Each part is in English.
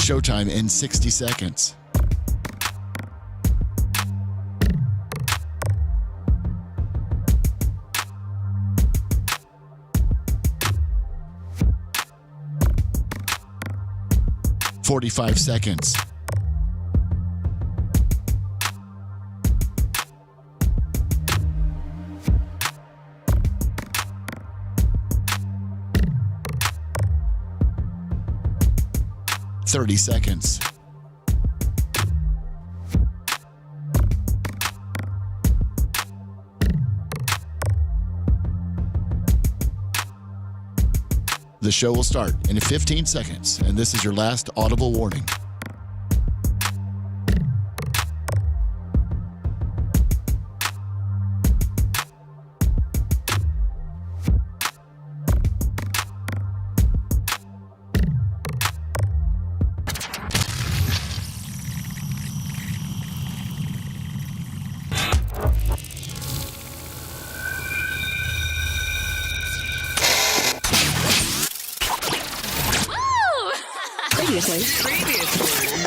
Showtime in 60 seconds. "45 seconds. "30 seconds. The show will start in 15 seconds, and this is your last audible warning.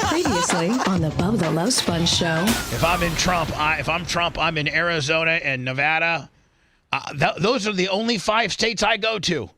Previously on the Bubba the Love Sponge show. If I'm Trump, I'm in Arizona and Nevada. Those are the only 5 states I go to.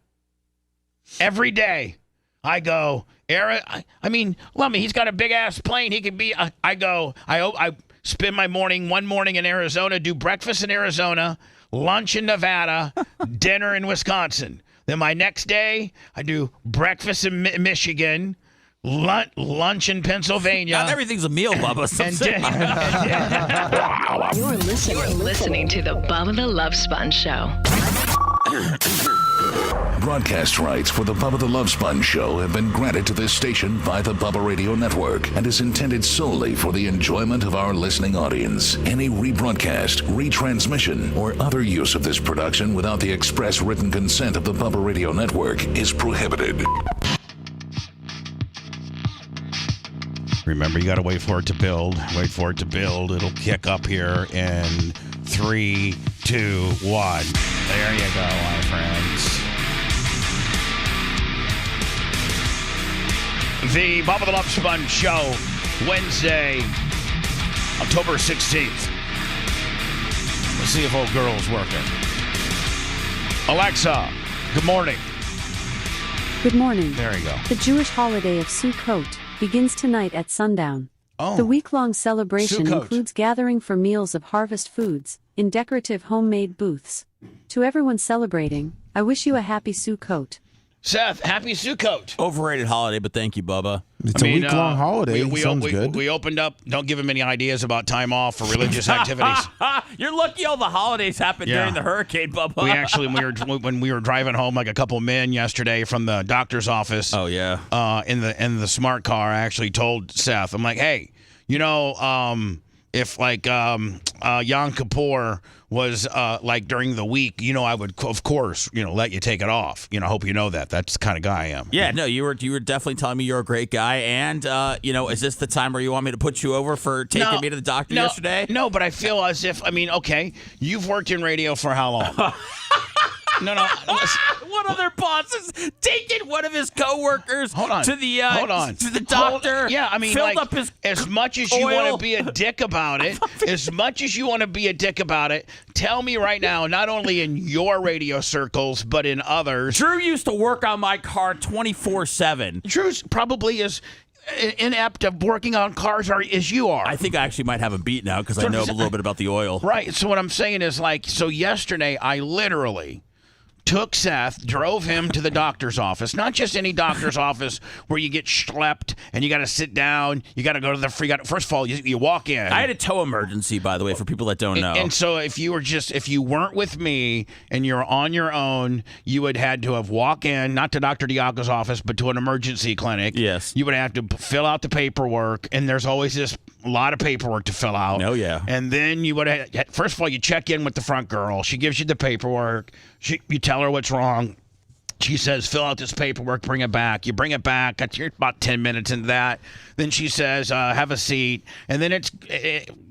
Every day, I go. He's got a big ass plane. He could be. I spend my one morning in Arizona, do breakfast in Arizona, lunch in Nevada, dinner in Wisconsin. Then my next day, I do breakfast in Michigan. Lunch in Pennsylvania. Not everything's a meal, Bubba. You're listening to the Bubba the Love Sponge show. Broadcast rights for the Bubba the Love Sponge show have been granted to this station by the Bubba Radio Network and is intended solely for the enjoyment of our listening audience. Any rebroadcast, retransmission, or other use of this production without the express written consent of the Bubba Radio Network is prohibited. Remember, you got to wait for it to build. Wait for it to build. It'll kick up here in 3, 2, 1. There you go, my friends. The Bubba the Love Sponge show, Wednesday, October 16th. Let's see if old girl's working. Alexa, good morning. Good morning. There you go. The Jewish holiday of Sukkot begins tonight at sundown. Oh. The week-long celebration Sukkot includes gathering for meals of harvest foods in decorative homemade booths. To everyone celebrating, I wish you a happy Sukkot. Seth, happy Sukkot. Overrated holiday, but thank you, Bubba. It's a week-long holiday. Sounds good. We opened up. Don't give him any ideas about time off for religious activities. You're lucky all the holidays happened during the hurricane, Bubba. We actually, when we were driving home, like a couple of men yesterday from the doctor's office. Oh yeah. In the smart car, I actually told Seth, I'm like, hey, if like Yom Kippur was like during the week, I would of course let you take it off. I hope you know that. That's the kind of guy I am. Yeah, no, you were definitely telling me you're a great guy, and is this the time where you want me to put you over for taking me to the doctor yesterday? No, but I feel as if okay, you've worked in radio for how long? No. What other boss is taking one of his coworkers to the doctor? Filled up his as much as you want to be a dick about it, tell me right now, not only in your radio circles, but in others. Drew used to work on my car 24/7. Drew probably is inept of working on cars as you are. I think I actually might have him beat now because I know a little bit about the oil. Right. So what I'm saying is yesterday I literally took Seth, drove him to the doctor's office. Not just any doctor's office where you get schlepped and you got to sit down. You got to go to the first of all, you walk in. I had a toe emergency, by the way, for people that don't know. And so if you weren't with me and you're on your own, you would had to have walked in, not to Dr. Diaco's office, but to an emergency clinic. Yes. You would have to fill out the paperwork, and there's always a lot of paperwork to fill out. Oh, yeah. And then you would have, first of all, you check in with the front girl. She gives you the paperwork. You tell her what's wrong. She says, fill out this paperwork, bring it back. You bring it back. You're about 10 minutes into that. Then she says, have a seat. And then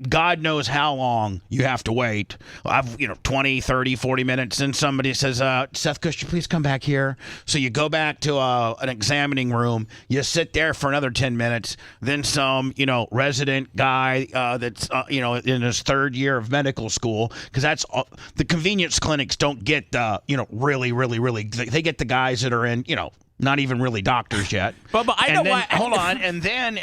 God knows how long you have to wait. 20, 30, 40 minutes. And somebody says, Seth, could you please come back here? So you go back to an examining room. You sit there for another 10 minutes. Then some, resident guy that's, in his third year of medical school, because that's the convenience clinics don't get, really, really, really, they get the guys that are in, not even really doctors yet. But I know why. Hold on, and then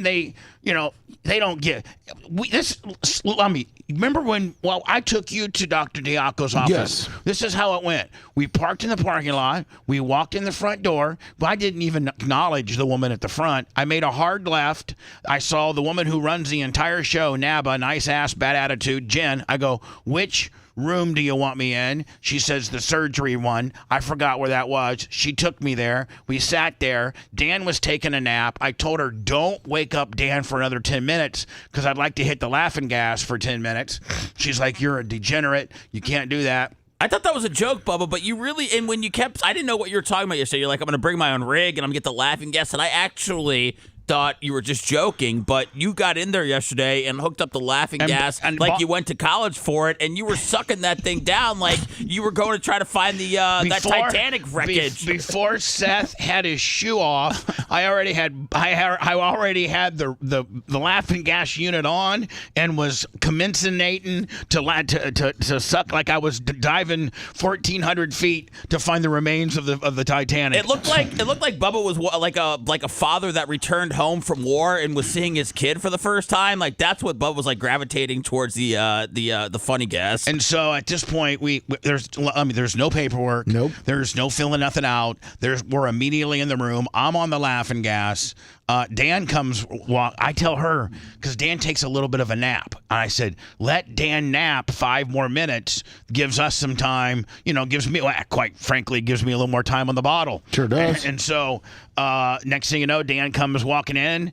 they, they don't get this. Let me remember when. Well, I took you to Dr. Diaco's office. Yes. This is how it went. We parked in the parking lot. We walked in the front door. But I didn't even acknowledge the woman at the front. I made a hard left. I saw the woman who runs the entire show, Naba, nice ass, bad attitude, Jen. I go, which room do you want me in? She says the surgery one. I forgot where that was. She took me there. We sat there. Dan was taking a nap. I told her, don't wake up Dan for another 10 minutes because I'd like to hit the laughing gas for 10 minutes. She's like, you're a degenerate. You can't do that. I thought that was a joke, Bubba, but you really, and when you kept, I didn't know what you were talking about yesterday. You're like, I'm going to bring my own rig and I'm going to get the laughing gas. And I actually thought you were just joking, but you got in there yesterday and hooked up the laughing gas like you went to college for it, and you were sucking that thing down like you were going to try to find the that Titanic wreckage. Before Seth had his shoe off, I already had the laughing gas unit on and was commensinating to suck like I was diving 1,400 feet to find the remains of the Titanic. It looked like Bubba was like a father that returned home from war and was seeing his kid for the first time. Like that's what Bubba was like gravitating towards the funny gas. And so at this point, there's no paperwork. Nope. There's no filling nothing out. We're immediately in the room. I'm on the laughing gas. Dan comes I tell her, because Dan takes a little bit of a nap. I said, let Dan nap 5 more minutes. Gives us some time. Quite frankly, gives me a little more time on the bottle. Sure does. And so next thing you know, Dan comes walking in.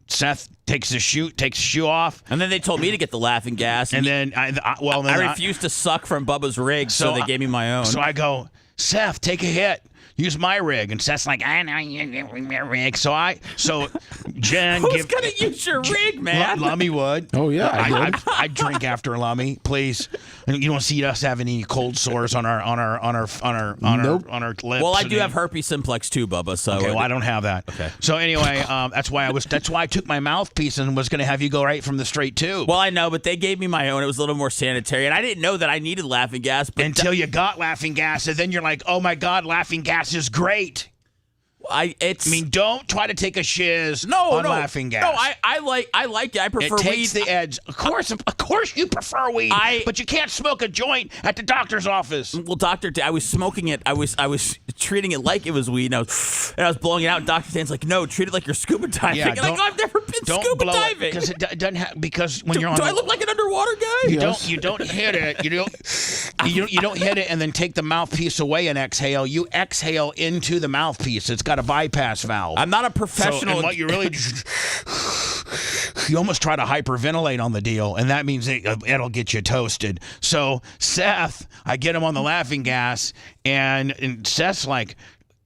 Seth takes his shoe off. And then they told me to get the laughing gas. And then I refused to suck from Bubba's rig, so they gave me my own. So I go, Seth, take a hit. Use my rig. And Seth's like, I know you use my rig. So Jen, who's gonna use your rig, man? Lummy would. Oh yeah, I drink after Lummy, please. You don't see us having any cold sores on our Nope. lips. Well, I do have herpes simplex too, Bubba. So okay, well, I don't have that. Okay. So anyway, that's why I took my mouthpiece and was going to have you go right from the straight tube. Well, I know, but they gave me my own. It was a little more sanitary, and I didn't know that I needed laughing gas. But until you got laughing gas, and then you're like, oh my God, laughing gas is great. Don't try to take a shiz on laughing gas. No, I like it. I prefer weed. It takes the edge. Of course you prefer weed, but you can't smoke a joint at the doctor's office. Well, doctor, I was smoking it. I was treating it like it was weed, and I was blowing it out. And Dr. Dan's like, no, treat it like you're scuba diving. Yeah, and I go, I've never been scuba diving. Because it doesn't have, because when you're on. Do I look like an underwater guy? You don't hit it. You don't hit it and then take the mouthpiece away and exhale. You exhale into the mouthpiece. It's got a bypass valve. I'm not a professional. And what you really you almost try to hyperventilate on the deal, and that means it'll get you toasted. So Seth, I get him on the laughing gas, and Seth's like,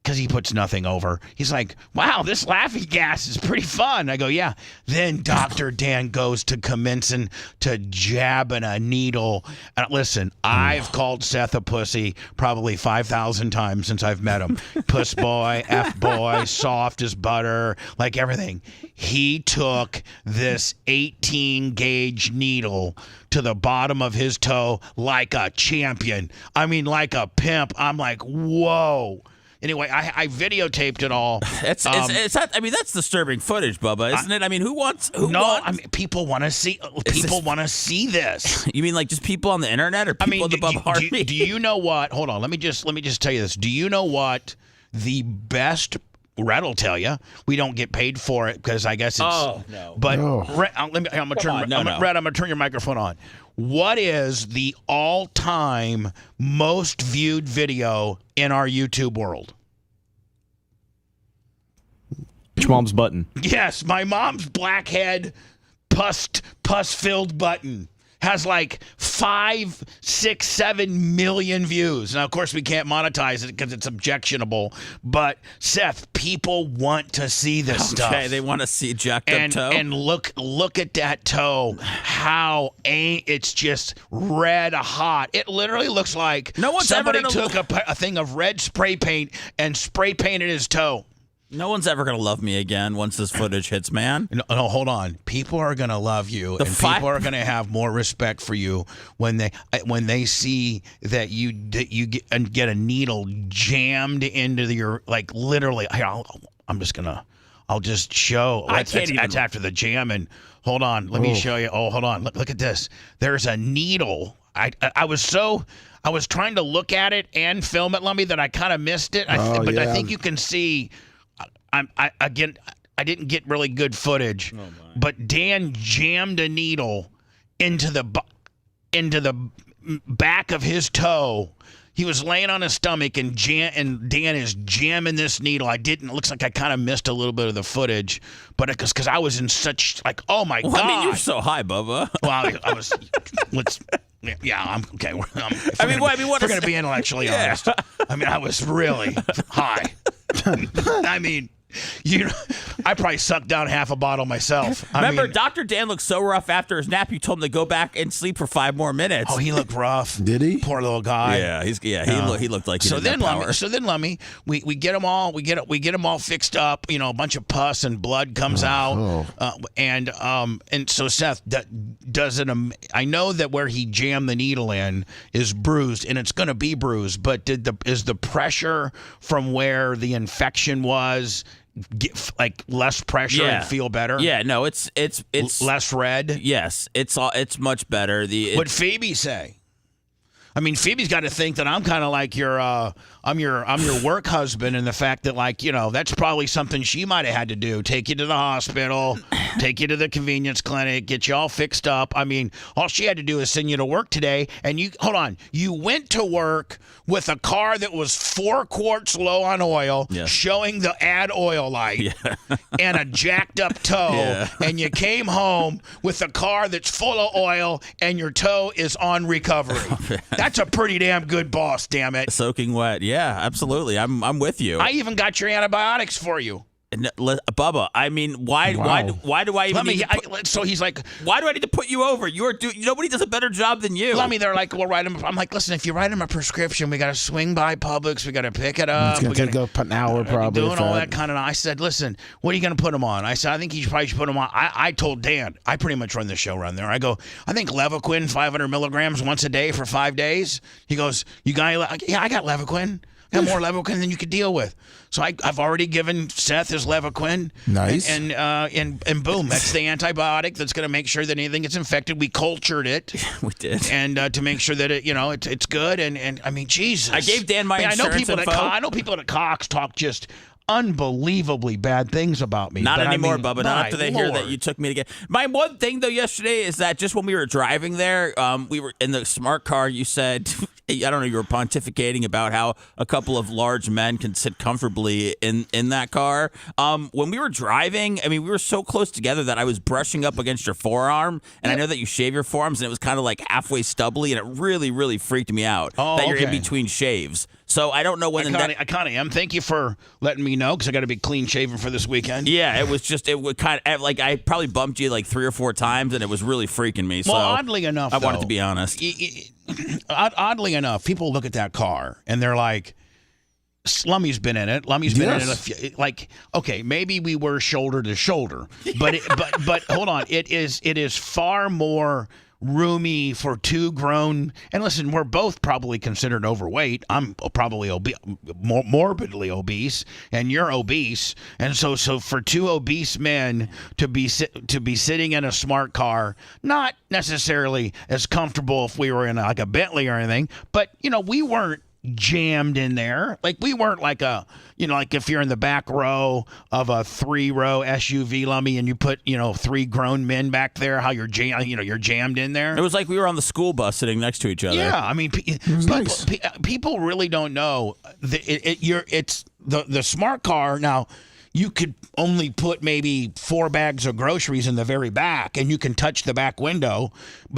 because he puts nothing over. He's like, wow, this laughing gas is pretty fun. I go, yeah. Then Dr. Dan goes to commencing to jabbing a needle. Listen, I've called Seth a pussy probably 5,000 times since I've met him. Puss boy, F boy, soft as butter, like everything. He took this 18-gauge needle to the bottom of his toe like a champion. I mean, like a pimp. I'm like, whoa. Anyway, I videotaped it all. It's that's disturbing footage, Bubba, isn't it? I mean, people want to see. People want to see this. You mean like just people on the internet or people in the Bubba Harvey? Do you know what? Hold on. Let me just tell you this. Do you know what the best? Rhett will tell you. We don't get paid for it because I guess it's. Oh no. But Rhett, I'm gonna turn your microphone on. What is the all-time most viewed video in our YouTube world? Which mom's button? Yes, my mom's blackhead pus-filled button. has like 5, 6, 7 million views. Now, of course, we can't monetize it because it's objectionable. But Seth, people want to see this stuff. Okay, they want to see jacked up toe. And look at that toe. How it's just red hot. It literally looks like somebody took a thing of red spray paint and spray painted his toe. No one's ever going to love me again once this footage hits, man. No, hold on. People are going to love you, and people are going to have more respect for you when they see that you get a needle jammed into your, like, literally. I'll just show. That's after the jam. And hold on, let me show you. Oh, hold on. Look at this. There's a needle. I was trying to look at it and film it, Lummy, that I kind of missed it. But I think you can see. I didn't get really good footage, but Dan jammed a needle into the back of his toe. He was laying on his stomach, and Dan is jamming this needle. It looks like I kind of missed a little bit of the footage, but because I was in such, like, oh my God. I mean, you're so high, Bubba. Well, I was. Yeah, I'm okay. If we're going to be intellectually honest, I mean, I was really high. I mean, I probably sucked down half a bottle myself. Remember, Dr. Dan looked so rough after his nap. You told him to go back and sleep for 5 more minutes. Oh, he looked rough. Did he? Poor little guy. Yeah, he looked like he didn't have power. So then, Lummy, we get them all. We get them all fixed up. You know, a bunch of pus and blood comes out. And so Seth I know that where he jammed the needle in is bruised, and it's going to be bruised. But is the pressure from where the infection was get like less pressure and feel better? Yeah, no, it's less red. Yes, it's much better. What'd Phoebe say? I mean, Phoebe's got to think that I'm kind of like I'm your work husband, and the fact that, like, you know, that's probably something she might have had to do. Take you to the hospital, take you to the convenience clinic, get you all fixed up. I mean, all she had to do is send you to work today, and you went to work with a car that was 4 quarts low on oil, showing the add oil light, and a jacked up toe, and you came home with a car that's full of oil, and your toe is on recovery. That's a pretty damn good boss, damn it. Soaking wet. Yeah, absolutely. I'm with you. I even got your antibiotics for you. Bubba, I mean, why do I even so he's like, why do I need to put you over? Nobody does a better job than you. They're like, we'll write him. I'm like, listen, if you write him a prescription, we got to swing by Publix, we got to pick it up. It's going to take up an hour probably. Doing all that kind of. I said, listen, what are you going to put him on? I said, I think you probably should put him on. I told Dan, I pretty much run the show around there. I go, I think Levaquin 500 milligrams once a day for 5 days. He goes, you got? Yeah, I got Levaquin. I got more Levaquin than you could deal with. So I've already given Seth his Levaquin. Nice. And boom, that's the antibiotic that's going to make sure that anything gets infected. We cultured it. We did. And to make sure that it's good. And I mean, Jesus. I gave Dan my insurance info. I know people at Cox talk just unbelievably bad things about me. Not anymore, Bubba. Not after they hear that you took me to get. My one thing, though, yesterday is that just when we were driving there, we were in the smart car, you said, I don't know, you were pontificating about how a couple of large men can sit comfortably in that car. When we were driving, I mean, we were so close together that I was brushing up against your forearm, and I know that you shave your forearms, and it was kind of like halfway stubbly, and it really, really freaked me out that you're in between shaves. So I don't know when I kind of am. Thank you for letting me know, because I got to be clean shaven for this weekend. Yeah, it would kind of like I probably bumped you like 3 or 4 times, and it was really freaking me. So well, oddly enough, I wanted to be honest. Oddly enough, people look at that car and they're like, Lummy's been in it. Lummy's been in it. Like, okay, maybe we were shoulder to shoulder, but but hold on, it is far more roomy for 2 grown. And listen, we're both probably considered overweight. I'm probably morbidly obese, and you're obese. And so for 2 obese men to be sitting in a smart car, not necessarily as comfortable if we were in like a Bentley or anything, but we weren't jammed in there. Like, we weren't like like if you're in the back row of a 3-row SUV, Lummy, and you put 3 grown men back there, how you're you're jammed in there. It was like we were on the school bus sitting next to each other. Yeah, I mean, people really don't know it's the smart car. Now, you could only put maybe 4 bags of groceries in the very back, and you can touch the back window,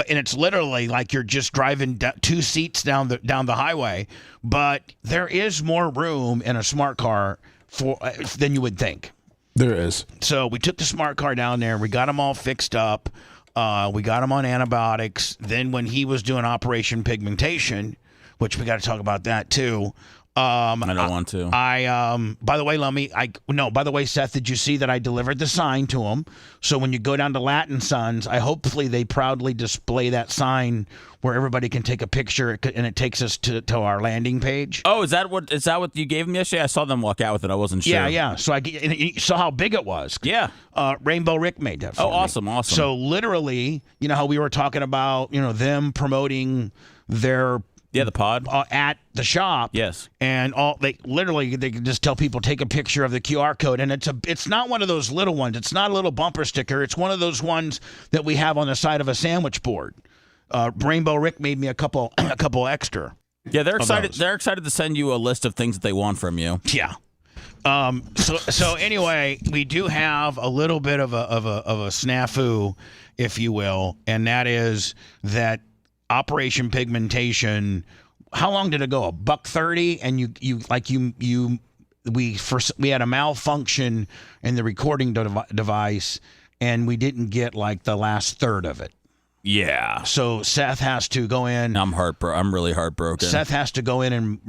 and it's literally like you're just driving 2 seats down the highway. But there is more room in a smart car than you would think. There is. So we took the smart car down there. We got them all fixed up. We got him on antibiotics. Then when he was doing Operation Pigmentation, which we got to talk about that too. I don't want to. By the way, Lummy, by the way, Seth, did you see that I delivered the sign to him? So when you go down to Latin Sons, hopefully they proudly display that sign where everybody can take a picture, and it takes us to our landing page. Oh, is that what you gave him yesterday? I saw them walk out with it. I wasn't sure. Yeah. So you saw how big it was. Yeah. Rainbow Rick made that for me. Awesome. So literally, you know how we were talking about, them promoting their the pod at the shop. Yes. And they can just tell people, take a picture of the QR code, and it's not one of those little ones. It's not a little bumper sticker. It's one of those ones that we have on the side of a sandwich board. Rainbow Rick made me a couple extra. Yeah, they're excited. They're excited to send you a list of things that they want from you. Yeah. So anyway, we do have a little bit of a snafu, if you will, and that is that Operation Pigmentation. How long did it go? $130, and we had a malfunction in the recording device, and we didn't get like the last third of it. Yeah. So Seth has to go in. I'm really heartbroken. Seth has to go in and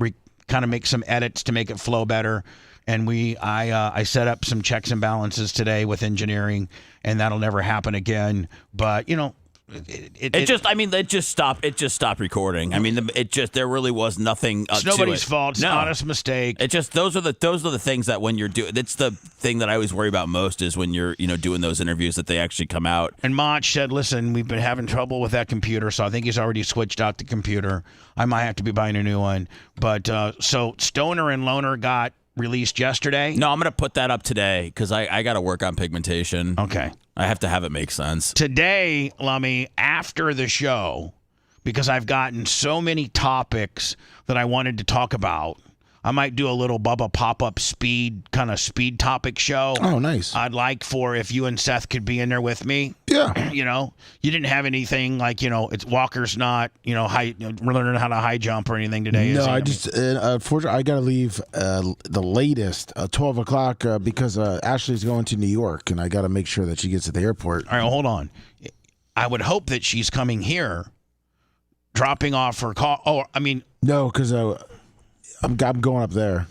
kind of make some edits to make it flow better. And I set up some checks and balances today with engineering, and that'll never happen again. But it just stopped recording. I mean, there really was nothing. It's nobody's fault. It's an honest mistake. It just those are the things that when you're doing. It's the thing that I always worry about most is when you're doing those interviews that they actually come out. And Mach said, "Listen, we've been having trouble with that computer, so I think he's already switched out the computer. I might have to be buying a new one." But so Stoner and Loner got released yesterday. No, I'm gonna put that up today because I got to work on pigmentation. Okay. I have to have it make sense. Today, Lummy, after the show, because I've gotten so many topics that I wanted to talk about, I might do a little Bubba pop-up speed topic show. Oh, nice. I'd like for if you and Seth could be in there with me. Yeah. You didn't have anything like, it's Walker's not, learning how to high jump or anything today. No, unfortunately, I got to leave the latest, 12 o'clock, because Ashley's going to New York, and I got to make sure that she gets to the airport. All right, well, hold on. I would hope that she's coming here, dropping off her call. Oh, I mean. No, because I'm going up there.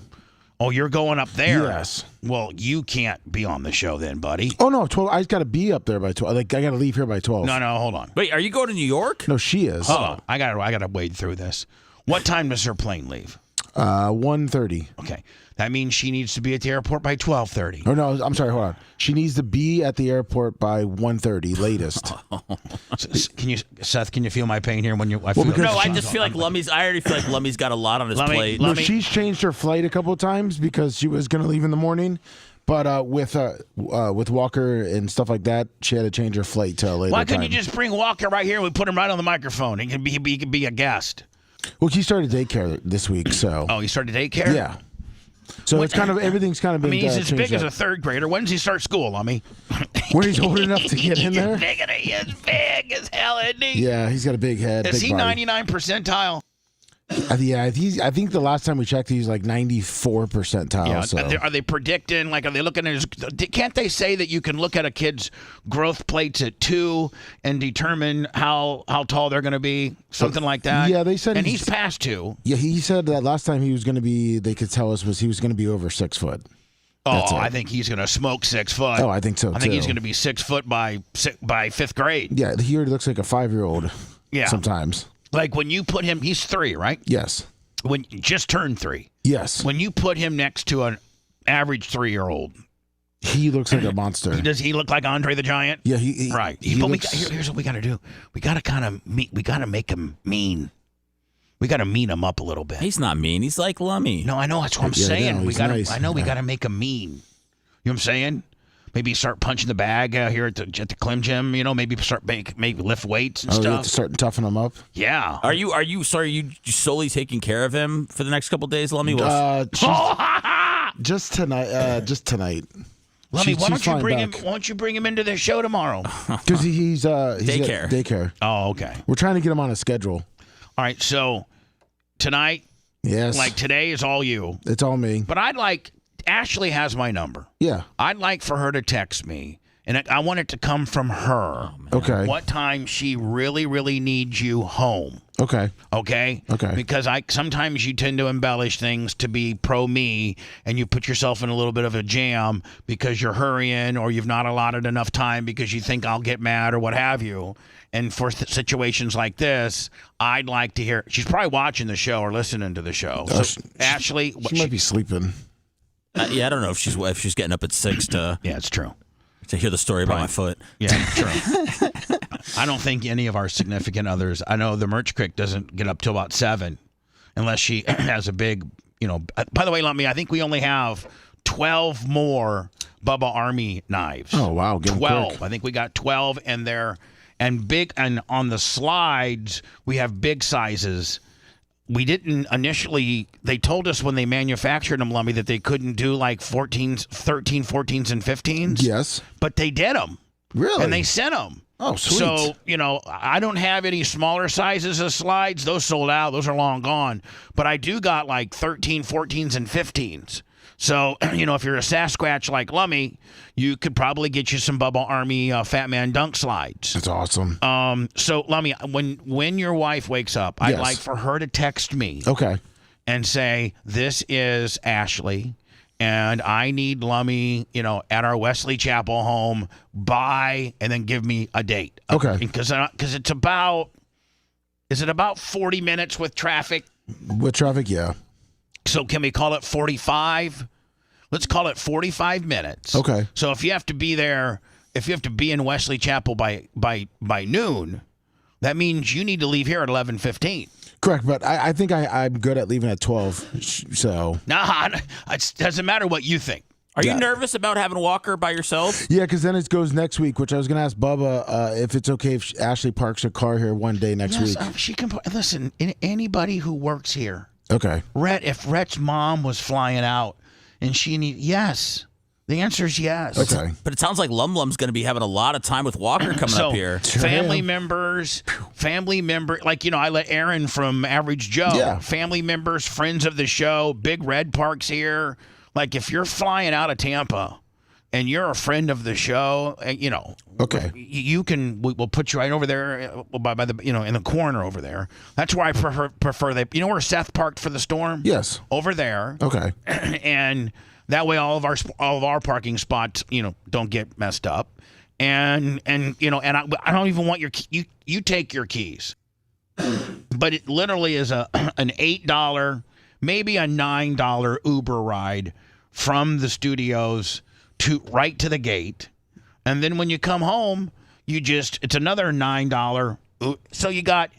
Oh, you're going up there? Yes. Well, you can't be on the show then, buddy. Oh, no, 12. I got to be up there by 12. Like, I got to leave here by 12. No, hold on. Wait, are you going to New York? No, she is. Hold on. I gotta wade through this. What time does her plane leave? 1:30. Okay. That means she needs to be at the airport by 12:30. Oh, no, I'm sorry, hold on. She needs to be at the airport by 1:30 latest. Seth, can you feel my pain here when you? I just feel like Lummy's. I already feel like Lummy's got a lot on his plate. No, she's changed her flight a couple of times because she was going to leave in the morning, but with Walker and stuff like that, she had to change her flight to a later Why couldn't time. you just bring Walker right here and we put him right on the microphone? He could be a guest. Well, he started daycare this week, so. Oh, he started daycare? Yeah. So it's kind of everything's kind of been. He's as big as a third grader. When does he start school? When he's old enough to get in there. He is big as hell, isn't he? Yeah, he's got a big head. Is he 99 percentile? Yeah, I think the last time we checked, he's like 94 percentile. Yeah. So. Are they predicting? Like, are they looking at? Can't they say that you can look at a kid's growth plates at 2 and determine how tall they're going to be? Something like that. Yeah, they said. And he's past 2. Yeah, he said that last time he was going to be. They could tell us he was going to be over 6 foot. Oh, I think he's going to smoke 6 foot. Oh, I think so too. I think he's going to be 6 foot by 5th grade. Yeah, he already looks like a 5-year-old. Yeah, sometimes. Like when you put him, he's 3, right? Yes. When just turned 3. Yes. When you put him next to an average 3-year-old, he looks like a monster. Does he look like Andre the Giant? Yeah, right. Here's what we got to do. We got to make him mean. We got to mean him up a little bit. He's not mean. He's like Lummy. No, I know. That's what I'm saying. We got to make him mean. You know what I'm saying? Maybe start punching the bag here at the Clem Gym. Maybe start maybe lift weights and stuff. You have to start toughen him up. Yeah. Are you solely taking care of him for the next couple of days, Lummy? Just tonight. Just tonight. Lummy, why she's don't you flying bring him? back. Why don't you bring him into the show tomorrow? Because he's Daycare. at daycare. Oh, okay. We're trying to get him on a schedule. All right. So tonight, Yes. like today, is all you. It's all me. But Ashley has my number. Yeah. I'd like for her to text me, and I want it to come from her. Okay. What time she really, really needs you home. Okay. Okay? Okay. Because sometimes you tend to embellish things to be pro me, and you put yourself in a little bit of a jam because you're hurrying or you've not allotted enough time because you think I'll get mad or what have you. And for situations like this, I'd like to hear. She's probably watching the show or listening to the show. So, Ashley, She might be sleeping. Yeah, I don't know if she's getting up at 6 to yeah, it's true. hear the story about my foot. Yeah, true. I don't think any of our significant others. I know the Merch Crick doesn't get up till about 7, unless she has a big. By the way, I think we only have 12 more Bubba Army knives. Oh wow, get 'em 12. quick. I think we got 12, and they're big. And on the slides, we have big sizes. We didn't initially. They told us when they manufactured them, Lummy, that they couldn't do like 14s, 13, 14s, and 15s. Yes. But they did them. Really? And they sent them. Oh, sweet. So, I don't have any smaller sizes of slides. Those sold out. Those are long gone. But I do got like 13, 14s, and 15s. So, if you're a Sasquatch like Lummy, you could probably get you some Bubba Army Fat Man Dunk slides. That's awesome. So, Lummy, when your wife wakes up, I'd Yes. like for her to text me Okay. and say, this is Ashley, and I need Lummy, at our Wesley Chapel home by, and then give me a date. Okay. Because it's about, is it about 40 minutes with traffic? With traffic, yeah. So can we call it 45? Let's call it 45 minutes. Okay. So if you have to be there, if you have to be in Wesley Chapel by noon, that means you need to leave here at 11:15. Correct, but I think I'm good at leaving at 12. So Nah, it doesn't matter what you think. Are you nervous about having Walker by yourself? yeah, because then it goes next week, which I was going to ask Bubba if it's okay if Ashley parks her car here one day next week. She can. Listen, anybody who works here. Okay. If Rhett's mom was flying out and yes. The answer is yes. Okay. But it sounds like Lum Lum's going to be having a lot of time with Walker coming up here. Family members, like, I let Aaron from Average Joe, Yeah. family members, friends of the show, Big Red Park's here. Like, if you're flying out of Tampa and you're a friend of the show, Okay. we'll put you right over there by the, in the corner over there. That's where I prefer where Seth parked for the storm? Yes. Over there. Okay. And that way all of our parking spots, don't get messed up. And I don't even want you take your keys. But it literally is an $8, maybe a $9 Uber ride from the studios right to the gate. And then when you come home, it's another $9. So you got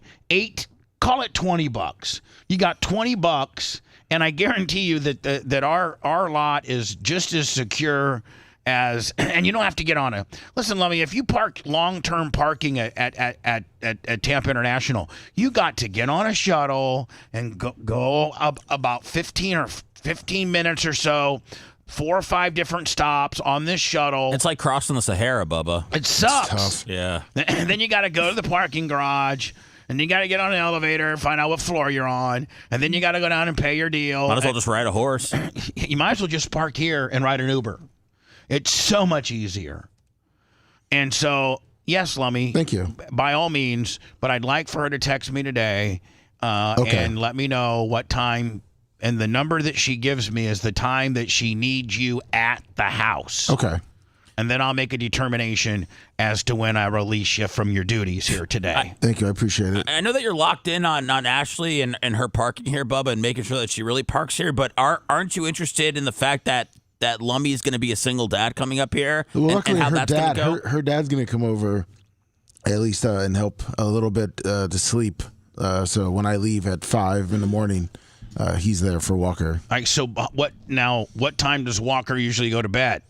call it $20. You got $20, and I guarantee you that our lot is just as secure as, and you don't have to get on listen, Lummy, if you park long-term parking at Tampa International, you got to get on a shuttle and go up about 15 minutes or so, 4 or 5 different stops on this shuttle. It's like crossing the Sahara, Bubba. It sucks. Yeah. And then you got to go to the parking garage, and you got to get on an elevator, find out what floor you're on, and then you got to go down and pay your deal. Might as well just ride a horse. You might as well just park here and ride an Uber. It's so much easier. And so, yes, Lummy. Thank you. By all means, but I'd like for her to text me today and let me know what time. And the number that she gives me is the time that she needs you at the house. Okay. And then I'll make a determination as to when I release you from your duties here today. Thank you. I appreciate it. I know that you're locked in on Ashley and her parking here, Bubba, and making sure that she really parks here, but aren't you interested in the fact that Lummy is going to be a single dad coming up here? Well, luckily, and how her that's dad, going to go? her dad's going to come over at least and help a little bit to sleep. So when I leave at 5 in the morning, he's there for Walker. All right, so what time does Walker usually go to bed?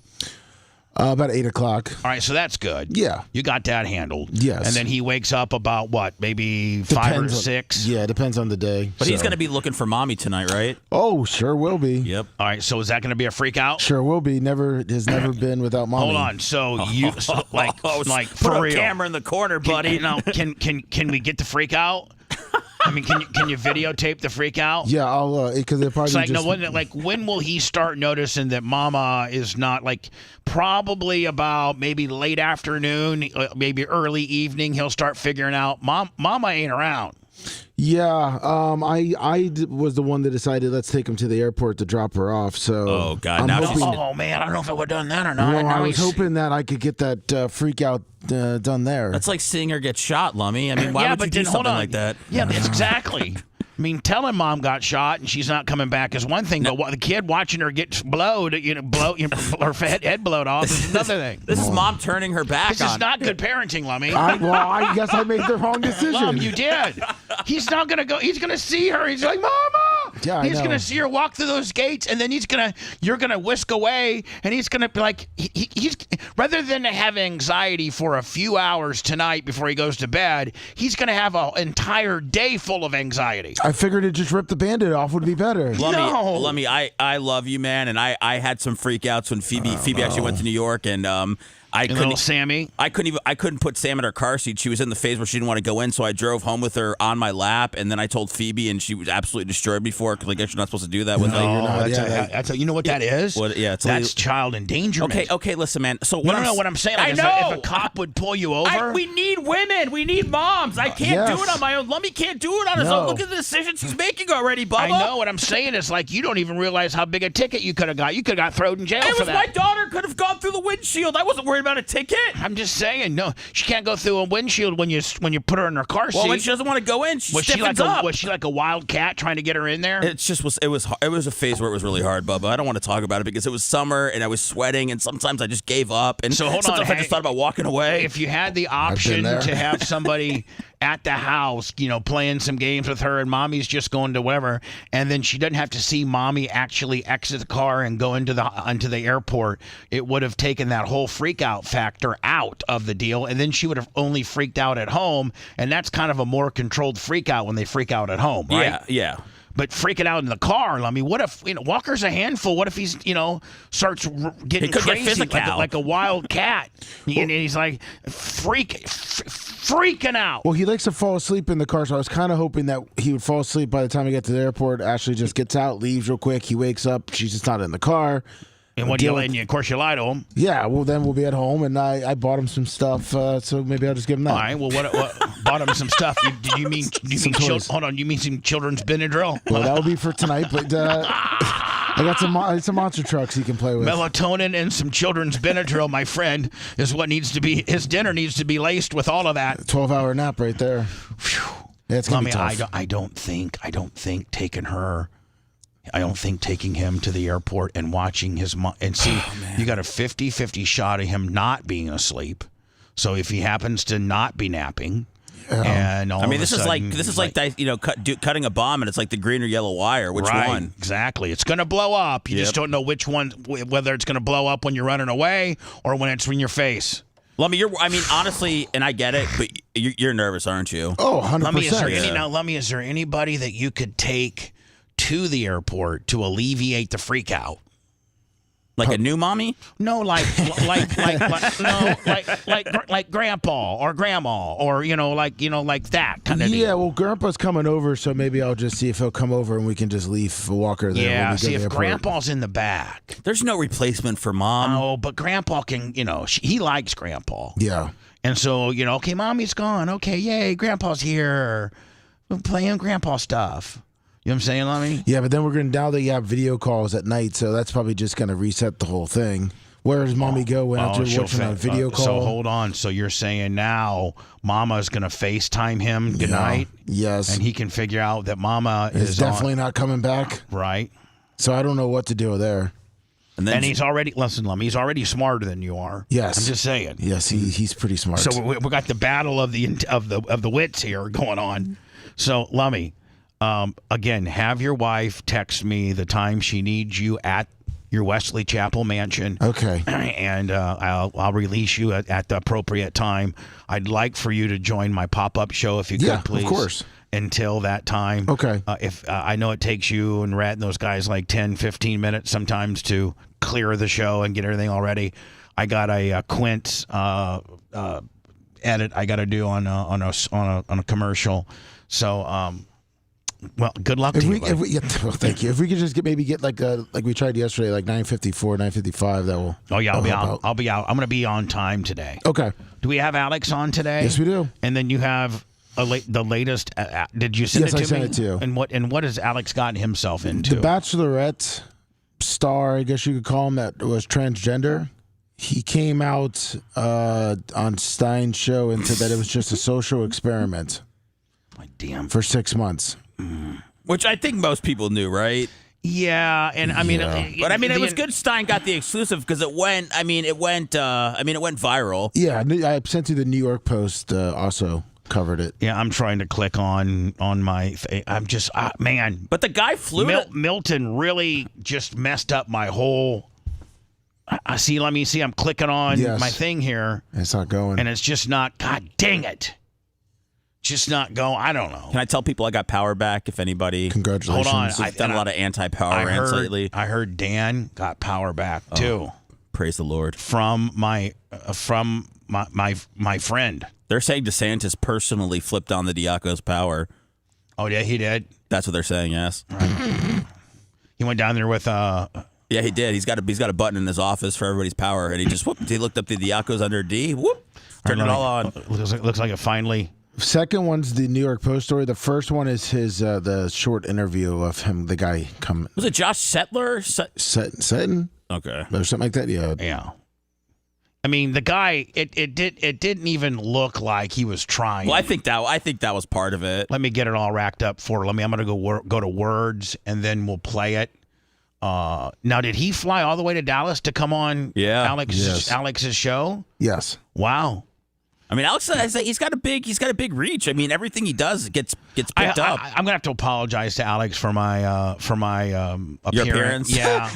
About 8 o'clock. All right, so that's good. Yeah. You got that handled. Yes. And then he wakes up about what, maybe 5 or Depends on- 6? Yeah, depends on the day. But he's going to be looking for mommy tonight, right? Oh, sure will be. Yep. All right, so is that going to be a freak out? Sure will be. Has never been without mommy. Hold on. So you like Put for a real. camera in the corner, buddy. Can we get the freak out? I mean, can you videotape the freak out? Yeah, I'll because they'll probably It's like, just. when will he start noticing that Mama is not probably about maybe late afternoon, maybe early evening. He'll start figuring out Mama ain't around. Yeah, I was the one that decided let's take him to the airport to drop her off. So Oh, God, I'm now hoping, Oh man, I don't know if I would have done that or not. well, I Now was he's- hoping that I could get that freak out done there. That's like seeing her get shot, Lummy. I mean, why would you do then, hold something on. like that? Yeah, it's exactly. I mean, telling mom got shot and she's not coming back is one thing, but the kid watching her get blowed, her head blowed off is another thing. This is mom turning her back This on. is not good parenting, Lummy. I guess I made the wrong decision. Mom, you did. He's not gonna go. He's gonna see her. He's like, Mama. Yeah, I he's know. gonna see her walk through those gates, and then you're gonna whisk away, and he's gonna be like, he's rather than have anxiety for a few hours tonight before he goes to bed, he's gonna have an entire day full of anxiety. I figured to just rip the Band-Aid off would be better. Lummy, I love you, man, and I had some freakouts when Phoebe actually went to New York, and I And couldn't. little Sammy. I couldn't put Sam in her car seat. She was in the phase where she didn't want to go in, so I drove home with her on my lap, and then I told Phoebe, and she was absolutely destroyed me for it because I guess you're not supposed to do that with No, like. that's you know what that is? It's that's child endangerment. Okay, listen, man. So No, what I'm saying. I Like, know. If a cop would pull you over, We need women. We need moms. I can't do Yes. it on my own. Lummy can't do it on his No. own. Look at the decisions he's making already, Bubba. I know what I'm saying is like you don't even realize how big a ticket you could have got. You could have got thrown in jail It for was that. my daughter could have gone through the windshield. I wasn't worried about a ticket. I'm just saying, no, she can't go through a windshield when you put her in her car seat. Well, when she doesn't want to go in, she stiffens up. Was she like a wild cat trying to get her in there? It was a phase where it was really hard, Bubba. I don't want to talk about it because it was summer and I was sweating and sometimes I just gave up and So hold on, sometimes I hey, just thought about walking away. If you had the option there. to have somebody at the house, playing some games with her, and mommy's just going to whatever, and then she doesn't have to see mommy actually exit the car and go into the airport, it would have taken that whole freak out factor out of the deal, and then she would have only freaked out at home, and that's kind of a more controlled freak out when they freak out at home, right? Yeah. But freaking out in the car, I mean, what if Walker's a handful? What if he's starts getting He could get crazy physical. like a wild cat, and he's like freaking out. Well, he likes to fall asleep in the car, so I was kind of hoping that he would fall asleep by the time he gets to the airport. Ashley just gets out, leaves real quick. He wakes up. She's just not in the car. And of course you lie to him. Yeah, well, then we'll be at home, and I bought him some stuff, so maybe I'll just give him that. All right. Well, what bought him some stuff? You mean toys. hold on? You mean some children's Benadryl? Well, that will be for tonight, but I got some monster trucks he can play with. Melatonin and some children's Benadryl, my friend, is what needs to be. His dinner needs to be laced with all of that. 12-hour nap right there. Yeah, it's gonna be tough. I don't think taking her. I don't think taking him to the airport and watching his mom and see you got a 50-50 shot of him not being asleep. So if he happens to not be napping, and all this is like cutting a bomb and it's like the green or yellow wire. Which right, one? Exactly. It's going to blow up. You just don't know which one, whether it's going to blow up when you're running away or when it's in your face. Lummy, honestly, and I get it, but you're nervous, aren't you? Oh, 100%. Lummy, is there anybody that you could take to the airport to alleviate the freak out? Like a new mommy? No, like grandpa or grandma or like that kind of deal. Yeah, well, Grandpa's coming over, so maybe I'll just see if he'll come over and we can just leave Walker there. Yeah, when we go see to the if airport. Grandpa's in the back. There's no replacement for mom. Oh, but Grandpa can, he likes Grandpa. Yeah. And so, okay, Mommy's gone. Okay, yay, Grandpa's here. We're playing Grandpa stuff. You know what I'm saying, Lummy? Yeah, but then now that you have video calls at night, so that's probably just going to reset the whole thing. Where does Mommy go when after watching a video call? So hold on. So you're saying now Mama's going to FaceTime him tonight? Yes. And he can figure out that Mama is definitely on, not coming back. right? So I don't know what to do there. And he's already, listen, Lummy, he's already smarter than you are. Yes. I'm just saying. Yes, he's pretty smart. So we got the battle of the wits here going on. So Lummy, again, have your wife text me the time she needs you at your Wesley Chapel mansion. Okay. And I'll release you at the appropriate time. I'd like for you to join my pop-up show if you could, please. Of course. Until that time. Okay. If I know it takes you and Rhett and those guys like 10, 15 minutes sometimes to clear the show and get everything all ready. I got a Quint edit I got to do on a commercial. So well, good luck to you. Thank you. If we could just get like we tried yesterday, like 9:54, 9:55, that will. Oh yeah, I'll be out. I'll be out. I'm going to be on time today. Okay. Do we have Alex on today? Yes, we do. And then you have the latest. Did you send it to me? Yes, I sent it to you. And what has Alex gotten himself into? The Bachelorette star, I guess you could call him, that was transgender. He came out on Stein's show and said that it was just a social experiment. My damn. For 6 months. Which I think most people knew, right? Yeah, and I mean, but I mean, it was good Stein got the exclusive because it went viral. Yeah, I sent you the New York Post also covered it. Yeah, I'm trying to click on my. I'm just man. But the guy flew. Milton really just messed up my whole. See. Let me see. I'm clicking on my thing here. It's not going, and it's just not. God dang it. Just not going. I don't know. Can I tell people I got power back? If anybody, congratulations. Hold on. I've done a lot of anti-power rants lately. I heard Dan got power back too. Praise the Lord. From my friend. They're saying DeSantis personally flipped on the Diaco's power. Oh yeah, he did. That's what they're saying. Yes. Right. He went down there with Yeah, he did. He's got a button in his office for everybody's power, and he just he looked up the Diaco's under D. Whoop. Turned it all on. Looks like it finally. Second one's the New York Post story. The first one is his the short interview of him, the guy coming. Was it Josh Settler? Sutton? Okay. Or something like that. Yeah. Yeah. I mean, the guy. It didn't even look like he was trying. Well, I think that was part of it. Let me get it all racked up for. I'm gonna go to words and then we'll play it. Now, did he fly all the way to Dallas to come on? Yeah. Alex's show. Yes. Wow. I mean, Alex, he's got a big reach. I mean, everything he does gets picked up. I'm gonna have to apologize to Alex for my appearance. Your appearance. Yeah.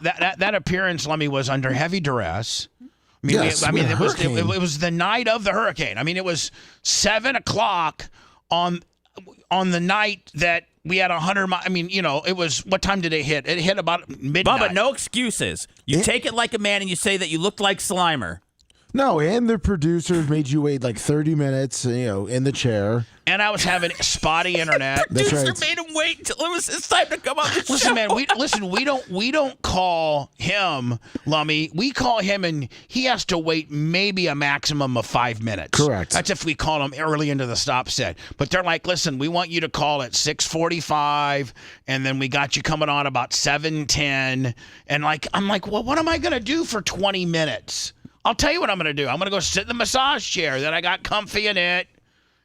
that appearance, Lummy, was under heavy duress. I mean, yes, it was the night of the hurricane. I mean, it was 7:00 on the night that we had 100. I mean, it was, what time did it hit? It hit about midnight. Bubba, no excuses. You take it like a man and you say that you looked like Slimer. No, and the producers made you wait like 30 minutes, in the chair. And I was having spotty internet. Producer made him wait until it was his time to come on the show. Listen, man, we don't call him Lummy. We call him, and he has to wait maybe a maximum of 5 minutes. Correct. That's if we call him early into the stop set. But they're like, listen, we want you to call at 6:45, and then we got you coming on about 7:10. And I'm like, well, what am I gonna do for 20 minutes? I'll tell you what I'm going to do. I'm going to go sit in the massage chair that I got comfy in it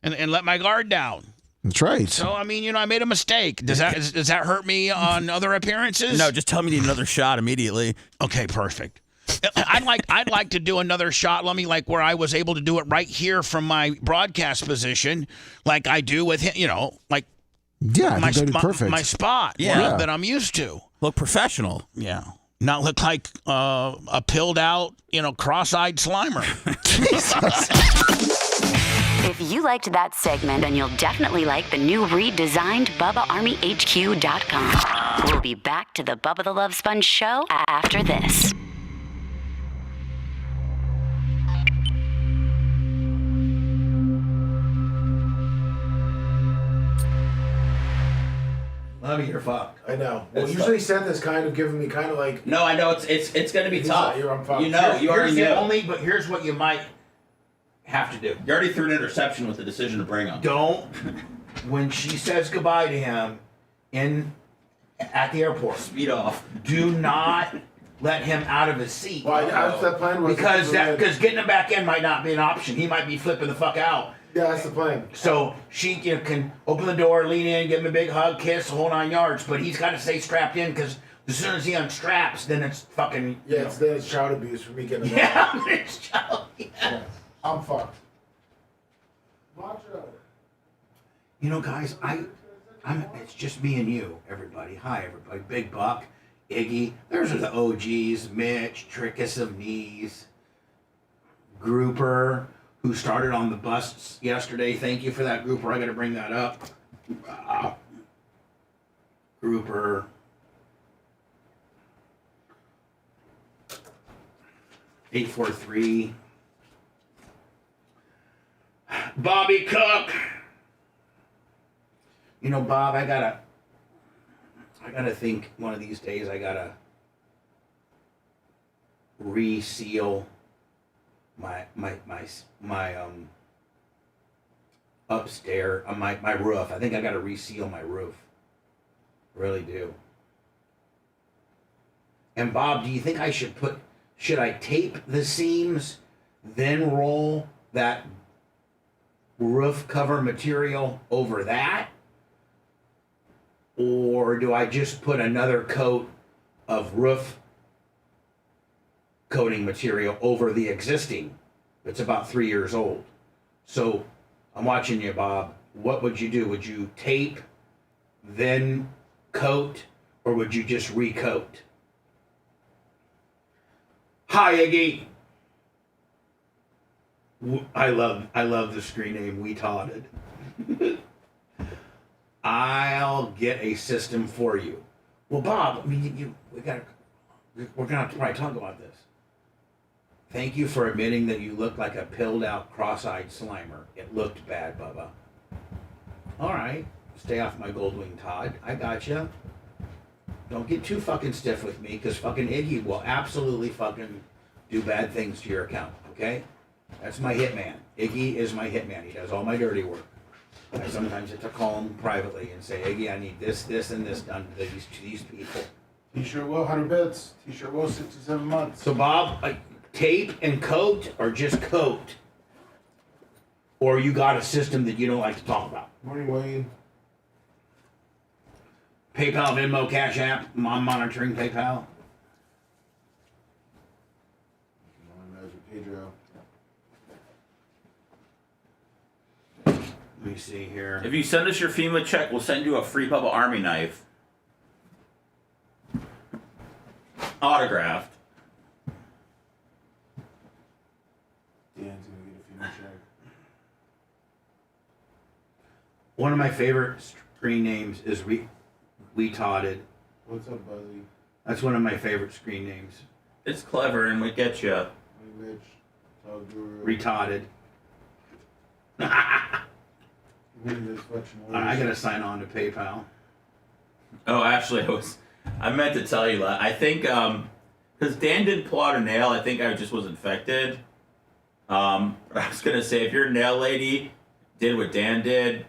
and let my guard down. That's right. So, I mean, I made a mistake. Does that hurt me on other appearances? No, just tell me you need another shot immediately. Okay, perfect. I'd like to do another shot, Lummy, like where I was able to do it right here from my broadcast position, like I do with him, like perfect. My spot that I'm used to. Look professional. Yeah. Not look like a pilled out, cross-eyed Slimer. If you liked that segment, then you'll definitely like the new redesigned BubbaArmyHQ.com. We'll be back to the Bubba the Love Sponge show after this. Lummy, you're fucked. I know. Well, usually Seth is kind of giving me kind of like. No, I know it's going to be tough. I'm fucked. You already knew. But here's what you might have to do. You already threw an interception with the decision to bring him. Don't, when she says goodbye to him at the airport, speed off. do not let him out of his seat. Well, that plan was because getting him back in might not be an option. He might be flipping the fuck out. Yeah, that's the plan. So she can open the door, lean in, give him a big hug, kiss, the whole 9 yards. But he's got to stay strapped in because as soon as he unstraps, then it's fucking. Yeah, it's child abuse for me getting. Yeah, it's child. Yeah. I'm fucked. Watch out. Guys, It's just me and you, everybody. Hi, everybody. Big Buck, Iggy. Those are the OGs. Mitch, Trickus of Knees, Grouper, who started on the bus yesterday. Thank you for that, Grouper. I got to bring that up. Grouper. $843. Bobby Cook. You know, Bob, I gotta think one of these days I gotta reseal my upstairs, my roof. I think I gotta reseal my roof. Really do. And Bob, do you think I should I tape the seams, then roll that roof cover material over that? Or do I just put another coat of roof coating material over the existing? It's about 3 years old. So I'm watching you, Bob. What would you do? Would you tape, then coat, or would you just recoat? Hi, Iggy. I love the screen name We Totted. I'll get a system for you. Well, Bob, I mean, we're gonna have to probably talk about this. Thank you for admitting that you looked like a pilled out, cross-eyed Slimer. It looked bad, Bubba. All right, stay off my Goldwing Todd. I gotcha. Don't get too fucking stiff with me, because fucking Iggy will absolutely fucking do bad things to your account. Okay, that's my hitman. Iggy is my hitman. He does all my dirty work. I sometimes have to call him privately and say, Iggy, I need this, and this done to these people. T-shirt will 100 bits. T-shirt will 6 to 7 months. So Bob, tape and coat, or just coat? Or you got a system that you don't like to talk about? Morning, Wayne. PayPal, Venmo, Cash App. I'm monitoring PayPal. Pedro. Let me see here. If you send us your FEMA check, we'll send you a free Bubba Army knife. Autographed. Dan's gonna get a FEMA check. One of my favorite screen names is Retarded. What's up, Buzzy? That's one of my favorite screen names. It's clever and we get you. Hey, Rich. Dog Guru. Retarded. I gotta sign on to PayPal. Oh, actually, I meant to tell you. I think because Dan didn't pull out a nail, I think I just was infected. But I was gonna say, if your nail lady did what Dan did,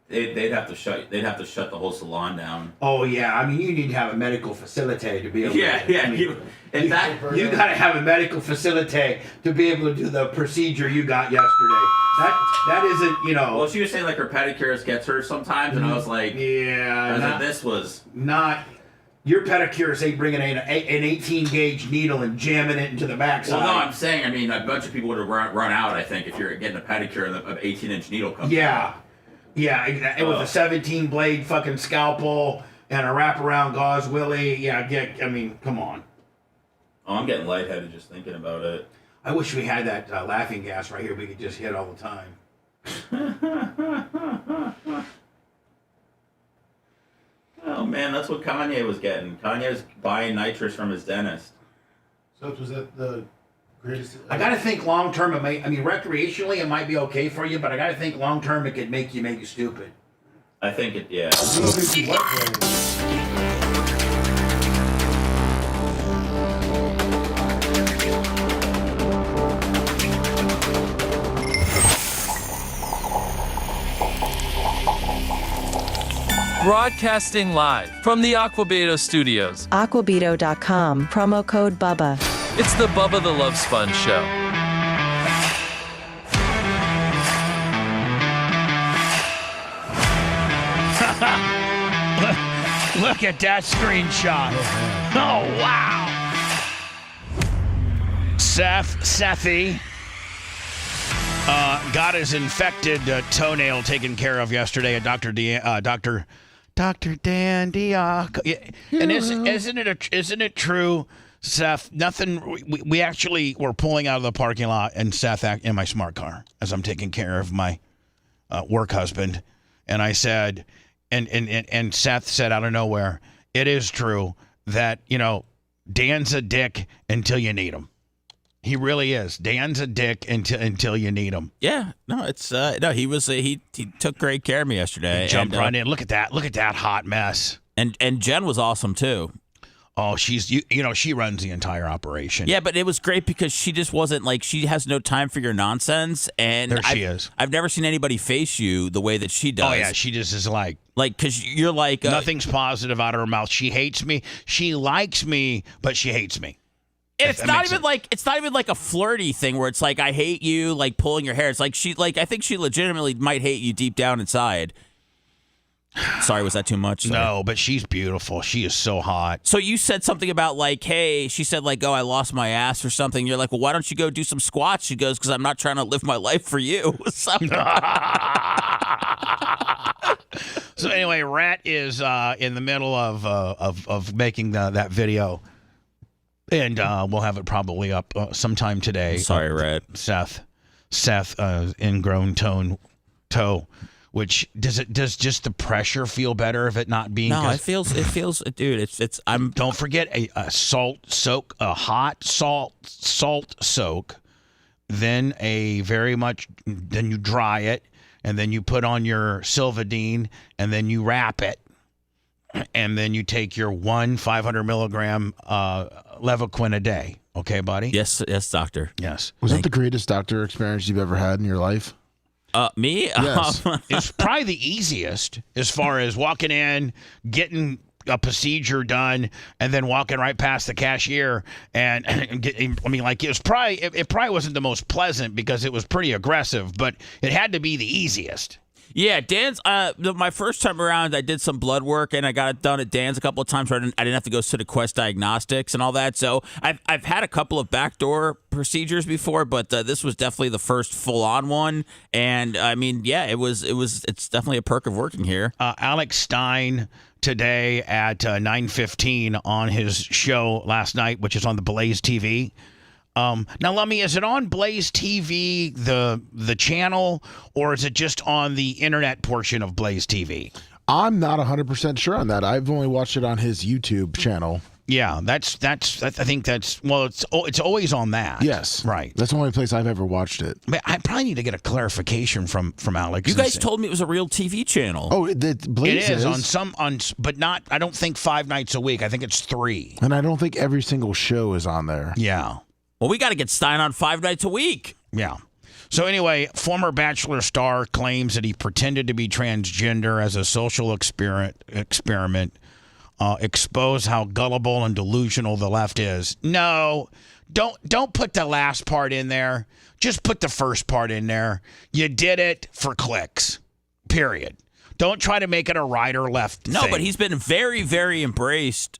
they'd have to shut the whole salon down. Oh yeah, I mean you need to have a medical facility to be able. Yeah, to, yeah. I mean, you gotta have a medical facility to be able to do the procedure you got yesterday. That isn't, you know. Well, she was saying like her pedicurist gets her sometimes, and I was like, yeah, this was not. Your pedicurist ain't bringing an 18 gauge needle and jamming it into the backside. Well, no, I'm saying, I mean, a bunch of people would have run out. I think if you're getting a pedicure and an 18-inch needle comes. Yeah, yeah, with a 17 blade fucking scalpel and a wraparound gauze willy. Yeah, I mean, come on. Oh, I'm getting lightheaded just thinking about it. I wish we had that laughing gas right here. We could just hit all the time. Oh man, that's what Kanye was getting. Kanye was buying nitrous from his dentist. So was that the greatest? I gotta think long term. Recreationally it might be okay for you, but I gotta think long term it could make you stupid. I think it, yeah. Broadcasting live from the Aquabeto studios. Aquabeto.com, promo code BUBBA. It's the Bubba the Love Sponge show. Look at that screenshot. Oh, wow. Sethy got his infected toenail taken care of yesterday at Dr. Dan Diaco. And isn't it true, Seth? We actually were pulling out of the parking lot, and Seth in my smart car as I'm taking care of my work husband, and I said, and Seth said out of nowhere, it is true that Dan's a dick until you need him. He really is. Dan's a dick until you need him. Yeah, no, it's no. He was he took great care of me yesterday. He jumped right in. Look at that hot mess. And Jen was awesome too. Oh, she runs the entire operation. Yeah, but it was great because she just wasn't she has no time for your nonsense. And there she is. I've never seen anybody face you the way that she does. Oh yeah, she just is because you're nothing's positive out of her mouth. She hates me. She likes me, but she hates me. And it's not even like a flirty thing where it's like I hate you, like pulling your hair. It's like I think she legitimately might hate you deep down inside. Sorry, was that too much? Sorry. No, but she's beautiful. She is so hot. So you said something about hey, she said oh, I lost my ass or something. You're like, well, why don't you go do some squats? She goes, because I'm not trying to live my life for you. So anyway, Rat is in the middle of making that video. And we'll have it probably up sometime today. Sorry, Red. Seth, ingrown toe. Which does just the pressure feel better of it not being? No, it feels, dude. It's. Don't forget a hot salt soak, then then you dry it, and then you put on your Silvadene, and then you wrap it. And then you take your 500 milligram Levaquin a day. Okay, buddy? Yes, doctor. Yes. Was that the greatest doctor experience you've ever had in your life? Me? Yes. It's probably the easiest as far as walking in, getting a procedure done, and then walking right past the cashier. And it probably wasn't the most pleasant because it was pretty aggressive, but it had to be the easiest. Yeah, Dan's. My first time around, I did some blood work, and I got it done at Dan's a couple of times. Where I didn't have to go sit to Quest Diagnostics and all that. So I've had a couple of backdoor procedures before, but this was definitely the first full on one. And I mean, yeah, it's definitely a perk of working here. Alex Stein today at 9:15 on his show last night, which is on the Blaze TV. Now, Lummy, is it on Blaze TV, the channel, or is it just on the internet portion of Blaze TV? I'm not 100% sure on that. I've only watched it on his YouTube channel. Yeah, I think it's always on that. Yes. Right. That's the only place I've ever watched it. I probably need to get a clarification from Alex. You guys told me it was a real TV channel. Oh, Blaze it is but not, I don't think 5 nights a week. I think it's 3. And I don't think every single show is on there. Yeah. Well, we got to get Stein on 5 nights a week. Yeah. So anyway, former Bachelor star claims that he pretended to be transgender as a social experiment. Expose how gullible and delusional the left is. No, don't put the last part in there. Just put the first part in there. You did it for clicks. Period. Don't try to make it a right or left thing. No, but he's been very, very embraced,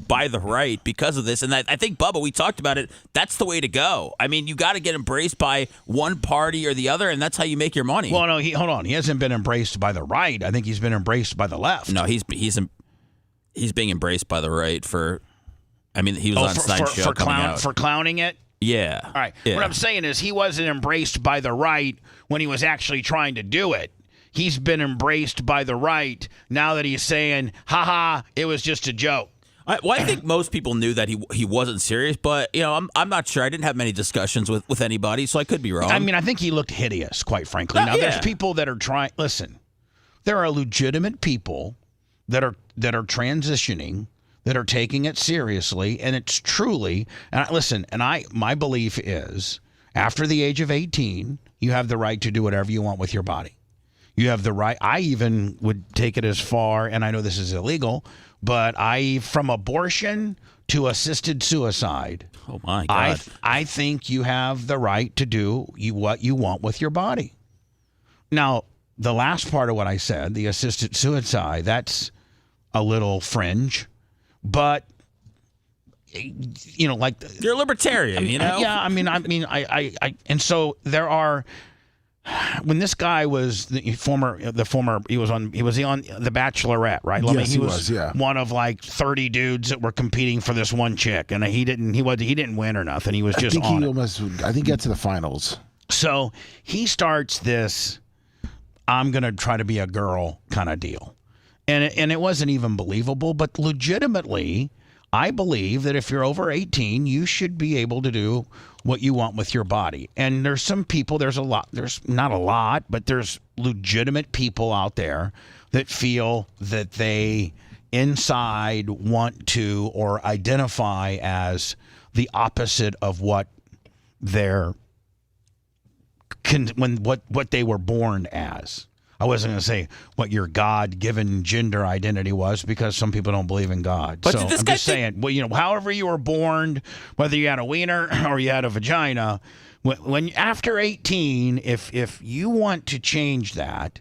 by the right because of this. And I think, Bubba, we talked about it. That's the way to go. I mean, you got to get embraced by one party or the other, and that's how you make your money. Well, no, hold on. He hasn't been embraced by the right. I think he's been embraced by the left. No, he's being embraced by the right he was on Stein's show for clowning it? Yeah. All right. Yeah. What I'm saying is he wasn't embraced by the right when he was actually trying to do it. He's been embraced by the right now that he's saying, haha, it was just a joke. I think most people knew that he wasn't serious, but I'm not sure. I didn't have many discussions with anybody, so I could be wrong. I mean, I think he looked hideous, quite frankly. Now, there's people that are trying. Listen, there are legitimate people that are transitioning, that are taking it seriously, and it's truly. My belief is, after the age of 18, you have the right to do whatever you want with your body. You have the right. I even would take it as far, and I know this is illegal, but from abortion to assisted suicide. Oh my God! I think you have the right to do what you want with your body. Now, the last part of what I said, the assisted suicide, that's a little fringe, but you're a libertarian, Yeah, I mean, and so there are. when this guy was the former, he was on The Bachelorette, right? Yes, he was, yeah. one of like 30 dudes that were competing for this one chick, and he didn't win or nothing. He was just on it. I think he got to the finals. So he starts this, I'm gonna try to be a girl kind of deal, and it wasn't even believable, but legitimately, I believe that if you're over 18, you should be able to do what you want with your body. And there's some people, there's not a lot, but there's legitimate people out there that feel that they inside want to or identify as the opposite of what what they were born as. I wasn't going to say what your God-given gender identity was because some people don't believe in God. But so did this I'm guy just saying, well, however you were born, whether you had a wiener or you had a vagina, when after 18, if you want to change that,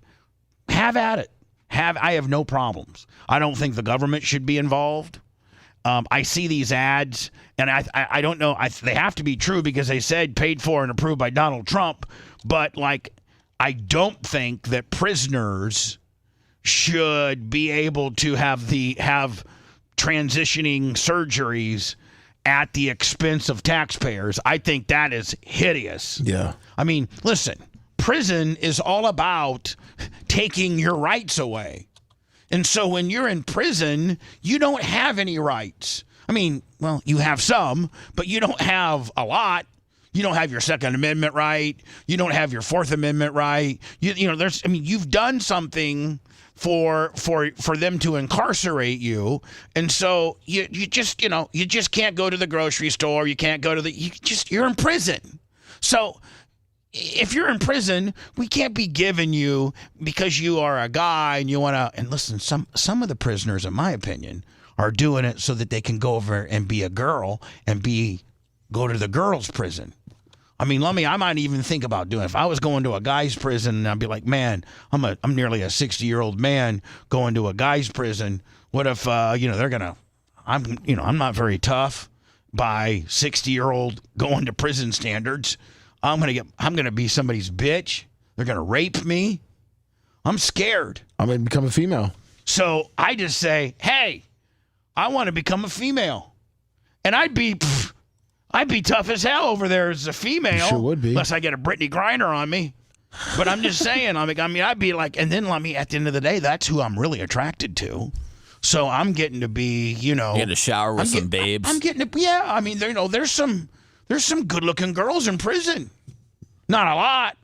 have at it. I have no problems. I don't think the government should be involved. I see these ads, and I don't know. They have to be true because they said paid for and approved by Donald Trump, but like, I don't think that prisoners should be able to have transitioning surgeries at the expense of taxpayers. I think that is hideous. Yeah. I mean, listen, prison is all about taking your rights away. And so when you're in prison, you don't have any rights. I mean, well, you have some, but you don't have a lot. You don't have your Second Amendment right. You don't have your Fourth Amendment right. You've done something for them to incarcerate you, and so you just can't go to the grocery store. You can't go to you're in prison. So if you're in prison, we can't be giving you because you are a guy and you want to. And listen, some of the prisoners, in my opinion, are doing it so that they can go over and be a girl and go to the girls' prison. I mean, I might even think about doing it. If I was going to a guy's prison, I'd be like, man, I'm nearly a 60-year-old man going to a guy's prison. What if they're gonna? I'm not very tough by 60-year-old going to prison standards. I'm gonna be somebody's bitch. They're gonna rape me. I'm scared. I'm gonna become a female. So I just say, hey, I want to become a female, and I'd be tough as hell over there as a female. You sure would be. Unless I get a Brittany Griner on me. But I'm just saying, I'd be like, and then at the end of the day, that's who I'm really attracted to. So I'm getting to be, You get to shower with some babes. I'm getting to, yeah. I mean, there's some good-looking girls in prison. Not a lot.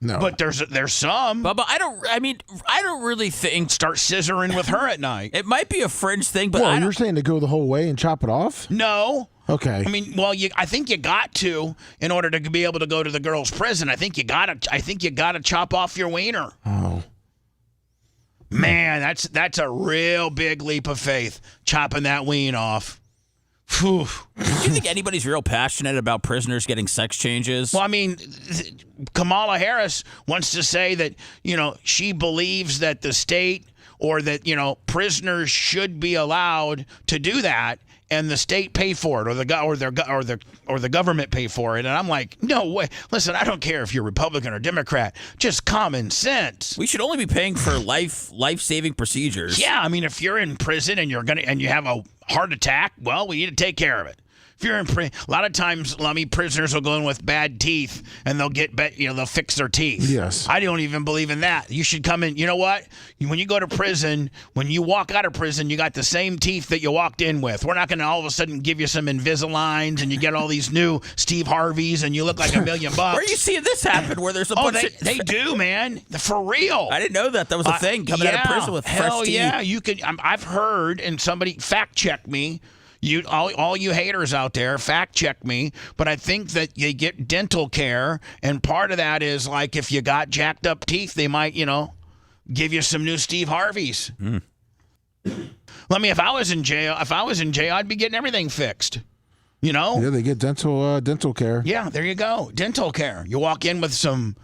No. But there's some. Bubba, I don't really think Start scissoring with her at night. it might be a fringe thing, but Well, you're saying to go the whole way and chop it off? No. Okay. I mean, well, I think you got to in order to be able to go to the girls' prison. I think you gotta chop off your wiener. Oh. Man, that's a real big leap of faith, chopping that ween off. Whew. do you think anybody's real passionate about prisoners getting sex changes? Well, I mean, Kamala Harris wants to say that, she believes that the state or that, prisoners should be allowed to do that. And the state pay for it, or the government pay for it, and I'm like, no way. Listen, I don't care if you're Republican or Democrat, just common sense. We should only be paying for life-saving procedures. Yeah, I mean, if you're in prison and you have a heart attack, well, we need to take care of it. If you're in prison, a lot of times, prisoners will go in with bad teeth, and they'll they'll fix their teeth. Yes. I don't even believe in that. You should come in. You know what? When you go to prison, when you walk out of prison, you got the same teeth that you walked in with. We're not going to all of a sudden give you some Invisaligns, and you get all these new Steve Harveys, and you look like $1 million. Where are you seeing this happen? Where there's a bunch of... they do, man. For real. I didn't know that was a thing. Coming out of prison with fresh teeth. Yeah, you could. I've heard, and somebody fact check me. All you haters out there, fact check me, but I think that you get dental care, and part of that is like if you got jacked up teeth, they might, give you some new Steve Harveys. If I was in jail, I'd be getting everything fixed. Yeah, they get dental care. Yeah, there you go, dental care. You walk in with some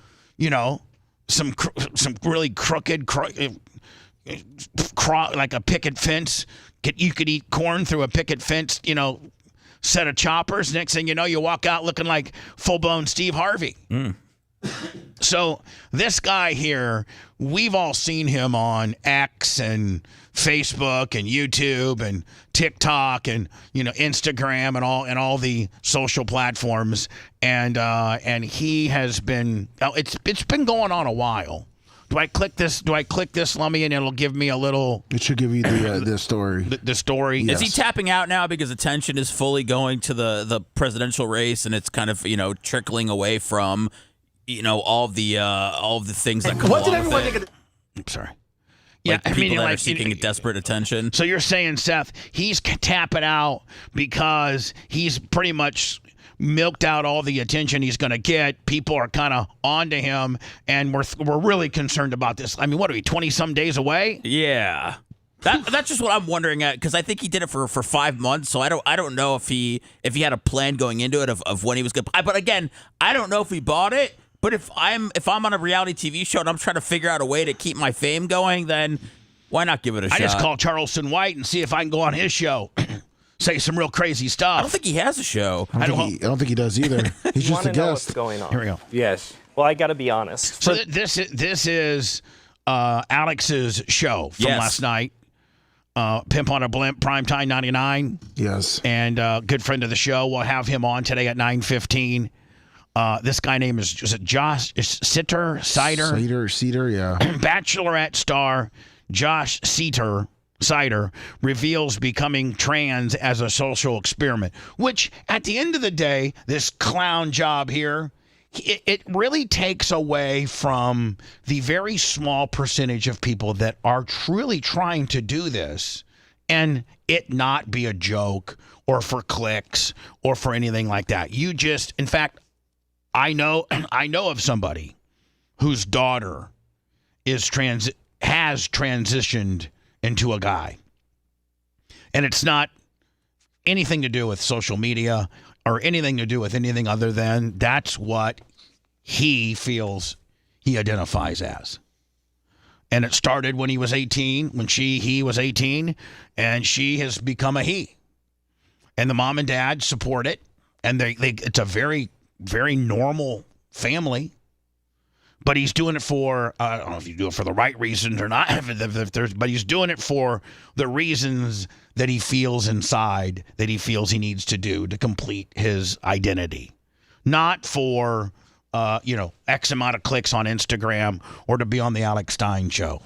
really crooked, like a picket fence. You could eat corn through a picket fence, set of choppers. Next thing you know, you walk out looking like full-blown Steve Harvey. So this guy here, we've all seen him on X and Facebook and YouTube and TikTok and Instagram and all the social platforms, and he has been. It's been going on a while. Do I click this, Lummy, and it'll give me a little... It should give you the story. The story? Yes. Is he tapping out now because attention is fully going to the presidential race, and it's kind of, trickling away from, all the things that come along with it? I'm sorry. Like people that are seeking desperate attention. So you're saying, Seth, he's tapping out because he's pretty much... milked out all the attention he's going to get. People are kind of onto him, and we're really concerned about this. I mean, what are we, 20-some days away? Yeah. That's just what I'm wondering at, because I think he did it for 5 months, so I don't know if he had a plan going into it of when he was going to. But again, I don't know if he bought it. But if I'm on a reality TV show and I'm trying to figure out a way to keep my fame going, then why not give it a shot? I just call Charleston White and see if I can go on his show. Say some real crazy stuff. I don't think he has a show. I don't think he does either. He's just a guest. Know what's going on? Here we go. Yes. Well, I got to be honest. So this is Alex's show from last night. Pimp on a Blimp, Primetime 99. Yes. And good friend of the show. We'll have him on today at 9:15. This guy name is it Josh Sitter? Sider, yeah. Bachelorette star Josh Sider reveals becoming trans as a social experiment, which at the end of the day, this clown job here, it really takes away from the very small percentage of people that are truly trying to do this and it not be a joke or for clicks or for anything like that. In fact, I know of somebody whose daughter has transitioned into a guy. And it's not anything to do with social media or anything to do with anything other than that's what he feels he identifies as. And it started when he was 18, when he was 18, and she has become a he. And the mom and dad support it, and it's a very, very normal family. But he's doing it for, I don't know if you do it for the right reasons or not, but he's doing it for the reasons that he feels inside that he feels he needs to do to complete his identity. Not for, X amount of clicks on Instagram or to be on the Alex Stein show.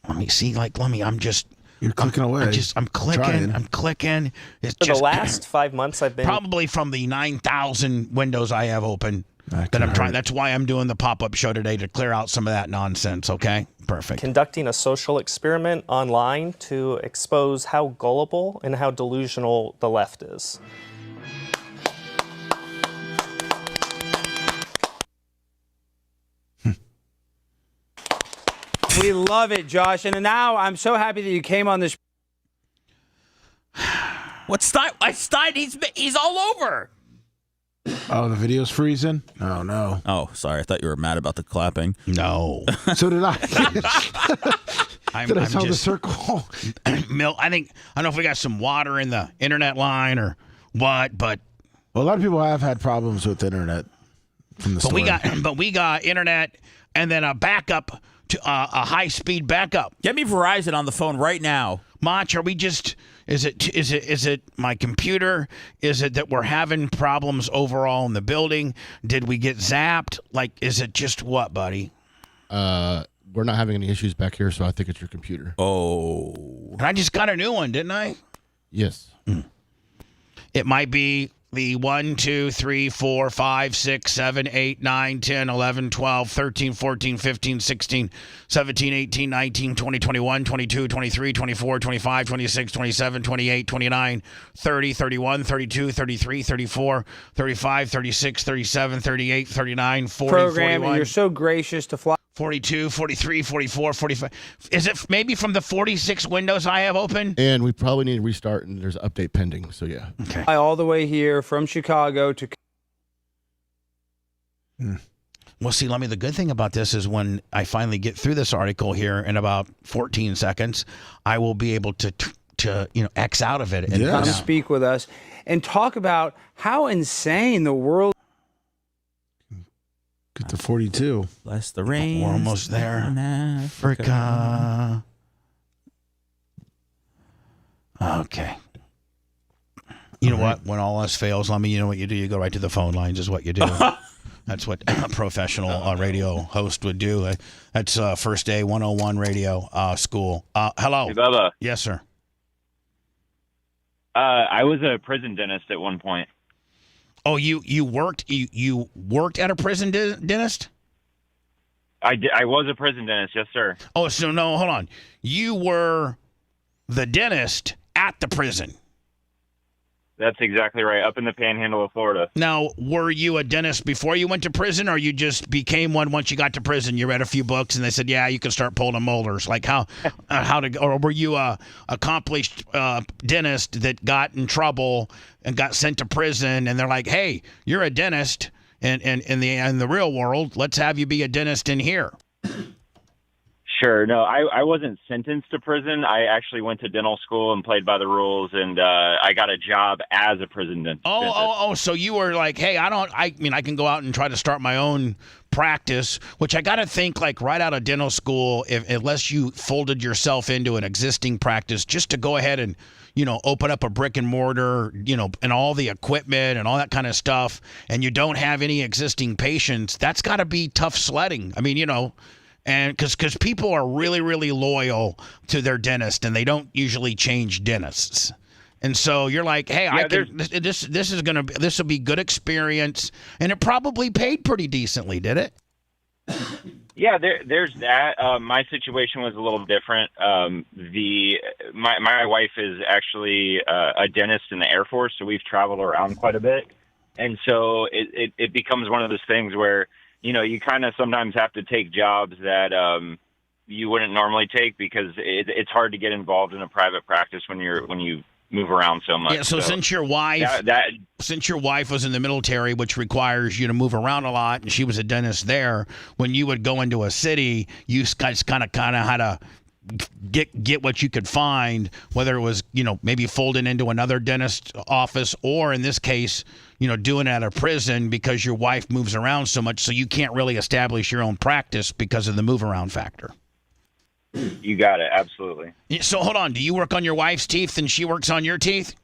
Let me see, You're clicking away. I'm clicking. It's for the last 5 months I've been... Probably from the 9,000 windows I have open. That I'm trying. That's why I'm doing the pop-up show today, to clear out some of that nonsense. Okay, perfect. Conducting a social experiment online to expose how gullible and how delusional the left is. We love it, Josh. And now I'm so happy that you came on this. What's Stein? He's all over. Oh, the video's freezing? Oh, no. Oh, sorry. I thought you were mad about the clapping. No. So did I. I saw the circle. I don't know if we got some water in the internet line or what, but... Well, a lot of people have had problems with the internet from the story. But we got internet and then a backup, to a high-speed backup. Get me Verizon on the phone right now. Mach, are we just... Is it my computer? Is it that we're having problems overall in the building? Did we get zapped? Is it just what, buddy? We're not having any issues back here, so I think it's your computer. Oh. And I just got a new one, didn't I? Yes. It might be the 1, 2, 3, 4, 5, 6, 7, 8, 9, 10, 11, 12, 13, 14, 15, 16, 17, 18, 19, 20, 21, 22, 23, 24, 25, 26, 27, 28, 29, 30, 31, 32, 33, 34, 35, 36, 37, 38, 39, 40, Program, 41. You're so gracious to fly. 42, 43, 44, 45. Is it maybe from the 46 windows I have open? And we probably need to restart, and there's an update pending, so yeah. Okay. All the way here from Chicago to... Well, see, the good thing about this is when I finally get through this article here in about 14 seconds, I will be able to X out of it. And come speak with us and talk about how insane the world... Get to 42. Bless the rain. We're almost there. Africa. Okay. You know what? When all else fails on me, you know what you do? You go right to the phone lines is what you do. That's what a professional radio host would do. That's First Day 101 Radio School. Hello. Hey, Bubba. Yes, sir. I was a prison dentist at one point. Oh, you worked at a prison dentist? I was a prison dentist, yes, sir. Oh, so no, hold on. You were the dentist at the prison. That's exactly right, up in the panhandle of Florida. Now, were you a dentist before you went to prison, or you just became one once you got to prison? You read a few books, and they said, yeah, you can start pulling molars. Like how to, or were you a accomplished dentist that got in trouble and got sent to prison, and they're like, hey, you're a dentist in the real world. Let's have you be a dentist in here. Sure. No, I wasn't sentenced to prison. I actually went to dental school and played by the rules, and I got a job as a prison dentist. Oh, so you were like, hey, I mean, I can go out and try to start my own practice, which I got to think like right out of dental school, unless you folded yourself into an existing practice, just to go ahead and, open up a brick and mortar, and all the equipment and all that kind of stuff, and you don't have any existing patients, that's got to be tough sledding. I mean, and because people are really, really loyal to their dentist, and they don't usually change dentists. And so you're like, hey, this will be good experience, and it probably paid pretty decently, did it? Yeah, there's that. My situation was a little different. My wife is actually a dentist in the Air Force, so we've traveled around quite a bit, and so it becomes one of those things where you kind of sometimes have to take jobs that you wouldn't normally take because it's hard to get involved in a private practice when you move around so much. Yeah. So since your wife was in the military, which requires you to move around a lot, and she was a dentist there, when you would go into a city, you guys kind of had to get what you could find, whether it was maybe folding into another dentist office, or in this case doing it at a prison because your wife moves around so much, so you can't really establish your own practice because of the move around factor. You got it, absolutely. So hold on, do you work on your wife's teeth and she works on your teeth?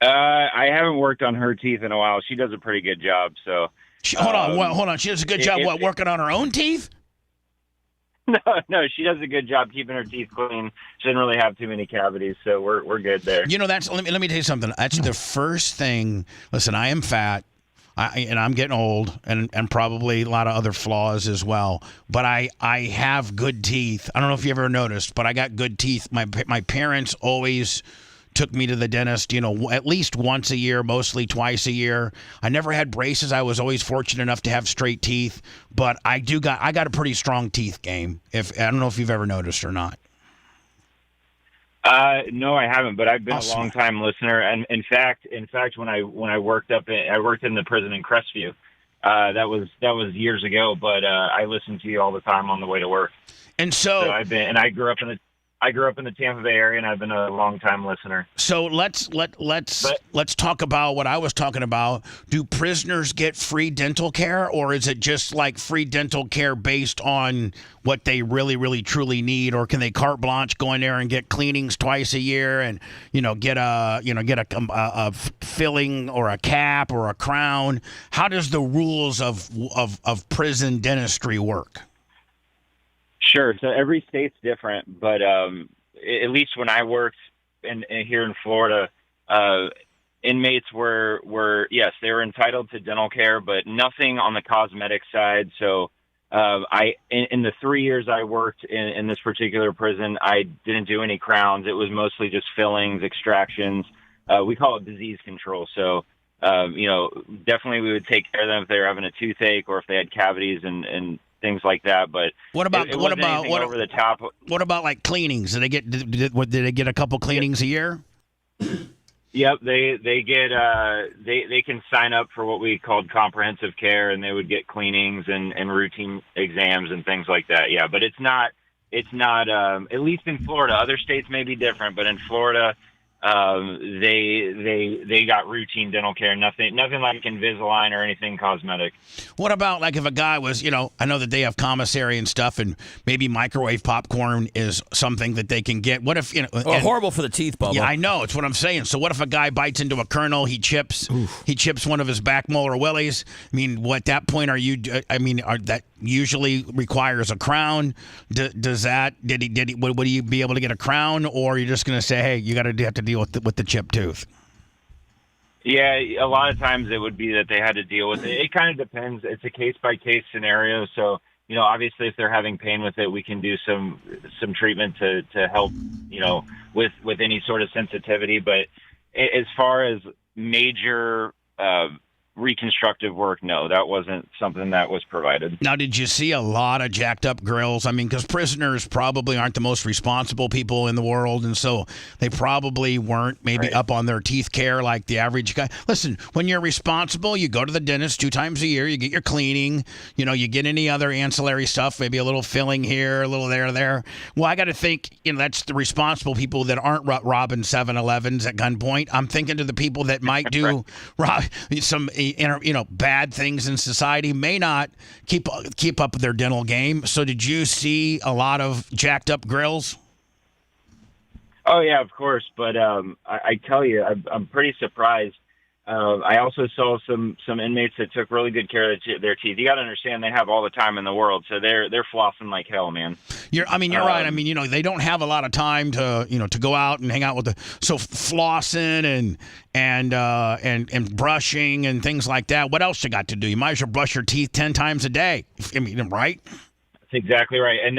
I haven't worked on her teeth in a while. She does a pretty good job. So hold on, she does a good job working on her own teeth? No, she does a good job keeping her teeth clean. She doesn't really have too many cavities, so we're good there. That's let me tell you something. That's the first thing. Listen, I am fat, and I'm getting old, and probably a lot of other flaws as well. But I have good teeth. I don't know if you ever noticed, but I got good teeth. My parents always took me to the dentist, at least once a year, mostly twice a year. I never had braces. I was always fortunate enough to have straight teeth, but I got a pretty strong teeth game. I don't know if you've ever noticed or not. No, I haven't, but I've been a long time listener. And in fact, when I worked I worked in the prison in Crestview. That was years ago, but I listened to you all the time on the way to work. And so I grew up in the Tampa Bay area, and I've been a long-time listener. So let's talk about what I was talking about. Do prisoners get free dental care, or is it just like free dental care based on what they really, really, truly need, or can they carte blanche go in there and get cleanings twice a year and get a filling or a cap or a crown? How does the rules of prison dentistry work? Sure. So every state's different, but at least when I worked here in Florida, inmates were yes, they were entitled to dental care, but nothing on the cosmetic side. So in the 3 years I worked in this particular prison, I didn't do any crowns. It was mostly just fillings, extractions. We call it disease control. So definitely we would take care of them if they were having a toothache or if they had cavities and things like that. But what about over the top? What about like cleanings? Did they get a couple cleanings a year? Yep, they get they can sign up for what we called comprehensive care, and they would get cleanings and routine exams and things like that. Yeah, but it's not at least in Florida. Other states may be different, but in Florida, they got routine dental care, nothing like Invisalign or anything cosmetic. What about like if a guy was, I know that they have commissary and stuff, and maybe microwave popcorn is something that they can get. What if horrible for the teeth, Bubba. Yeah, I know. It's what I'm saying. So what if a guy bites into a kernel? He chips one of his back molar willies. I mean, what that point are you? That usually requires a crown. Does that? Would he be able to get a crown, or are you just going to say, hey, you got to have to deal with the chipped tooth? Yeah, a lot of times it would be that they had to deal with it. It kind of depends. It's a case-by-case scenario. So, obviously if they're having pain with it, we can do some treatment to help, with any sort of sensitivity. But as far as major reconstructive work, no, that wasn't something that was provided. Now, did you see a lot of jacked up grills? I mean, because prisoners probably aren't the most responsible people in the world, and so they probably weren't maybe up on their teeth care like the average guy. Listen, when you're responsible, you go to the dentist 2 times a year, you get your cleaning, you get any other ancillary stuff, maybe a little filling here, a little there. Well, I got to think, that's the responsible people that aren't robbing 7-Elevens at gunpoint. I'm thinking to the people that might do some bad things in society, may not keep up with their dental game. So did you see a lot of jacked up grills? Oh yeah, of course. But I tell you, I'm pretty surprised. I also saw some inmates that took really good care of their teeth. You got to understand, they have all the time in the world, so they're flossing like hell, man. You're right. I mean, they don't have a lot of time to go out and hang out with so flossing and brushing and things like that. What else you got to do? You might as well brush your teeth 10 times a day. I mean, right? That's exactly right. And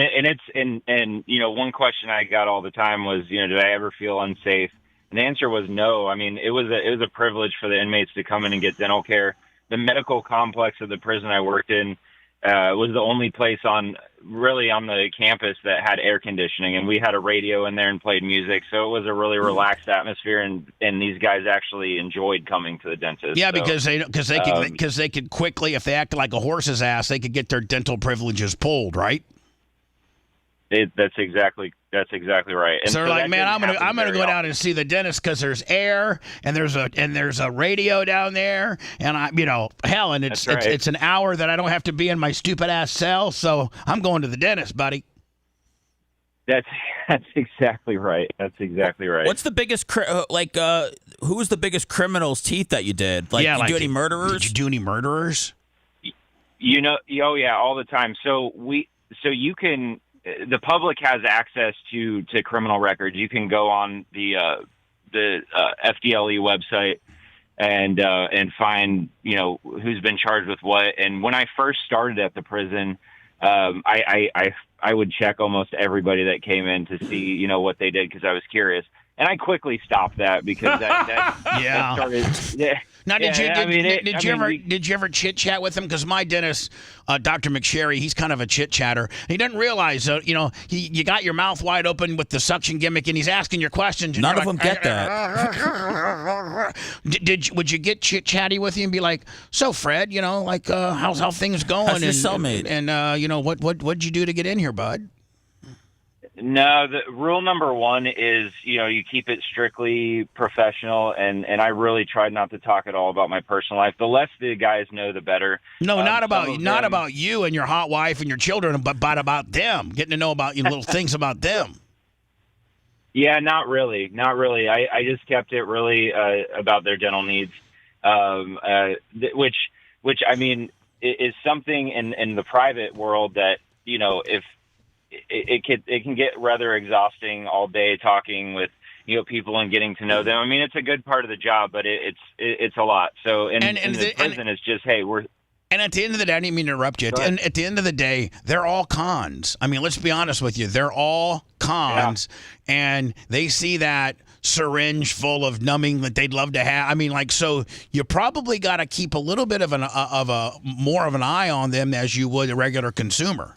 one question I got all the time was, did I ever feel unsafe? And the answer was no. I mean, it was a privilege for the inmates to come in and get dental care. The medical complex of the prison I worked in was the only place on the campus that had air conditioning, and we had a radio in there and played music. So it was a really relaxed atmosphere, and these guys actually enjoyed coming to the dentist. Yeah, because they could quickly, if they acted like a horse's ass, they could get their dental privileges pulled, right? That's exactly right. And so they're like, man, I'm gonna go down and see the dentist because there's air and there's a radio down there, and and it's an hour that I don't have to be in my stupid ass cell, so I'm going to the dentist, buddy. That's exactly right. That's exactly right. What's the biggest who was the biggest criminal's teeth that you did? Did you do any murderers? Did you do any murderers? All the time. So you can. The public has access to criminal records. You can go on the FDLE website and find who's been charged with what. And when I first started at the prison, I would check almost everybody that came in to see what they did because I was curious. And I quickly stopped that because that started. Yeah. Now, did you ever chit chat with him? Because my dentist, Dr. McSherry, he's kind of a chit chatter. He doesn't realize, you got your mouth wide open with the suction gimmick, and he's asking your questions. None of them get that. Would you get chit chatty with you and be like, "So Fred, how's how things going?" How's your cellmate? And what'd you do to get in here, bud? No, the rule number one is, you keep it strictly professional, and I really tried not to talk at all about my personal life. The less the guys know, the better. No, not about you and your hot wife and your children, but about them, getting to know about little things about them. Yeah, not really. I just kept it really about their dental needs, which I mean is something in the private world that if it can get rather exhausting all day talking with people and getting to know them. I mean, it's a good part of the job, but it's a lot. So in the prison, it's just, hey, we're. And at the end of the day, I didn't mean to interrupt you. And at the end of the day, they're all cons. I mean, let's be honest with you. They're all cons, and they see that syringe full of numbing that they'd love to have. I mean, so you probably got to keep a little bit of more of an eye on them as you would a regular consumer.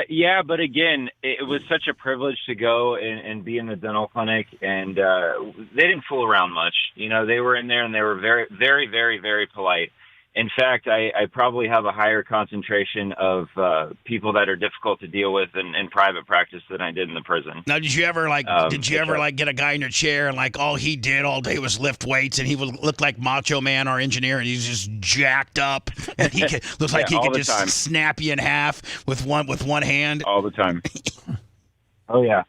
Yeah, but again, it was such a privilege to go and be in the dental clinic, and they didn't fool around much. They were in there and they were very, very, very, very polite. In fact, I probably have a higher concentration of people that are difficult to deal with in private practice than I did in the prison. Now, did you ever get a guy in your chair and like all he did all day was lift weights, and he would look like Macho Man, our engineer, and he's just jacked up, and he looks like he could just snap you in half with one hand all the time. Oh yeah.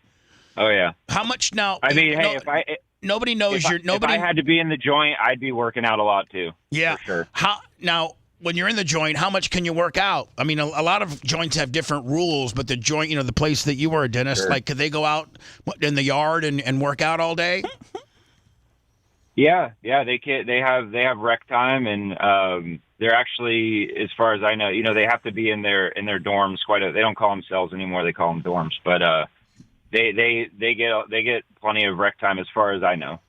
How much now? I mean, hey, nobody knows If I had to be in the joint, I'd be working out a lot too. Yeah, for sure. Now, when you're in the joint, how much can you work out? I mean, a lot of joints have different rules, but the joint, the place that you were a dentist, like, could they go out in the yard and work out all day? Yeah, they can. They have rec time, and they're actually, as far as I know, they have to be in their dorms. They don't call them cells anymore; they call them dorms. But they get plenty of rec time, as far as I know.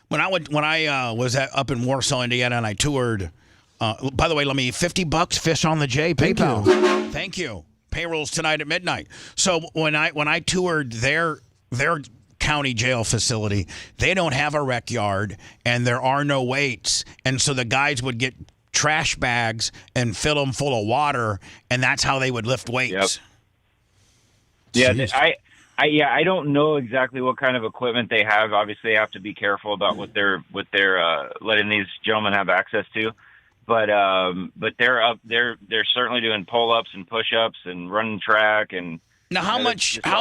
When I was up in Warsaw, Indiana, and I toured. By the way, let me $50 Fish on the J PayPal. Thank you. Payroll's tonight at midnight. So when I toured their county jail facility, they don't have a rec yard and there are no weights, and so the guys would get trash bags and fill them full of water, and that's how they would lift weights. Yep. Yeah, I don't know exactly what kind of equipment they have. Obviously, they have to be careful about what they're letting these gentlemen have access to. But they're certainly doing pull-ups and push-ups and running track, and now a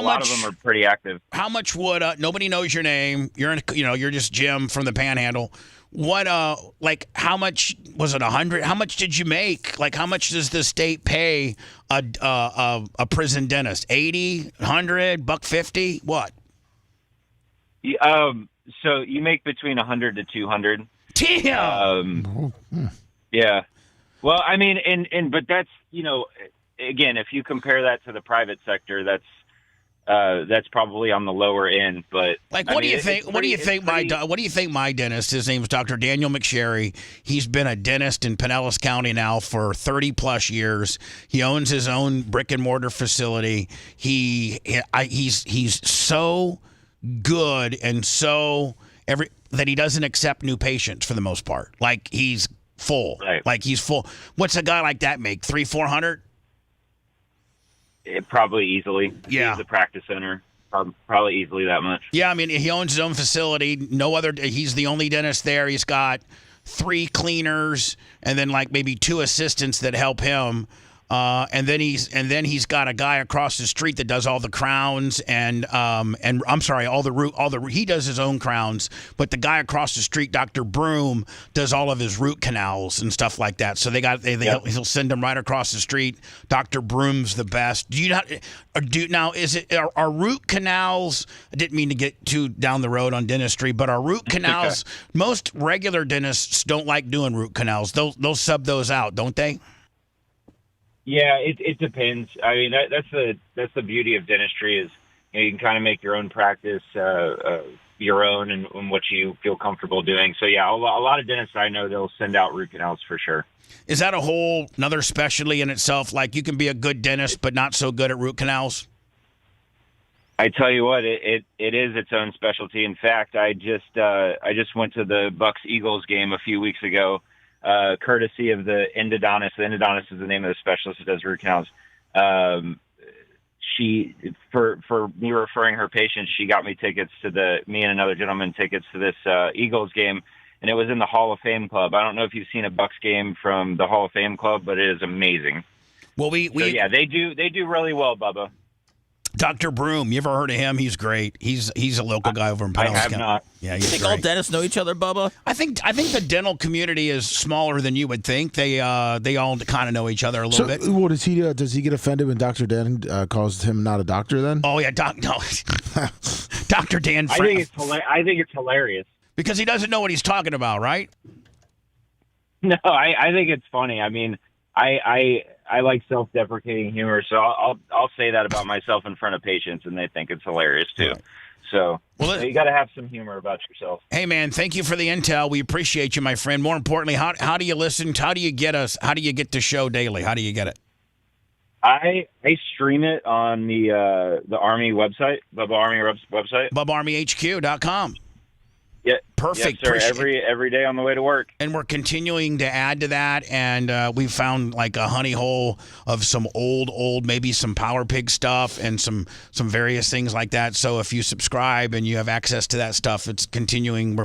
lot of them are pretty active. How much would nobody knows your name? You're just Jim from the Panhandle. What how much was it? 100? How much did you make? Like, how much does the state pay a prison dentist? 80, 100, $150? What? So you make between 100 to 200. Damn. Yeah. Well, I mean, but that's, again, if you compare that to the private sector, that's probably on the lower end. But what do you think? What do you think my dentist? His name is Dr. Daniel McSherry. He's been a dentist in Pinellas County now for 30 plus years. He owns his own brick and mortar facility. He's so good and so that he doesn't accept new patients for the most part. Like, he's full. Right. Like, he's full. What's a guy like that make? 300-400? Probably easily. Yeah. He's the practice center. Probably easily that much. Yeah, I mean, he owns his own facility. He's the only dentist there. He's got 3 cleaners and then like maybe 2 assistants that help him. And then he's got a guy across the street that does all the crowns and I'm sorry, he does his own crowns, but the guy across the street, Dr. Broom, does all of his root canals and stuff like that. So he'll send them right across the street. Dr. Broom's the best. Are root canals? I didn't mean to get too down the road on dentistry, but are root canals? Most regular dentists don't like doing root canals. They'll sub those out, don't they? Yeah, it depends. I mean, that's the beauty of dentistry is you can kind of make your own practice your own and what you feel comfortable doing. So yeah, a lot of dentists I know, they'll send out root canals for sure. Is that a whole another specialty in itself? Like, you can be a good dentist but not so good at root canals? I tell you what, it is its own specialty. In fact, I just went to the Bucks-Eagles game a few weeks ago. Courtesy of the endodontist. The endodontist is the name of the specialist who does root canals. She, for me referring her patients, she got me me and another gentleman tickets to this Eagles game, and it was in the Hall of Fame Club. I don't know if you've seen a Bucks game from the Hall of Fame Club, but it is amazing. Well, they do really well, Bubba. Dr. Broom, you ever heard of him? He's great. He's a local guy over in Pinellas County. I have not. Yeah, you think all dentists know each other, Bubba? I think the dental community is smaller than you would think. They all kind of know each other a little bit. What does he do? Does he get offended when Dr. Dan calls him not a doctor then? Oh yeah, Dr. Dan. I think it's hilarious because he doesn't know what he's talking about, right? No, I think it's funny. I mean, I like self-deprecating humor, so I'll say that about myself in front of patients, and they think it's hilarious too. Right. So you got to have some humor about yourself. Hey, man, thank you for the intel. We appreciate you, my friend. More importantly, how do you listen? How do you get us? How do you get the show daily? How do you get it? I stream it on the Army website, Bubba Army website, BubbaArmyHQ.com. Yeah, Perfect. Yes, sir. Every day on the way to work. And we're continuing to add to that, and we found like a honey hole of some old, maybe some Power Pig stuff and some various things like that. So if you subscribe and you have access to that stuff, it's continuing. We're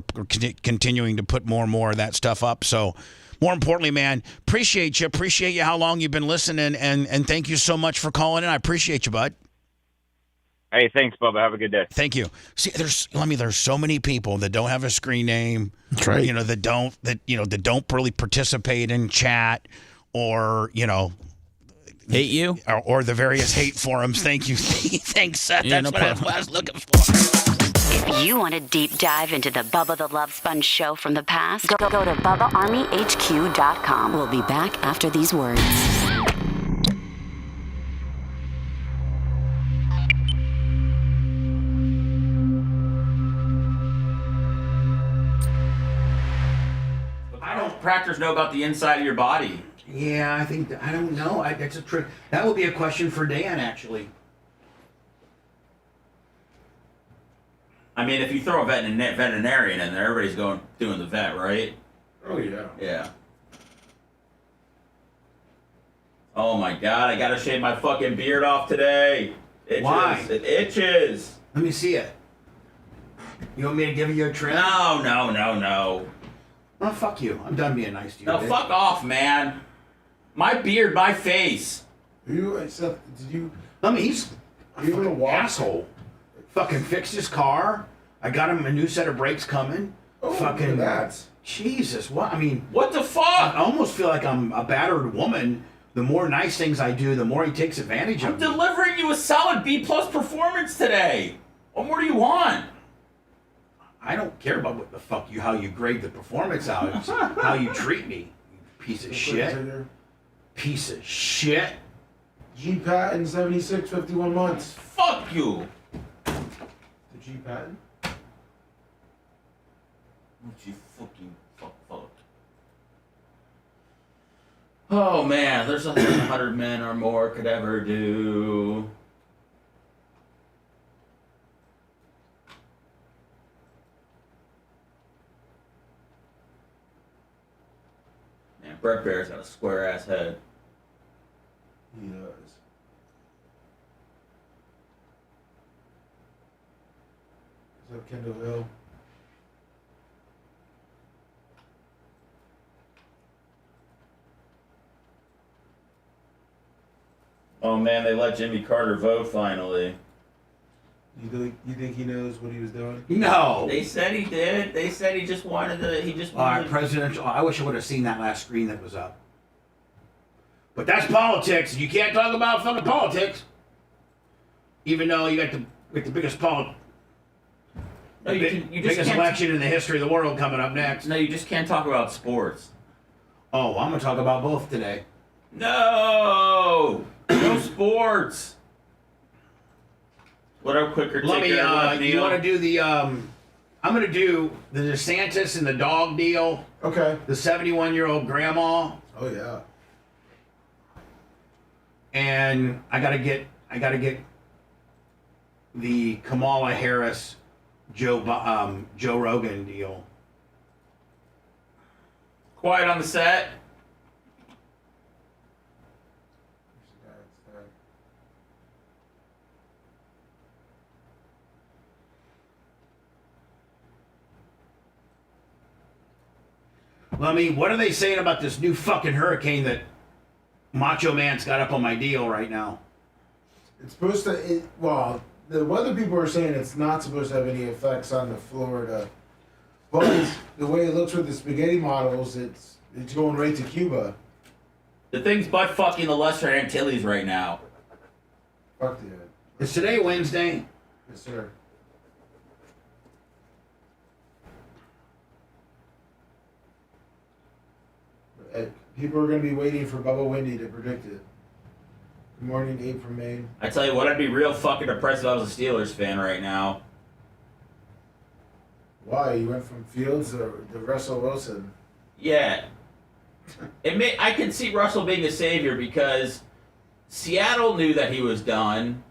continuing to put more and more of that stuff up. So more importantly, man, appreciate you how long you've been listening, and thank you so much for calling in. I appreciate you, bud. Hey, thanks, Bubba. Have a good day. Thank you. See, there's so many people that don't have a screen name. That's right. That don't really participate in chat, or hate you, or the various hate forums. Thank you. Thanks, Seth. Yeah, That's no what problem. I was looking for. If you want a deep dive into the Bubba the Love Sponge show from the past, go to BubbaArmyHQ.com. We'll be back after these words. How don't practitioners know about the inside of your body? Yeah, I don't know. That's a trick. That would be a question for Dan, actually. I mean, if you throw a veterinarian in there, everybody's doing the vet, right? Oh, yeah. Yeah. Oh my God, I gotta shave my fucking beard off today. Itches. Why? It itches. Let me see it. You want me to give you a trim? No. Oh, fuck you. I'm done being nice to you. No, bitch. fuck off, man. My beard, my face. Let me. He's a fucking asshole. Fucking fixed his car. I got him a new set of brakes coming. Oh, fucking look at that. Jesus, what? I mean, what the fuck? I almost feel like I'm a battered woman. The more nice things I do, the more he takes advantage of I'm me. delivering you a solid B+ performance today. What more do you want? I don't care about what the fuck how you grade the performance out. It's how you treat me, you piece of shit. Piece of shit. G patent 76, 51 months. Fuck you. The G patent. You fucking fuck. Oh man, there's nothing 100 men or more could ever do. Man, Brett Bear's got a square ass head. He does. What's up, Kendall Hill? Oh man, they let Jimmy Carter vote finally. You think he knows what he was doing? No. They said he did. They said he just wanted to. All right, presidential. I wish I would have seen that last screen that was up. But that's politics. You can't talk about fucking politics. Even though you got the biggest biggest election in the history of the world coming up next. No, you just can't talk about sports. Oh, I'm gonna talk about both today. No sports. What up, quicker? Let me. You want to do the? I'm gonna do the DeSantis and the dog deal. Okay. The 71-year-old grandma. Oh yeah. And I gotta get the Kamala Harris, Joe Rogan deal. Quiet on the set. Well, I mean, what are they saying about this new fucking hurricane that Macho Man's got up on my deal right now? It's supposed to. Well, the weather people are saying it's not supposed to have any effects on the Florida, but the way it looks with the spaghetti models, it's going right to Cuba. The thing's butt fucking the Lesser Antilles right now. Fuck yeah. Is today Wednesday? Yes, sir. People are going to be waiting for Bubba Wendy to predict it. Good morning, Abe from Maine. I tell you what, I'd be real fucking depressed if I was a Steelers fan right now. Why? You went from Fields to Russell Wilson. Yeah. I can see Russell being a savior because Seattle knew that he was done,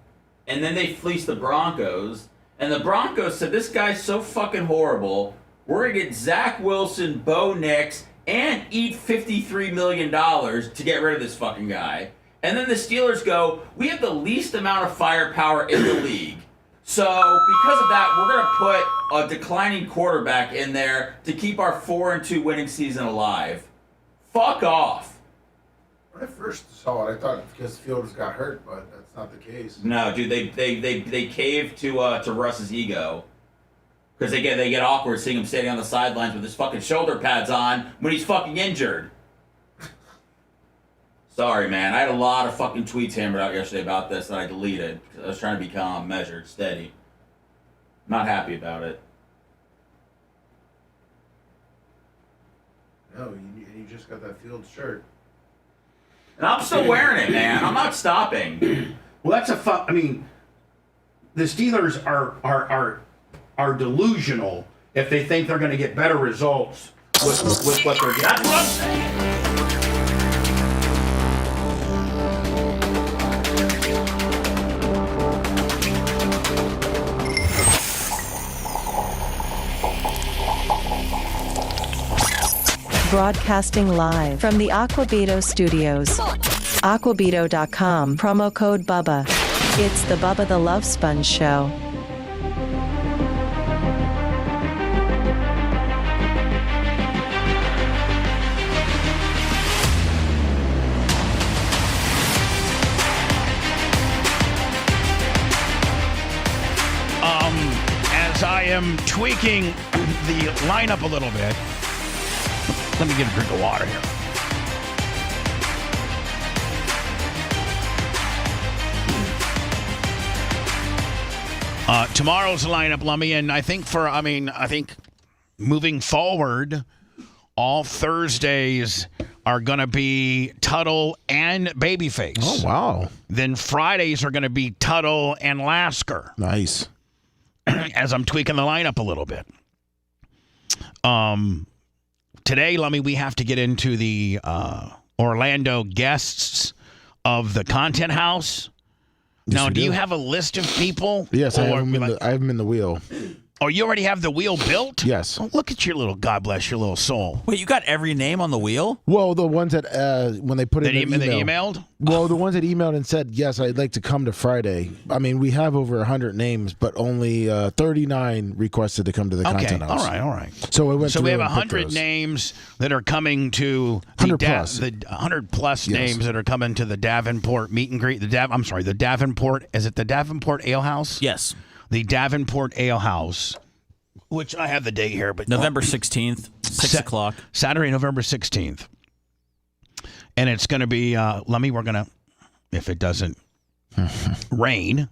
and then they fleeced the Broncos, and the Broncos said, this guy's so fucking horrible, we're going to get Zach Wilson, Bo Nix, and eat $53 million to get rid of this fucking guy. And then the Steelers go, we have the least amount of firepower in the league. So because of that, we're going to put a declining quarterback in there to keep our 4-2 winning season alive. Fuck off. When I first saw it, I thought because Fields got hurt, but that's not the case. No, dude, they cave to Russ's ego. Because they get awkward seeing him standing on the sidelines with his fucking shoulder pads on when he's fucking injured. Sorry, man. I had a lot of fucking tweets hammered out yesterday about this that I deleted. Because I was trying to be calm, measured, steady. Not happy about it. No, you just got that Fields shirt. And I'm still wearing it, man. I'm not stopping. Well, that's I mean, the Steelers are delusional if they think they're going to get better results with what they're getting. That's what I'm saying. Broadcasting live from the Aquabedo studios. Aquabedo.com, promo code Bubba. It's the Bubba the Love Sponge Show. As I am tweaking the lineup a little bit, let me get a drink of water here. Tomorrow's lineup, Lummy, and I think moving forward, all Thursdays are going to be Tuttle and Babyface. Oh, wow. Then Fridays are going to be Tuttle and Lasker. Nice. As I'm tweaking the lineup a little bit. Today, Lummy, we have to get into the Orlando guests of the Content House. Yes, now, do you have a list of people? Yes, I have them in the wheel. Oh, you already have the wheel built? Yes. Oh, look at your little, God bless your little soul. Wait, you got every name on the wheel? Well, the ones that, when they put it in the They email. emailed? Well, the ones that emailed and said, yes, I'd like to come to Friday. I mean, we have over 100 names, but only 39 requested to come to the Content House. All right. So, we have 100 names that are coming to the 100 plus names that are coming to the Davenport meet and greet. The Davenport, is it the Davenport Ale House? Yes. The Davenport Ale House, which I have the date here, but November 16th, 6 o'clock. Saturday, November 16th. And it's going to be, we're going to, if it doesn't rain,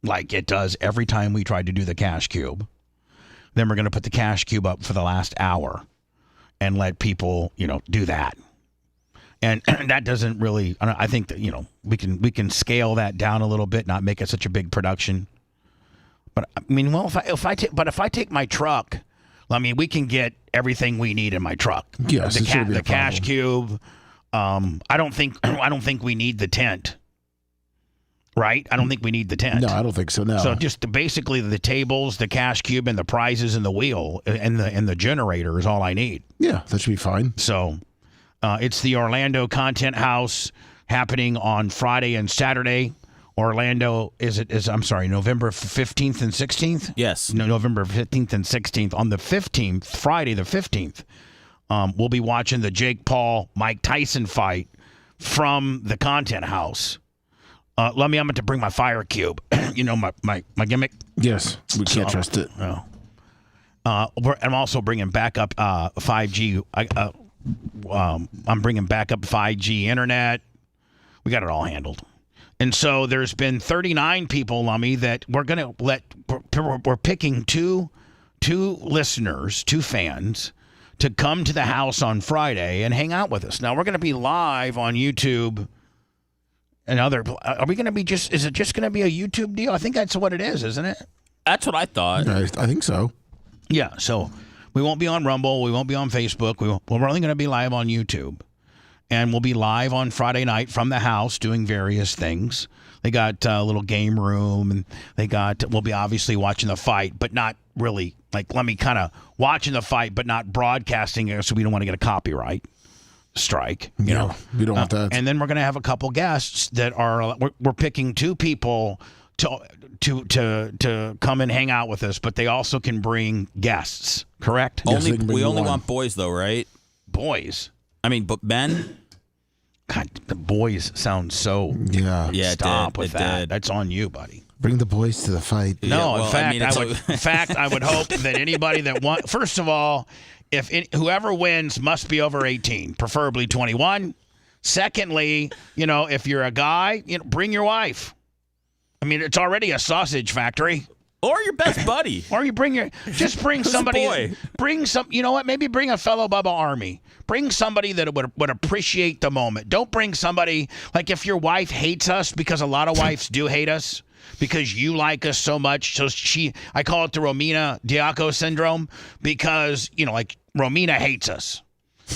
like it does every time we try to do the Cash Cube, then we're going to put the Cash Cube up for the last hour and let people, do that. And that doesn't really, I think that, we can scale that down a little bit, not make it such a big production. But I mean, well, if I take my truck, we can get everything we need in my truck. Yes, the Cash Cube. I don't think we need the tent. Right? I don't think we need the tent. No, I don't think so. No. So just basically the tables, the Cash Cube, and the prizes, and the wheel, and the generator is all I need. Yeah, that should be fine. So, it's the Orlando Content House happening on Friday and Saturday. Orlando November 15th and 16th? Yes. No, November 15th and 16th. On the 15th, Friday the 15th, we'll be watching the Jake Paul, Mike Tyson fight from the Content House. I'm going to bring my fire cube. My gimmick? Yes. We can't trust it. No. I'm also bringing back up 5G. I'm bringing back up 5G internet. We got it all handled. And so there's been 39 people, Lummy, that we're going to we're picking two listeners, two fans, to come to the house on Friday and hang out with us. Now, we're going to be live on YouTube and are we going to be is it just going to be a YouTube deal? I think that's what it is, isn't it? That's what I thought. I think so. Yeah, so we won't be on Rumble. We won't be on Facebook. We're only going to be live on YouTube. And we'll be live on Friday night from the house doing various things. They got a little game room, and we'll be obviously watching the fight, but not really let me kind of watching the fight, but not broadcasting it, so we don't want to get a copyright strike. You know, we don't want that. And then we're going to have a couple guests that are we're picking 2 people to come and hang out with us, but they also can bring guests. Correct? We only want boys, though, right? Boys. I mean, but men. God, the boys sound so. Yeah. Stop with it that. did. That's on you, buddy. Bring the boys to the fight. No, in fact, I would hope that anybody that wants. First of all, whoever wins must be over 18, preferably 21. Secondly, if you're a guy, bring your wife. I mean, it's already a sausage factory. Or your best buddy. Or you bring somebody. Bring some. You know what? Maybe bring a fellow Bubba Army. Bring somebody that would appreciate the moment. Don't bring somebody like if your wife hates us, because a lot of wives do hate us because you like us so much. So I call it the Romina Diaco syndrome, because Romina hates us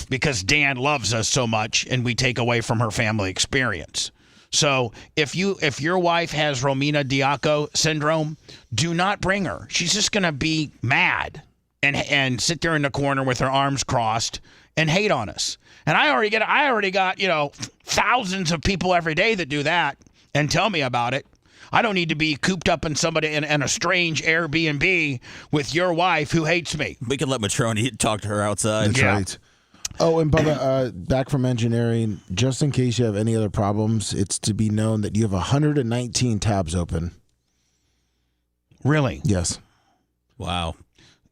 because Dan loves us so much, and we take away from her family experience. So if your wife has Romina Diaco syndrome, do not bring her. She's just going to be mad and sit there in the corner with her arms crossed and hate on us. And I already got thousands of people every day that do that and tell me about it. I don't need to be cooped up in a strange Airbnb with your wife who hates me. We can let Matroni talk to her outside. That's right. Oh, and Bubba, back from engineering, just in case you have any other problems, it's to be known that you have 119 tabs open. Really? Yes. Wow.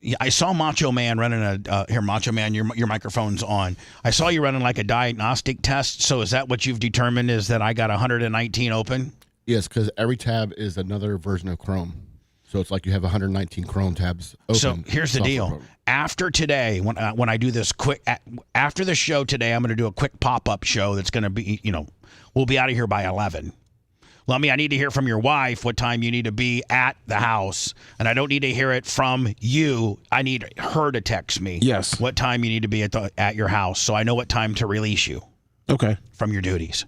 Yeah, I saw Macho Man running here, Macho Man, your microphone's on. I saw you running like a diagnostic test. So is that what you've determined, is that I got 119 open? Yes, because every tab is another version of Chrome. So it's like you have 119 Chrome tabs open. So here's the deal. Program. After today, when I do this quick, after the show today, I'm going to do a quick pop-up show that's going to be, we'll be out of here by 11. Lummy, I need to hear from your wife what time you need to be at the house. And I don't need to hear it from you. I need her to text me. Yes. What time you need to be at your house, so I know what time to release you. Okay. From your duties.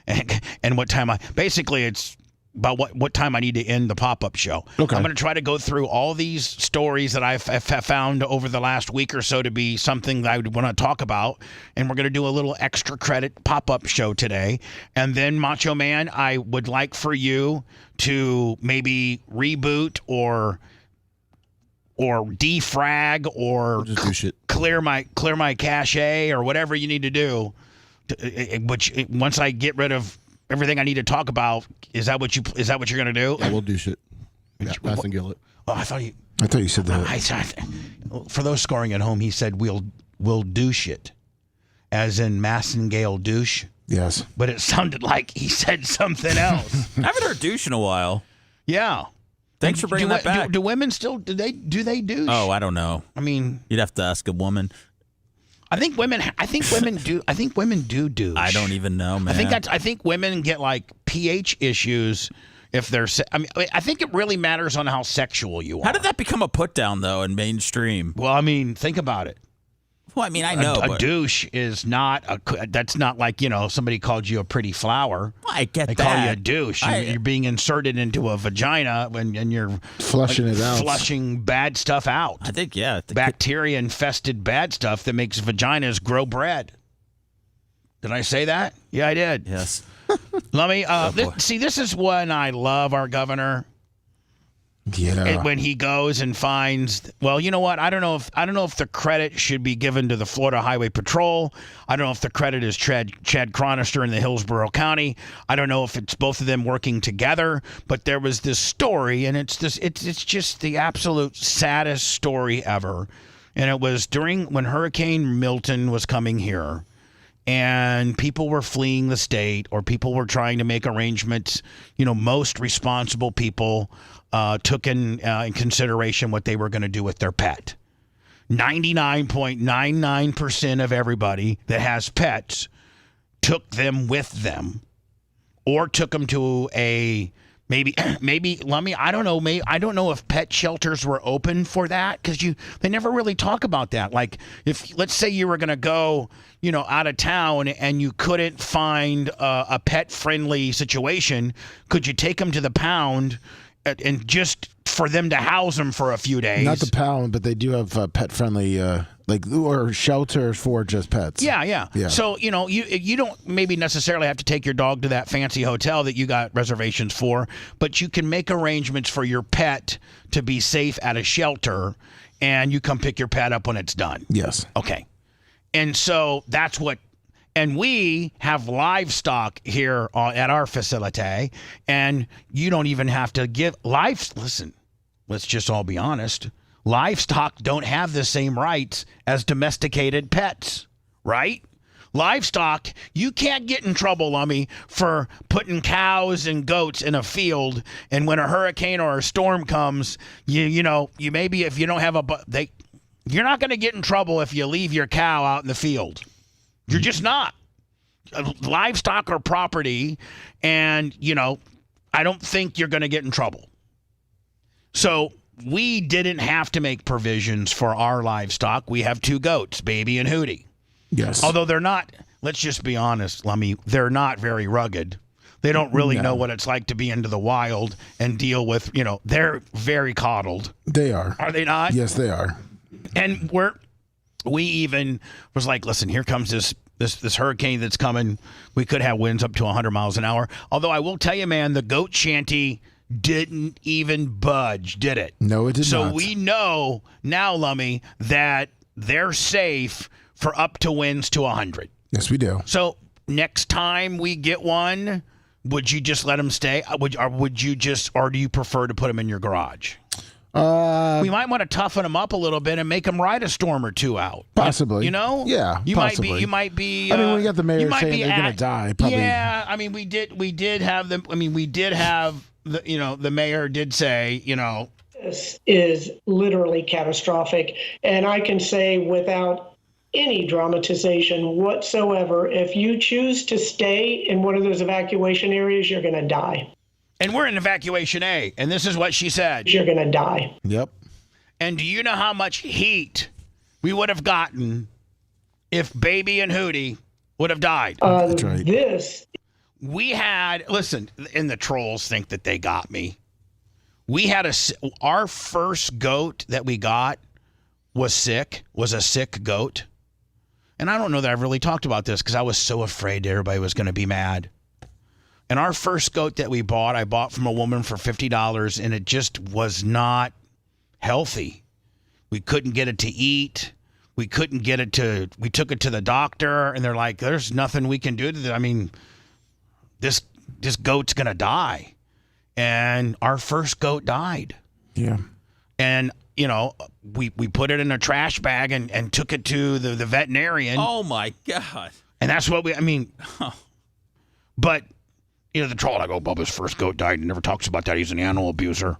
And what time basically it's about what time I need to end the pop-up show. Okay. I'm going to try to go through all these stories that I've found over the last week or so to be something that I would want to talk about, and we're going to do a little extra credit pop-up show today. And then, Macho Man, I would like for you to maybe reboot or defrag or just do shit. clear my cache or whatever you need to do. Which once I get rid of everything I need to talk about, is that what you're gonna do? Yeah, we'll do shit. Yeah, Baston Gillett. Oh, I thought you said that. For those scoring at home, he said we'll do shit, as in Massengale douche. Yes, but it sounded like he said something else. I haven't heard douche in a while. Yeah. Thanks for bringing that back. Do women still do they douche? Oh, I don't know. I mean, you'd have to ask a woman. I think women do. I think women do douche. I don't even know, man. I think women get like pH issues if they're. I think it really matters on how sexual you are. How did that become a put down though in mainstream? Well, I mean, think about it. Well, I mean, I know a douche is not that's not like somebody called you a pretty flower. I get they that. Call you a douche. You're being inserted into a vagina and you're flushing it out, flushing bad stuff out. I think bacteria infested bad stuff that makes vaginas grow bread. Did I say that? Yeah, I did. Yes. Let me see. This is when I love our governor. Yeah. When he goes and finds, well, you know what? I don't know if the credit should be given to the Florida Highway Patrol. I don't know if the credit is Chad Chronister in the Hillsborough County. I don't know if it's both of them working together. But there was this story, and it's just the absolute saddest story ever. And it was when Hurricane Milton was coming here, and people were fleeing the state, or people were trying to make arrangements. Most responsible people took in consideration what they were going to do with their pet. 99.99% of everybody that has pets took them with them, or took them to a maybe. Let me. I don't know. I don't know if pet shelters were open for that, because they never really talk about that. Like, if let's say you were going to go, out of town and you couldn't find a pet friendly situation, could you take them to the pound? and just for them to house them for a few days. Not the pound, but they do have pet friendly or shelters for just pets. Yeah. So, you don't maybe necessarily have to take your dog to that fancy hotel that you got reservations for, but you can make arrangements for your pet to be safe at a shelter, and you come pick your pet up when it's done. Yes. Okay. And so that's what, and we have livestock here at our facility, and you don't even have to give listen, let's just all be honest. Livestock don't have the same rights as domesticated pets, right? Livestock, you can't get in trouble, Lummy, for putting cows and goats in a field, and when a hurricane or a storm comes, you maybe if you don't have you're not going to get in trouble if you leave your cow out in the field. You're just not. Livestock are property, and I don't think you're going to get in trouble. So we didn't have to make provisions for our livestock. We have 2 goats, Baby and Hootie. Yes. Although they're not, let's just be honest, Lummy, they're not very rugged. They don't really know what it's like to be into the wild and deal with, they're very coddled. They are. Are they not? Yes, they are. And we even was like, listen, here comes this hurricane that's coming. We could have winds up to 100 miles an hour. Although I will tell you, man, the goat shanty didn't even budge, did it? No, it did not. So we know now, Lummy, that they're safe for up to winds to 100. Yes, we do. So next time we get one, would you just let them stay? Or do you prefer to put them in your garage? We might want to toughen them up a little bit and make them ride a storm or 2 out. Possibly. Yeah, possibly. You might be. I mean, we got the mayor saying they're going to die. Probably. Yeah, I mean, we did have them. I mean, we did have the mayor did say, This is literally catastrophic, and I can say without any dramatization whatsoever, if you choose to stay in one of those evacuation areas, you're going to die. And we're in evacuation A, and this is what she said. You're going to die. Yep. And do you know how much heat we would have gotten if Baby and Hootie would have died? That's right. We had, listen, and the trolls think that they got me. We had our first goat that we got was a sick goat. And I don't know that I've really talked about this because I was so afraid everybody was going to be mad. And our first goat that we bought, I bought from a woman for $50, and it just was not healthy. We couldn't get it to eat. We took it to the doctor, and they're like, there's nothing we can do to it. I mean, this goat's going to die. And our first goat died. Yeah. And, we put it in a trash bag and took it to the veterinarian. Oh, my God. And that's what but, the troll, I go, Bubba's first goat died and never talks about that. He's an animal abuser.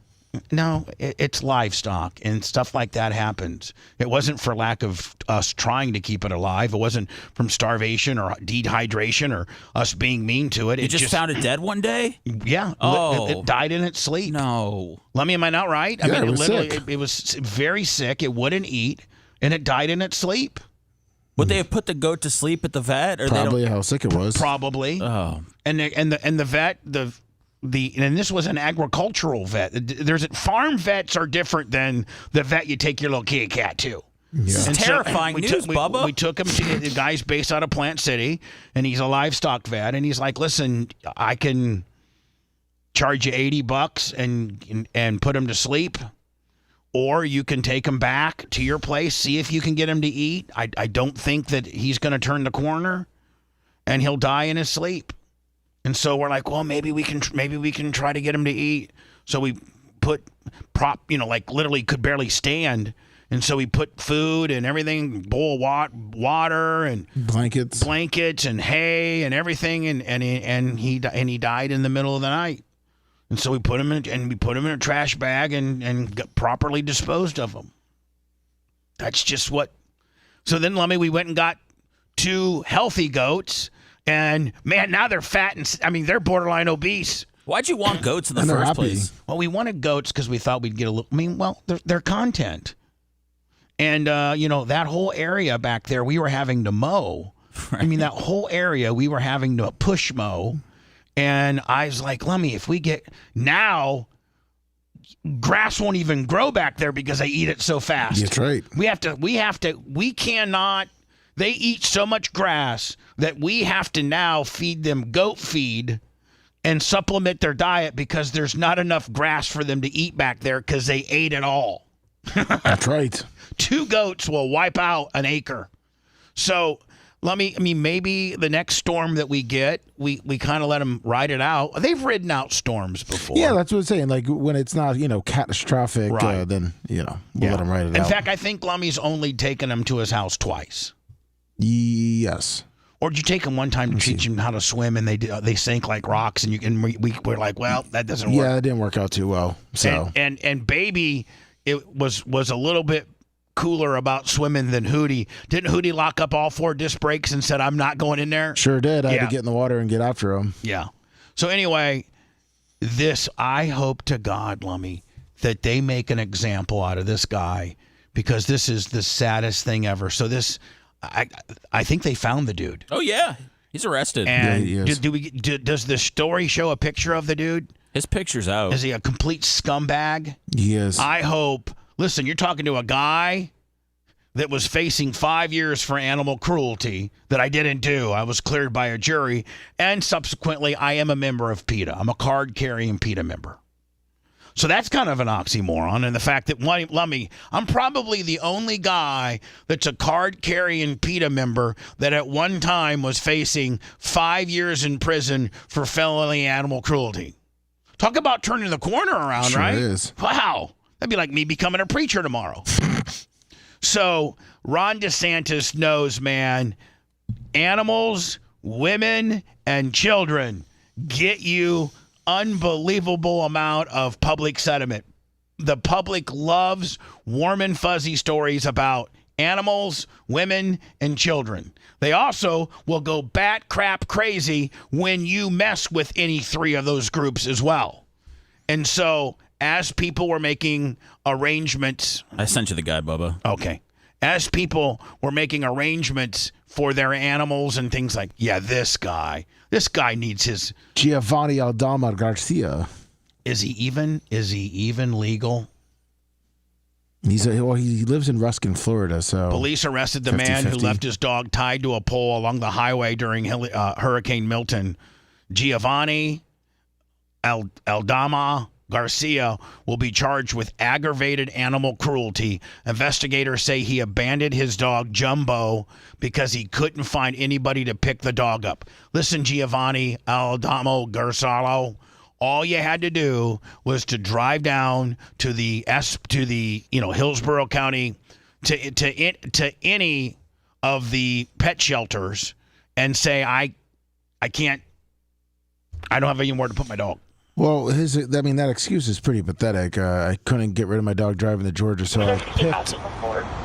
No, it's livestock, and stuff like that happens. It wasn't for lack of us trying to keep it alive. It wasn't from starvation or dehydration or us being mean to it. You just found it dead one day? Yeah. Oh. It died in its sleep. No. Lummy, am I not right? Yeah, it was sick. It was very sick. It wouldn't eat, and it died in its sleep. Would they have put the goat to sleep at the vet? Or Probably how sick it was. Probably. Oh. And the vet, and this was an agricultural vet. Farm vets are different than the vet you take your little kitty cat to. Yeah. This is terrifying news, Bubba. We took him to the guy's based out of Plant City, and he's a livestock vet, and he's like, listen, I can charge you $80 and put him to sleep, or you can take him back to your place, see if you can get him to eat. I don't think that he's going to turn the corner, and he'll die in his sleep. And so we're like, well, maybe we can try to get him to eat. So we put literally could barely stand. And so we put food and everything, bowl of water and blankets and hay and everything. And he died in the middle of the night. And so we put him in a trash bag and got properly disposed of him. That's just what. So then, Lummy, we went and got 2 healthy goats. And, man, now they're fat and, they're borderline obese. Why'd you want goats in the first place? Well, we wanted goats because we thought we'd get a little, they're content. And, that whole area back there, we were having to mow. Right. That whole area, we were having to push mow. And I was like, Lummy, if we get, now grass won't even grow back there because they eat it so fast. That's right. We cannot, they eat so much grass that we have to now feed them goat feed and supplement their diet because there's not enough grass for them to eat back there because they ate it all. That's right. 2 goats will wipe out an acre. So maybe the next storm that we get, we kind of let them ride it out. They've ridden out storms before. Yeah, that's what I'm saying. Like when it's not, catastrophic, Right. Then, we'll let them ride it out. In fact, I think Lummy's only taken him to his house twice. Yes. Or did you take him one time to teach him how to swim and they sink like rocks and we're like, well, that doesn't work. Yeah, it didn't work out too well. So and baby, it was a little bit cooler about swimming than Hootie. Didn't Hootie lock up all 4 disc brakes and said, I'm not going in there? Sure did. I had to get in the water and get after him. Yeah. So anyway, I hope to God, Lummy, that they make an example out of this guy because this is the saddest thing ever. So I think they found the dude. Oh, yeah. He's arrested. And he is. does the story show a picture of the dude? His picture's out. Is he a complete scumbag? He is. I hope. Listen, you're talking to a guy that was facing 5 years for animal cruelty that I didn't do. I was cleared by a jury. And subsequently, I am a member of PETA. I'm a card-carrying PETA member. So that's kind of an oxymoron. And the fact that, Lummy, I'm probably the only guy that's a card-carrying PETA member that at one time was facing 5 years in prison for felony animal cruelty. Talk about turning the corner around, Sure right? is. Wow. That'd be like me becoming a preacher tomorrow. So Ron DeSantis knows, man, animals, women, and children get you unbelievable amount of public sentiment. The public loves warm and fuzzy stories about animals, women, and children. They also will go bat crap crazy when you mess with any 3 of those groups as well. And so as people were making arrangements. I sent you the guy, Bubba. Okay. As people were making arrangements for their animals and things like, this guy needs his. Giovanni Aldama Garcia. Is he even legal? He lives in Ruskin, Florida. So police arrested the man who left his dog tied to a pole along the highway during Hurricane Milton. Giovanni Aldama Garcia will be charged with aggravated animal cruelty. Investigators say he abandoned his dog Jumbo because he couldn't find anybody to pick the dog up. Listen, Giovanni Aldama Garcia, all you had to do was to drive down to the Hillsborough County to any of the pet shelters and say I don't have anywhere to put my dog. Well, that excuse is pretty pathetic. I couldn't get rid of my dog driving to Georgia, so I picked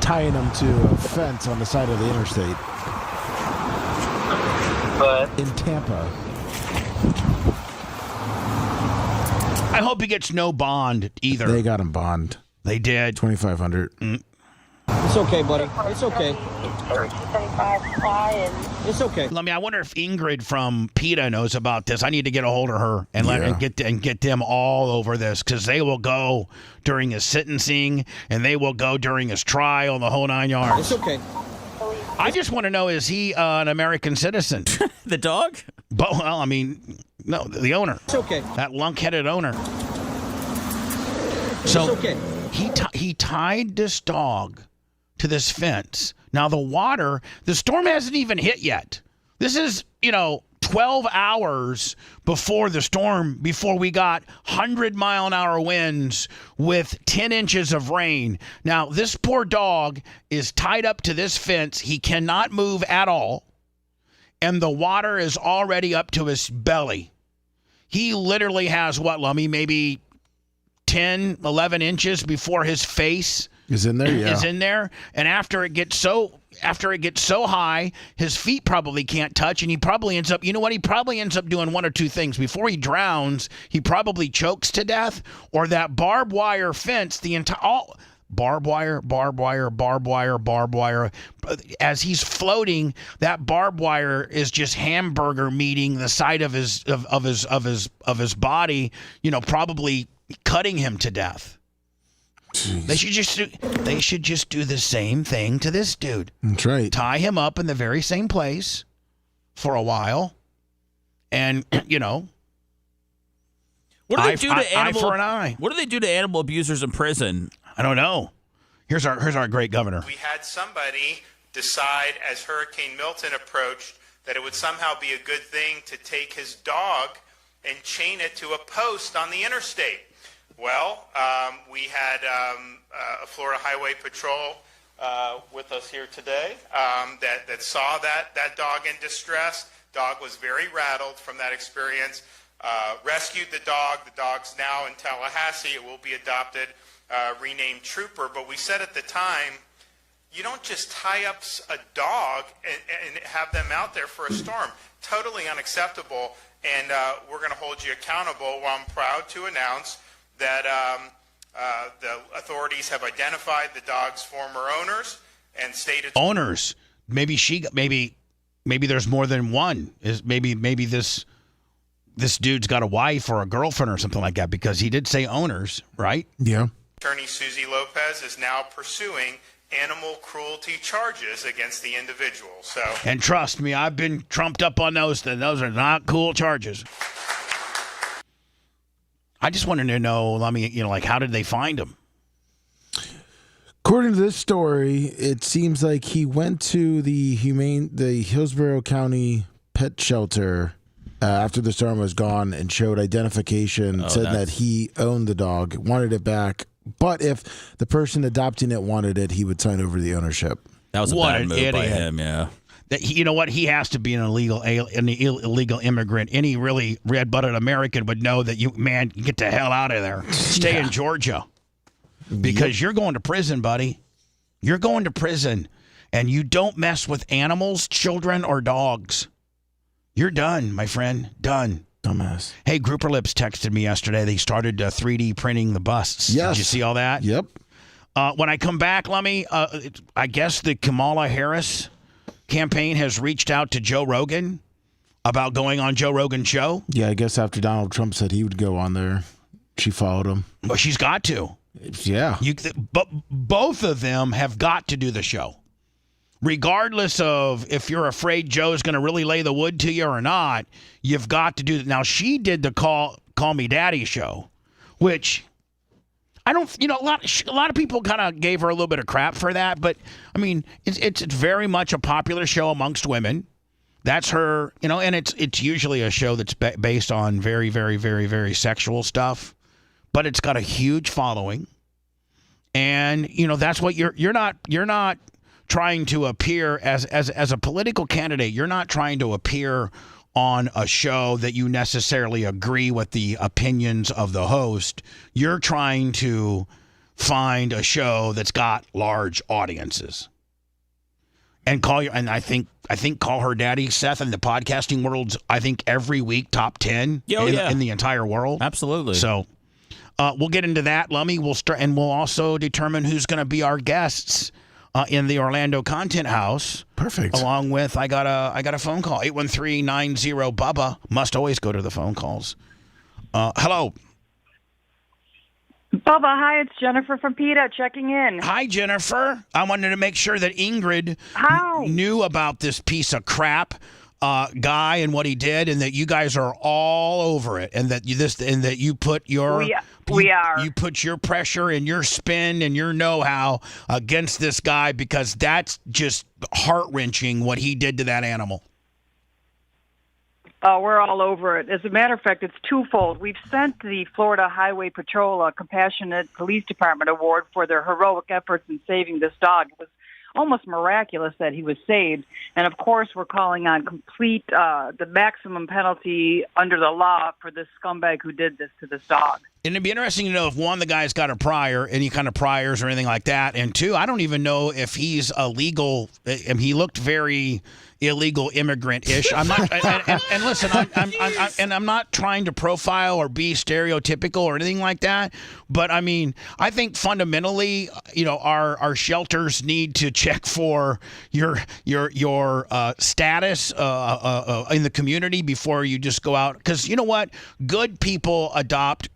tying him to a fence on the side of the interstate. But in Tampa. I hope he gets no bond either. They got him bond. They did. $2,500. It's okay, buddy. It's okay. It's okay. I wonder if Ingrid from PETA knows about this. I need to get a hold of her and get them all over this because they will go during his sentencing and they will go during his trial, the whole 9 yards. It's okay. I just want to know, is he an American citizen? The dog? No, the owner. It's okay. That lunk-headed owner. So it's okay. He tied this dog to this fence. Now the storm hasn't even hit yet. This is, 12 hours before the storm, before we got 100-mile-an-hour winds with 10 inches of rain. Now, this poor dog is tied up to this fence. He cannot move at all, and the water is already up to his belly. He literally has, maybe 10, 11 inches before his face is in there, is in there. And after it gets so high, his feet probably can't touch, and he probably ends up, he probably ends up doing one or two things. Before he drowns, he probably chokes to death, or that barbed wire fence, barbed wire. As he's floating, that barbed wire is just hamburger meating the side of his body, probably cutting him to death. Jeez. They should just do the same thing to this dude. That's right. Tie him up in the very same place for a while, and what do they do to animal? Eye for an eye. What do they do to animal abusers in prison? I don't know. Here's our great governor. We had somebody decide as Hurricane Milton approached that it would somehow be a good thing to take his dog and chain it to a post on the interstate. Well, we had a Florida Highway Patrol with us here today that saw that dog in distress. Dog was very rattled from that experience. Rescued the dog. The dog's now in Tallahassee. It will be adopted, renamed Trooper. But we said at the time, you don't just tie up a dog and have them out there for a storm. Totally unacceptable. And we're going to hold you accountable. Well, I'm proud to announce that the authorities have identified the dog's former owners and stated owners. Maybe there's more than one. Maybe this dude's got a wife or a girlfriend or something like that, because he did say owners, right? Yeah. Attorney Susie Lopez is now pursuing animal cruelty charges against the individual. And trust me, I've been trumped up on those. Those are not cool charges. I just wanted to know, how did they find him? According to this story, it seems like he went to the Hillsborough County pet shelter after the storm was gone and showed identification, said that he owned the dog, wanted it back. But if the person adopting it wanted it, he would sign over the ownership. That was a bad move by him, yeah. You know what? He has to be an illegal immigrant. Any really red-blooded American would know that get the hell out of there. Stay in Georgia. Because you're going to prison, buddy. You're going to prison. And you don't mess with animals, children, or dogs. You're done, my friend. Done. Dumbass. Hey, Grouper Lips texted me yesterday. They started 3D printing the busts. Yes. Did you see all that? Yep. When I come back, Lummy, I guess the Kamala Harris campaign has reached out to Joe Rogan about going on Joe Rogan's show. Yeah, I guess after Donald Trump said he would go on there, she followed him. Well, she's got to. Yeah. But both of them have got to do the show. Regardless of if you're afraid Joe's going to really lay the wood to you or not, you've got to do it. Now, she did the Call Me Daddy show, which I don't, a lot of people kind of gave her a little bit of crap for that. But, I mean, it's very much a popular show amongst women. That's her, and it's usually a show that's based on very, very, very, very sexual stuff. But it's got a huge following. And, that's what you're not trying to appear as a political candidate. You're not trying to appear on a show that you necessarily agree with the opinions of the host. You're trying to find a show that's got large audiences. And I think Call Her Daddy, Seth, in the podcasting world's, I think, every week top 10 in the entire world. Absolutely. So we'll get into that, Lummy. We'll start, and we'll also determine who's going to be our guests in the Orlando Content House. Perfect. Along with, I got a phone call, 813-90-BUBBA. Must always go to the phone calls. Hello. Bubba, hi, it's Jennifer from PETA checking in. Hi, Jennifer. I wanted to make sure that Ingrid knew about this piece of crap guy and what he did, and that you guys are all over it, and that you put your you put your pressure and your spin and your know-how against this guy, because that's just heart-wrenching what he did to that animal. Oh, we're all over it. As a matter of fact, it's twofold. We've sent the Florida Highway Patrol a Compassionate Police Department award for their heroic efforts in saving this dog. It was almost miraculous that he was saved. And, of course, we're calling on the maximum penalty under the law for this scumbag who did this to this dog. And it'd be interesting to know if, one, the guy's got a prior, any kind of priors or anything like that, and two, I don't even know if he's illegal. He looked very illegal immigrant-ish. I'm not, and listen, I'm not trying to profile or be stereotypical or anything like that. But I mean, I think fundamentally, our shelters need to check for your status in the community before you just go out. Because you know what, good people adopt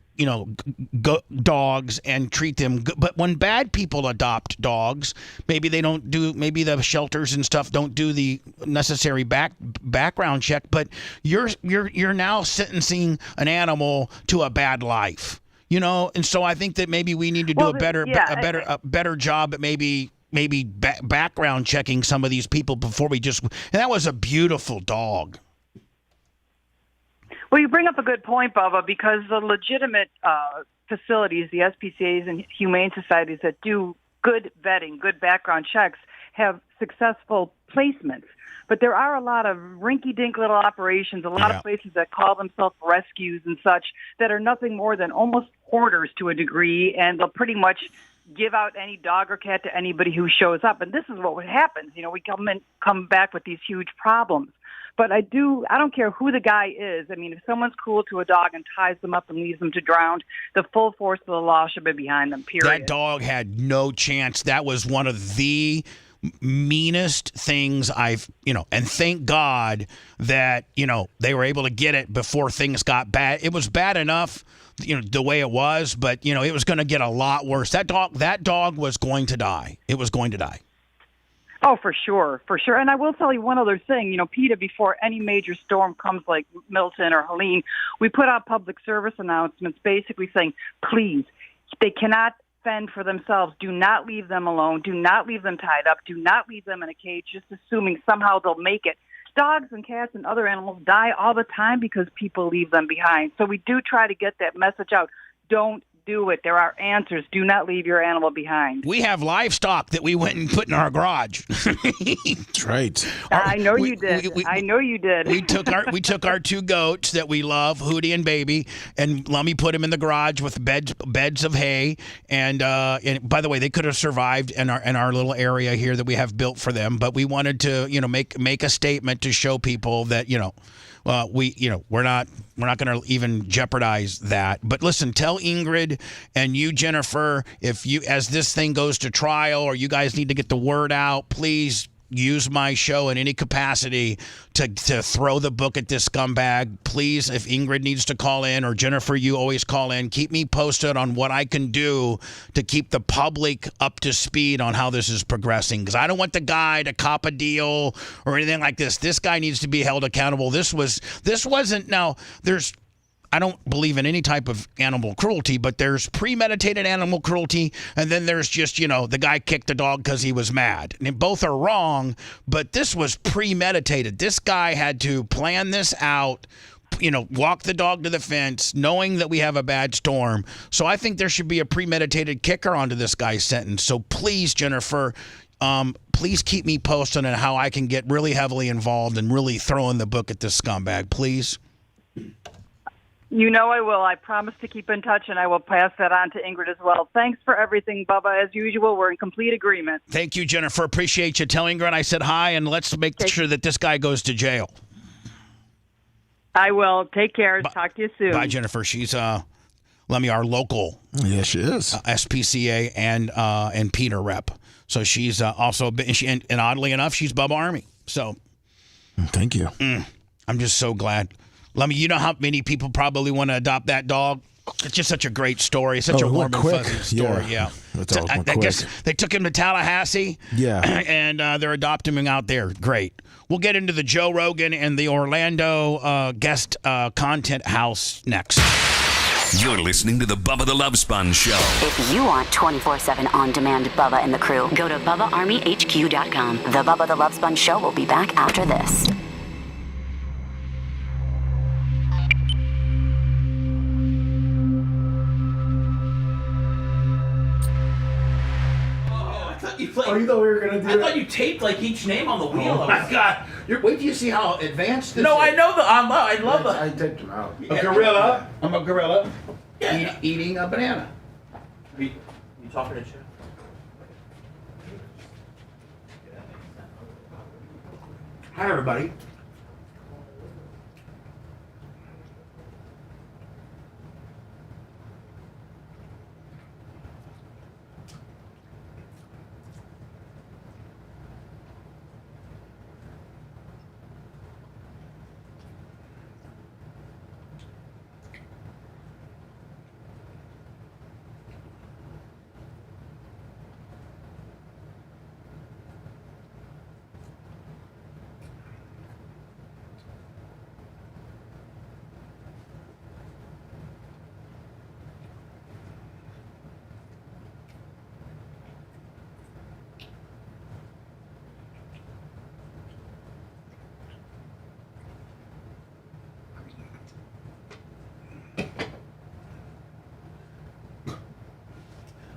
dogs and treat them good. But when bad people adopt dogs, maybe the shelters and stuff don't do the necessary background check. But you're now sentencing an animal to a bad life, And so I think that maybe we need to do a better job at maybe background checking some of these people before we just. And that was a beautiful dog. Well, you bring up a good point, Bubba, because the legitimate facilities, the SPCAs and humane societies that do good vetting, good background checks, have successful placements. But there are a lot of rinky-dink little operations, a lot of places that call themselves rescues and such that are nothing more than almost hoarders to a degree, and they'll pretty much give out any dog or cat to anybody who shows up. And this is what happens. We come back with these huge problems. But I don't care who the guy is. I mean, if someone's cruel to a dog and ties them up and leaves them to drown, the full force of the law should be behind them, period. That dog had no chance. That was one of the meanest things and thank God that, they were able to get it before things got bad. It was bad enough, the way it was, but, it was going to get a lot worse. That dog was going to die. It was going to die. Oh, for sure. And I will tell you one other thing. PETA, before any major storm comes like Milton or Helene, we put out public service announcements basically saying, please, they cannot fend for themselves. Do not leave them alone. Do not leave them tied up. Do not leave them in a cage, just assuming somehow they'll make it. Dogs and cats and other animals die all the time because people leave them behind. So we do try to get that message out. Don't do it. There are answers. Do not leave your animal behind. We have livestock that we went and put in our garage. That's right. I know you did. I know you did. We took our 2 goats that we love, Hootie and Baby, and let me put them in the garage with beds of hay. And by the way, they could have survived in our little area here that we have built for them. But we wanted to make a statement to show people that we're not going to even jeopardize that. But listen, tell Ingrid and you, Jennifer, as this thing goes to trial or you guys need to get the word out, please use my show in any capacity to throw the book at this scumbag. Please, if Ingrid needs to call in or Jennifer, you always call in. Keep me posted on what I can do to keep the public up to speed on how this is progressing. Because I don't want the guy to cop a deal or anything like this. This guy needs to be held accountable. This wasn't. Now, I don't believe in any type of animal cruelty, but there's premeditated animal cruelty, and then there's just, the guy kicked the dog because he was mad. And both are wrong, but this was premeditated. This guy had to plan this out, walk the dog to the fence, knowing that we have a bad storm. So I think there should be a premeditated kicker onto this guy's sentence. So please, Jennifer, please keep me posted on how I can get really heavily involved and really throw in the book at this scumbag, please. I will. I promise to keep in touch, and I will pass that on to Ingrid as well. Thanks for everything, Bubba. As usual, we're in complete agreement. Thank you, Jennifer. Appreciate you. Tell Ingrid I said hi, and let's make sure that this guy goes to jail. I will. Take care. Talk to you soon. Bye, Jennifer. She's our local. Yeah, she is. SPCA and PETA rep. So she's also been, and oddly enough, she's Bubba Army. So thank you. I'm just so glad. You know how many people probably want to adopt that dog? It's just such a great story. Such a warm and fuzzy story. Yeah. I guess they took him to Tallahassee. Yeah. And they're adopting him out there. Great. We'll get into the Joe Rogan and the Orlando guest content house next. You're listening to the Bubba the Love Sponge Show. If you want 24/7 on-demand Bubba and the crew, go to BubbaArmyHQ.com. The Bubba the Love Sponge Show will be back after this. You thought we were gonna do I thought you taped each name on the wheel. Oh my God! Wait till you see how advanced this is. I know I love the. I taped him out. A gorilla. I'm a gorilla. Eating a banana. You talking to Chip? Hi, everybody.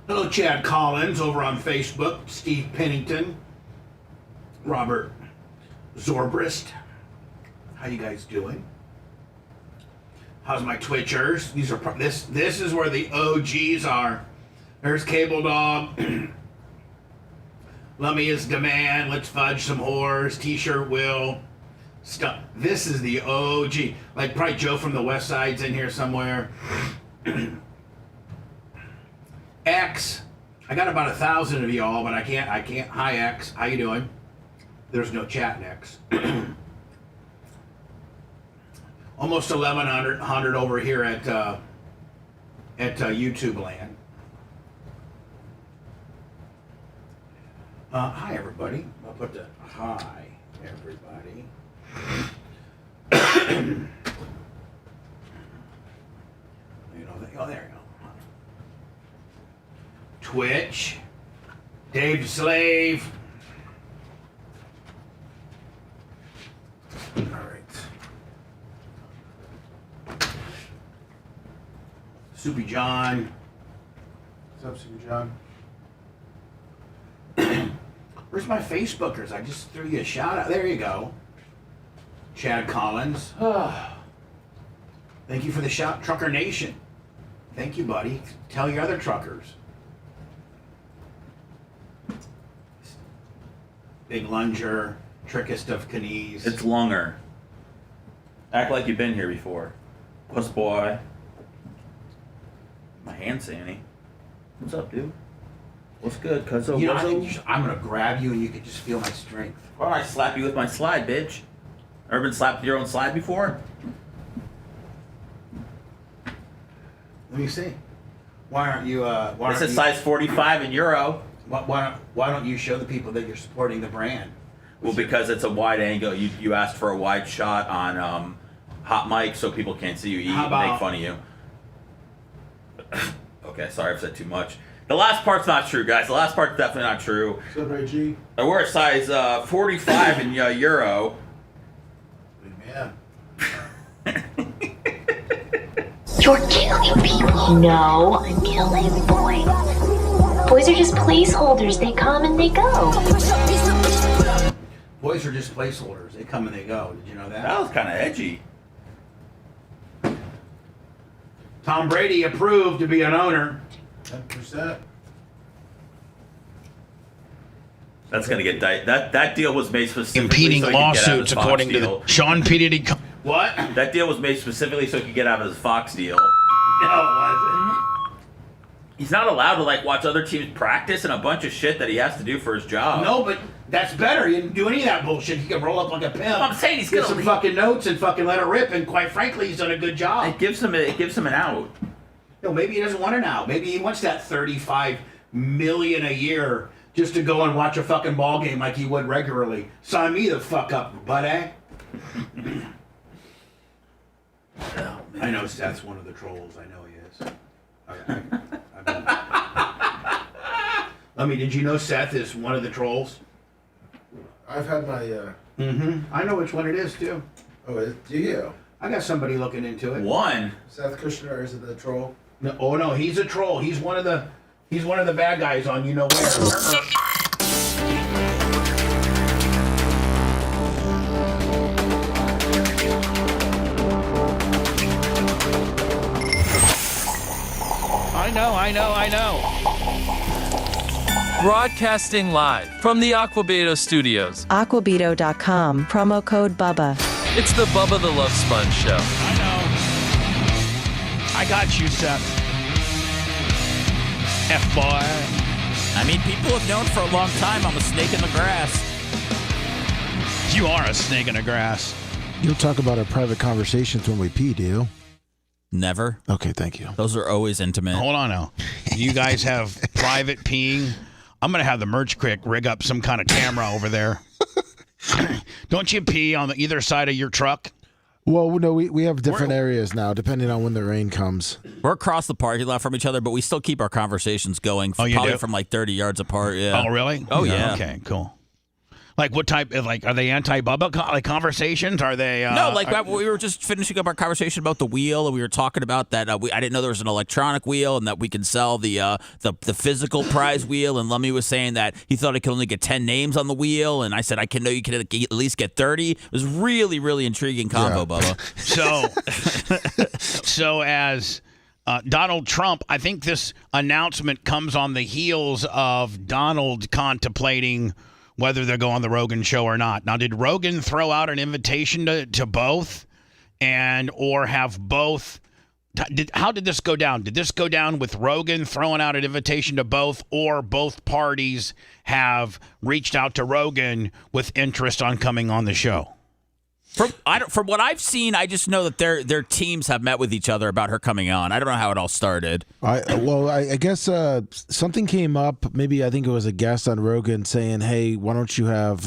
Hello, Chad Collins over on Facebook, Steve Pennington, Robert Zorbrist. How you guys doing? How's my Twitchers? These are this is where the OGs are. There's Cable Dog. Lummy is Demand. Let's Fudge Some Whores. T-shirt Will. Stuff. This is the OG. Like probably Joe from the West Side's in here somewhere. X. I got about 1,000 of y'all, but I can't. Hi X. How you doing? There's no chat X. Almost 1,100 over here at YouTube land. Hi everybody. I'll put the hi everybody. Oh, there you go. Twitch, Dave Slave. All right. Soupy John. What's up, Soupy John? Where's my Facebookers? I just threw you a shout out. There you go. Chad Collins. Thank you for the shout, Trucker Nation. Thank you, buddy. Tell your other truckers. Big Lunger, Trickest of Knees. It's Lunger. Act like you've been here before. Puss boy. My hand, Sandy. What's up, dude? What's good, cuzzo? You know, I think I'm gonna grab you and you can just feel my strength. Why don't I slap you with my slide, bitch? Ever been slapped with your own slide before? Let me see. Why aren't you? This is size 45 in Euro. Why don't you show the people that you're supporting the brand? Well, because it's a wide angle. You asked for a wide shot on hot mic so people can't see you eat and make fun of you. Okay, sorry I've said too much. The last part's not true, guys. The last part's definitely not true. What's up, Ray G? I wear a size 45 in Euro. Man. You're killing people. No, I'm killing boys. Boys are just placeholders. They come and they go. Boys are just placeholders. They come and they go. Did you know that? That was kind of edgy. Tom Brady approved to be an owner. 10%. That's gonna get that deal was made specifically Impeding so he could get out of lawsuits his Fox according to deal. the Sean P. Diddy. What? That deal was made specifically so he could get out of his Fox deal. No, it wasn't. He's not allowed to watch other teams practice and a bunch of shit that he has to do for his job. No, but that's better. He didn't do any of that bullshit. He can roll up like a pimp. I'm saying he's get gonna some leave. fucking notes and fucking let it rip. And quite frankly, he's done a good job. It gives him an out. No, maybe he doesn't want it now. Maybe he wants that $35 million a year just to go and watch a fucking ball game like he would regularly. Sign me the fuck up, buddy. I know Seth's one of the trolls. I know he is. I mean, did you know Seth is one of the trolls? I've had my. I know which one it is too. Oh, do you? I got somebody looking into it. One. Seth Kushner, is it the troll? No, oh no, he's a troll. He's one of the bad guys on you know where. I know. Broadcasting live from the Aquabedo Studios. Aquabedo.com, promo code BUBBA. It's the Bubba the Love Sponge Show. I know. I got you, Seth. F-boy. I mean, people have known for a long time I'm a snake in the grass. You are a snake in the grass. You'll talk about our private conversations when we pee, do you? Never. Okay, thank you. Those are always intimate. Hold on now. You guys have private peeing? I'm going to have the merch crick rig up some kind of camera over there. Don't you pee on either side of your truck? Well, no, we have different areas now, depending on when the rain comes. We're across the parking lot from each other, but we still keep our conversations going you probably do? from like 30 yards apart. Yeah. Oh, really? Oh, yeah. Okay, cool. Like what type of are they anti-Bubba conversations? Are they we were just finishing up our conversation about the wheel, and we were talking about that. I didn't know there was an electronic wheel, and that we can sell the physical prize wheel. And Lummy was saying that he thought he could only get 10 names on the wheel, and I said I can know you can at least get 30. It was really, really intriguing combo, Bubba. So as Donald Trump, I think this announcement comes on the heels of Donald contemplating whether they'll go on the Rogan show or not. Now, did Rogan throw out an invitation to both, or have both? How did this go down? Did this go down with Rogan throwing out an invitation to both, or both parties have reached out to Rogan with interest on coming on the show? From what I've seen, I just know that their teams have met with each other about her coming on. I don't know how it all started. I guess something came up. Maybe I think it was a guest on Rogan saying, "Hey, why don't you have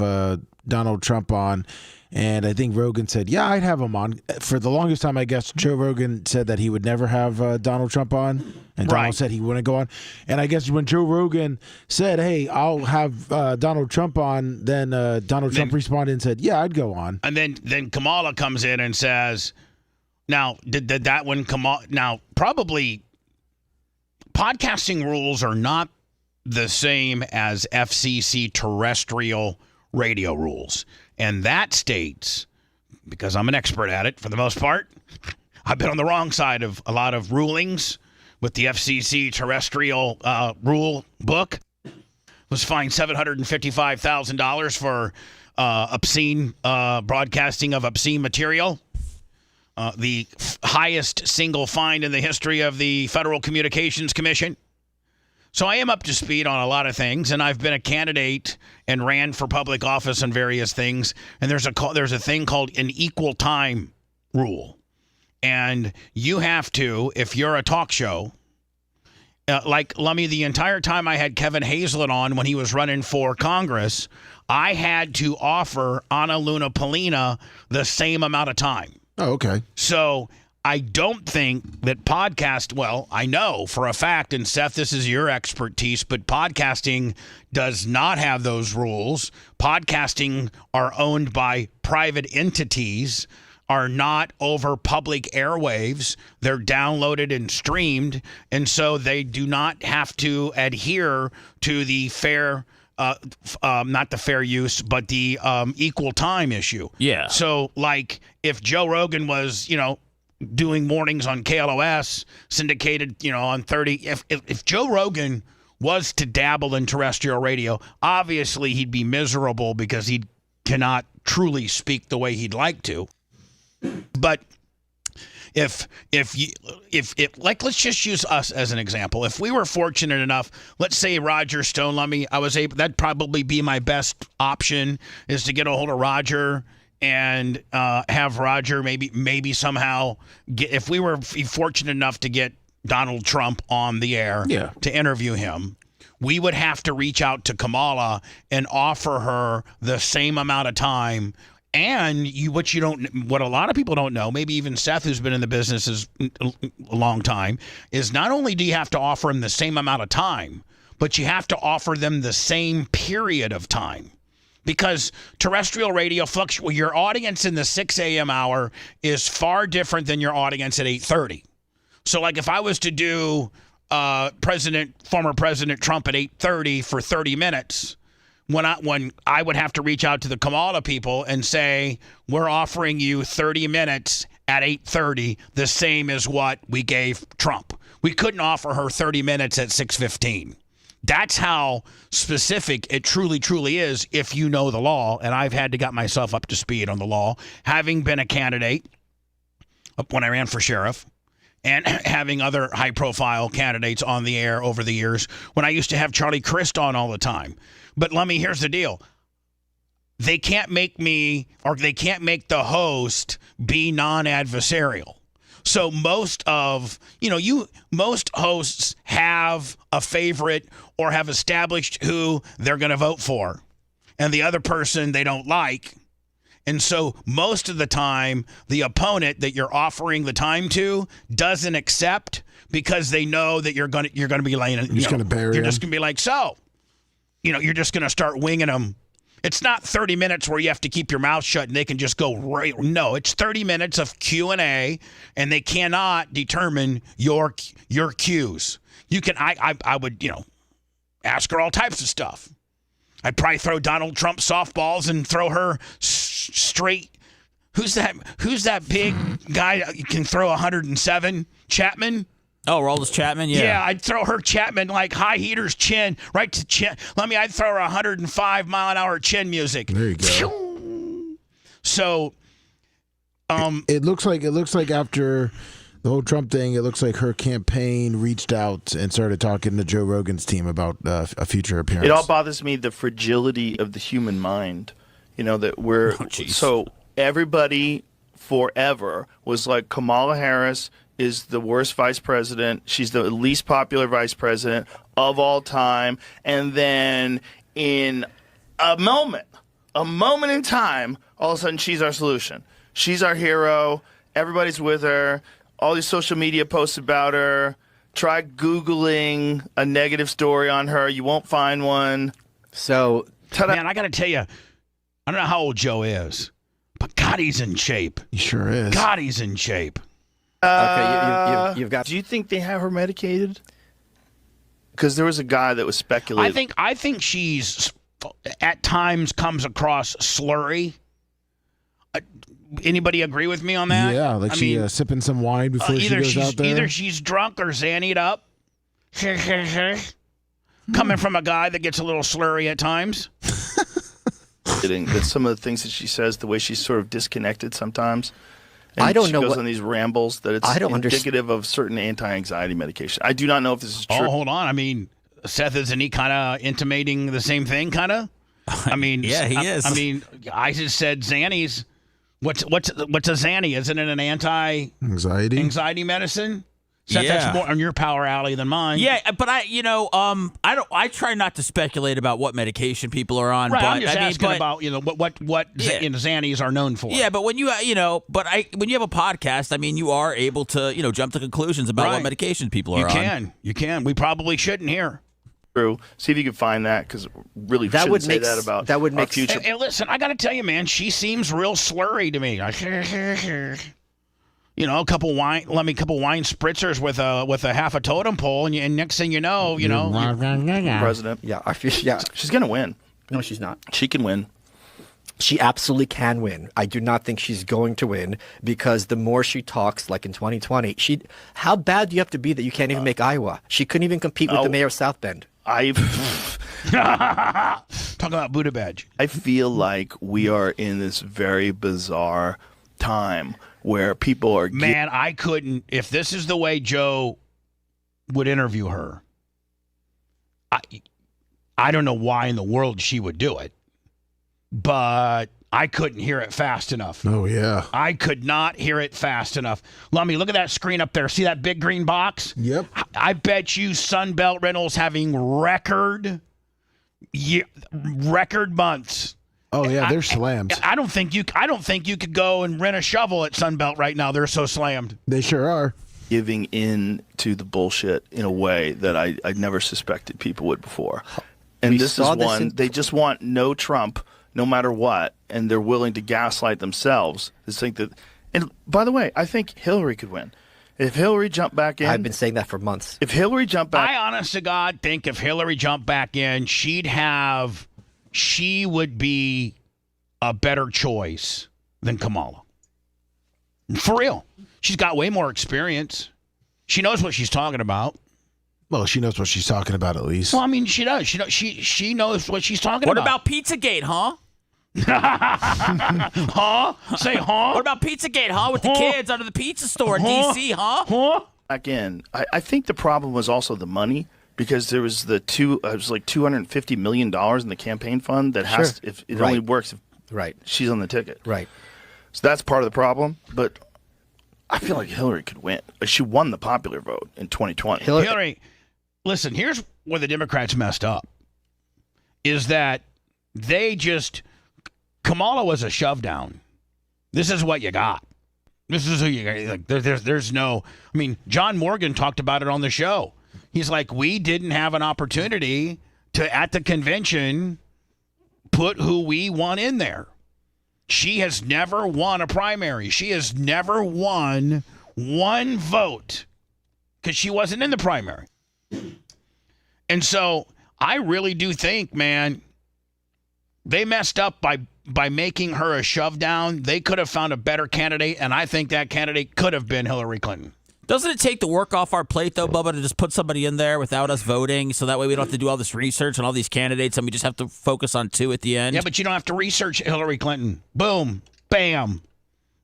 Donald Trump on?" And I think Rogan said, "Yeah, I'd have him on." For the longest time, I guess Joe Rogan said that he would never have Donald Trump on, and Donald said he wouldn't go on. And I guess when Joe Rogan said, "Hey, I'll have Donald Trump on," then Donald Trump responded and said, "Yeah, I'd go on." And then Kamala comes in and says, "Now, did that one come on?" Now, probably podcasting rules are not the same as FCC terrestrial radio rules. And that states, because I'm an expert at it for the most part, I've been on the wrong side of a lot of rulings with the FCC terrestrial rule book. Was fined $755,000 for obscene broadcasting of obscene material. The highest single fine in the history of the Federal Communications Commission. So I am up to speed on a lot of things, and I've been a candidate and ran for public office on various things. And there's a thing called an equal time rule, and you have to, if you're a talk show, like Lummy, the entire time I had Kevin Hazlett on when he was running for Congress, I had to offer Ana Luna Polina the same amount of time. Oh, okay. So I don't think that I know for a fact, and Seth, this is your expertise, but podcasting does not have those rules. Podcasting are owned by private entities, are not over public airwaves. They're downloaded and streamed, and so they do not have to adhere to the fair not the fair use, but the equal time issue. Yeah. So, like, if Joe Rogan was, doing mornings on KLOS, syndicated, on 30. If Joe Rogan was to dabble in terrestrial radio, obviously he'd be miserable because he cannot truly speak the way he'd like to. But if let's just use us as an example. If we were fortunate enough, let's say Roger Stone Lummy, that'd probably be my best option, is to get a hold of Roger and have Roger maybe somehow get, if we were fortunate enough to get Donald Trump on the air to interview him, we would have to reach out to Kamala and offer her the same amount of time. And what a lot of people don't know, maybe even Seth, who's been in the business a long time, is not only do you have to offer him the same amount of time, but you have to offer them the same period of time. Because terrestrial radio fluctuates. Your audience in the 6 a.m. hour is far different than your audience at 8:30. So, like, if I was to do former President Trump at 8:30 for 30 minutes, when I would have to reach out to the Kamala people and say, we're offering you 30 minutes at 8:30, the same as what we gave Trump. We couldn't offer her 30 minutes at 6:15. That's how specific it truly, truly is if you know the law. And I've had to get myself up to speed on the law, having been a candidate when I ran for sheriff and having other high-profile candidates on the air over the years when I used to have Charlie Crist on all the time. But Lummy, here's the deal. They can't make me, or they can't make the host be non-adversarial. So most hosts have a favorite or have established who they're going to vote for, and the other person they don't like. And so most of the time, the opponent that you're offering the time to doesn't accept because they know that you're going to be laying. You're just going to bury. You're just going to be like, so, you're just going to start winging them. It's not 30 minutes where you have to keep your mouth shut and they can just go right. No, it's 30 minutes of Q&A, and they cannot determine your cues. You can, I would, ask her all types of stuff. I'd probably throw Donald Trump softballs and throw her straight. Who's that big guy you can throw 107? Chapman? Oh, Roldis Chapman, yeah. Yeah, I'd throw her Chapman like high heater's chin, right to chin. I'd throw her 105 mile an hour chin music. There you go. So, it looks like after the whole Trump thing, it looks like her campaign reached out and started talking to Joe Rogan's team about a future appearance. It all bothers me, the fragility of the human mind. That we're so everybody forever was like Kamala Harris is the worst vice president. She's the least popular vice president of all time. And then in a moment in time, all of a sudden she's our solution. She's our hero. Everybody's with her. All these social media posts about her. Try Googling a negative story on her. You won't find one. So, man, I got to tell you, I don't know how old Joe is, but God, he's in shape. He sure is. God, he's in shape. Okay, you've got. Do you think they have her medicated? Because there was a guy that was speculating. I think she's at times comes across slurry. Anybody agree with me on that? Yeah, like she sipping some wine before she goes out there. Either she's drunk or zannied up. Coming from a guy that gets a little slurry at times. That some of the things that she says, the way she's sort of disconnected sometimes. And I don't know she goes on these rambles that it's indicative of certain anti-anxiety medication. I do not know if this is true. Oh, hold on. Seth, isn't he kind of intimating the same thing, kind of? Yeah, he is. I just said Xannies. What's a Xanny? Isn't it an anti-anxiety medicine? Seth, Yeah. that's more on your power alley than mine. Yeah, but I try not to speculate about what medication people are on. Right, but I'm just asking about what Xannies are known for. Yeah, but when you when you have a podcast, you are able to jump to conclusions about what medications people are on. You can. We probably shouldn't here. True. See if you can find that, because really That shouldn't would say make that s- about that would our make s- future. Hey, listen, I got to tell you, man, she seems real slurry to me. A couple wine spritzers with a half a totem pole, and next thing you know, President. Yeah, She's gonna win. No, she's not. She can win. She absolutely can win. I do not think she's going to win, because the more she talks, like in 2020, how bad do you have to be that you can't even make Iowa? She couldn't even compete with the mayor of South Bend. talking about Buddha badge. I feel like we are in this very bizarre time where people are. Man, I couldn't. If this is the way Joe would interview her, I don't know why in the world she would do it, but I couldn't hear it fast enough. Oh, yeah. I could not hear it fast enough. Lummy, look at that screen up there. See that big green box? Yep. I bet you Sunbelt Rentals having record months. Oh yeah, they're slammed. I don't think you could go and rent a shovel at Sunbelt right now. They're so slammed. They sure are. Giving in to the bullshit in a way that I never suspected people would before. And this is one, they just want no Trump, no matter what, and they're willing to gaslight themselves. They think that, and by the way, I think Hillary could win. If Hillary jumped back in. I've been saying that for months. If Hillary jumped back. I honest to God think if Hillary jumped back in, she would be a better choice than Kamala. For real. She's got way more experience. She knows what she's talking about. Well, she knows what she's talking about, at least. Well, she does. She knows what she's talking What about. about Pizzagate, huh? Huh? Say huh? What about Pizzagate, huh? With the kids under the pizza store in D.C., huh? Back in. I think the problem was also the money, because there was it was like $250 million in the campaign fund that has to, if it only works if she's on the ticket. Right. So that's part of the problem. But I feel like Hillary could win. She won the popular vote in 2020. Hillary, listen, here's where the Democrats messed up, is that Kamala was a shove down. This is what you got. This is who you got. Like, there's no, John Morgan talked about it on the show. He's like, we didn't have an opportunity to, at the convention, put who we want in there. She has never won a primary. She has never won one vote because she wasn't in the primary. And so I really do think, man, they messed up by making her a shove down. They could have found a better candidate, and I think that candidate could have been Hillary Clinton. Doesn't it take the work off our plate, though, Bubba, to just put somebody in there without us voting, so that way we don't have to do all this research on all these candidates, and we just have to focus on 2 at the end? Yeah, but you don't have to research Hillary Clinton. Boom, bam,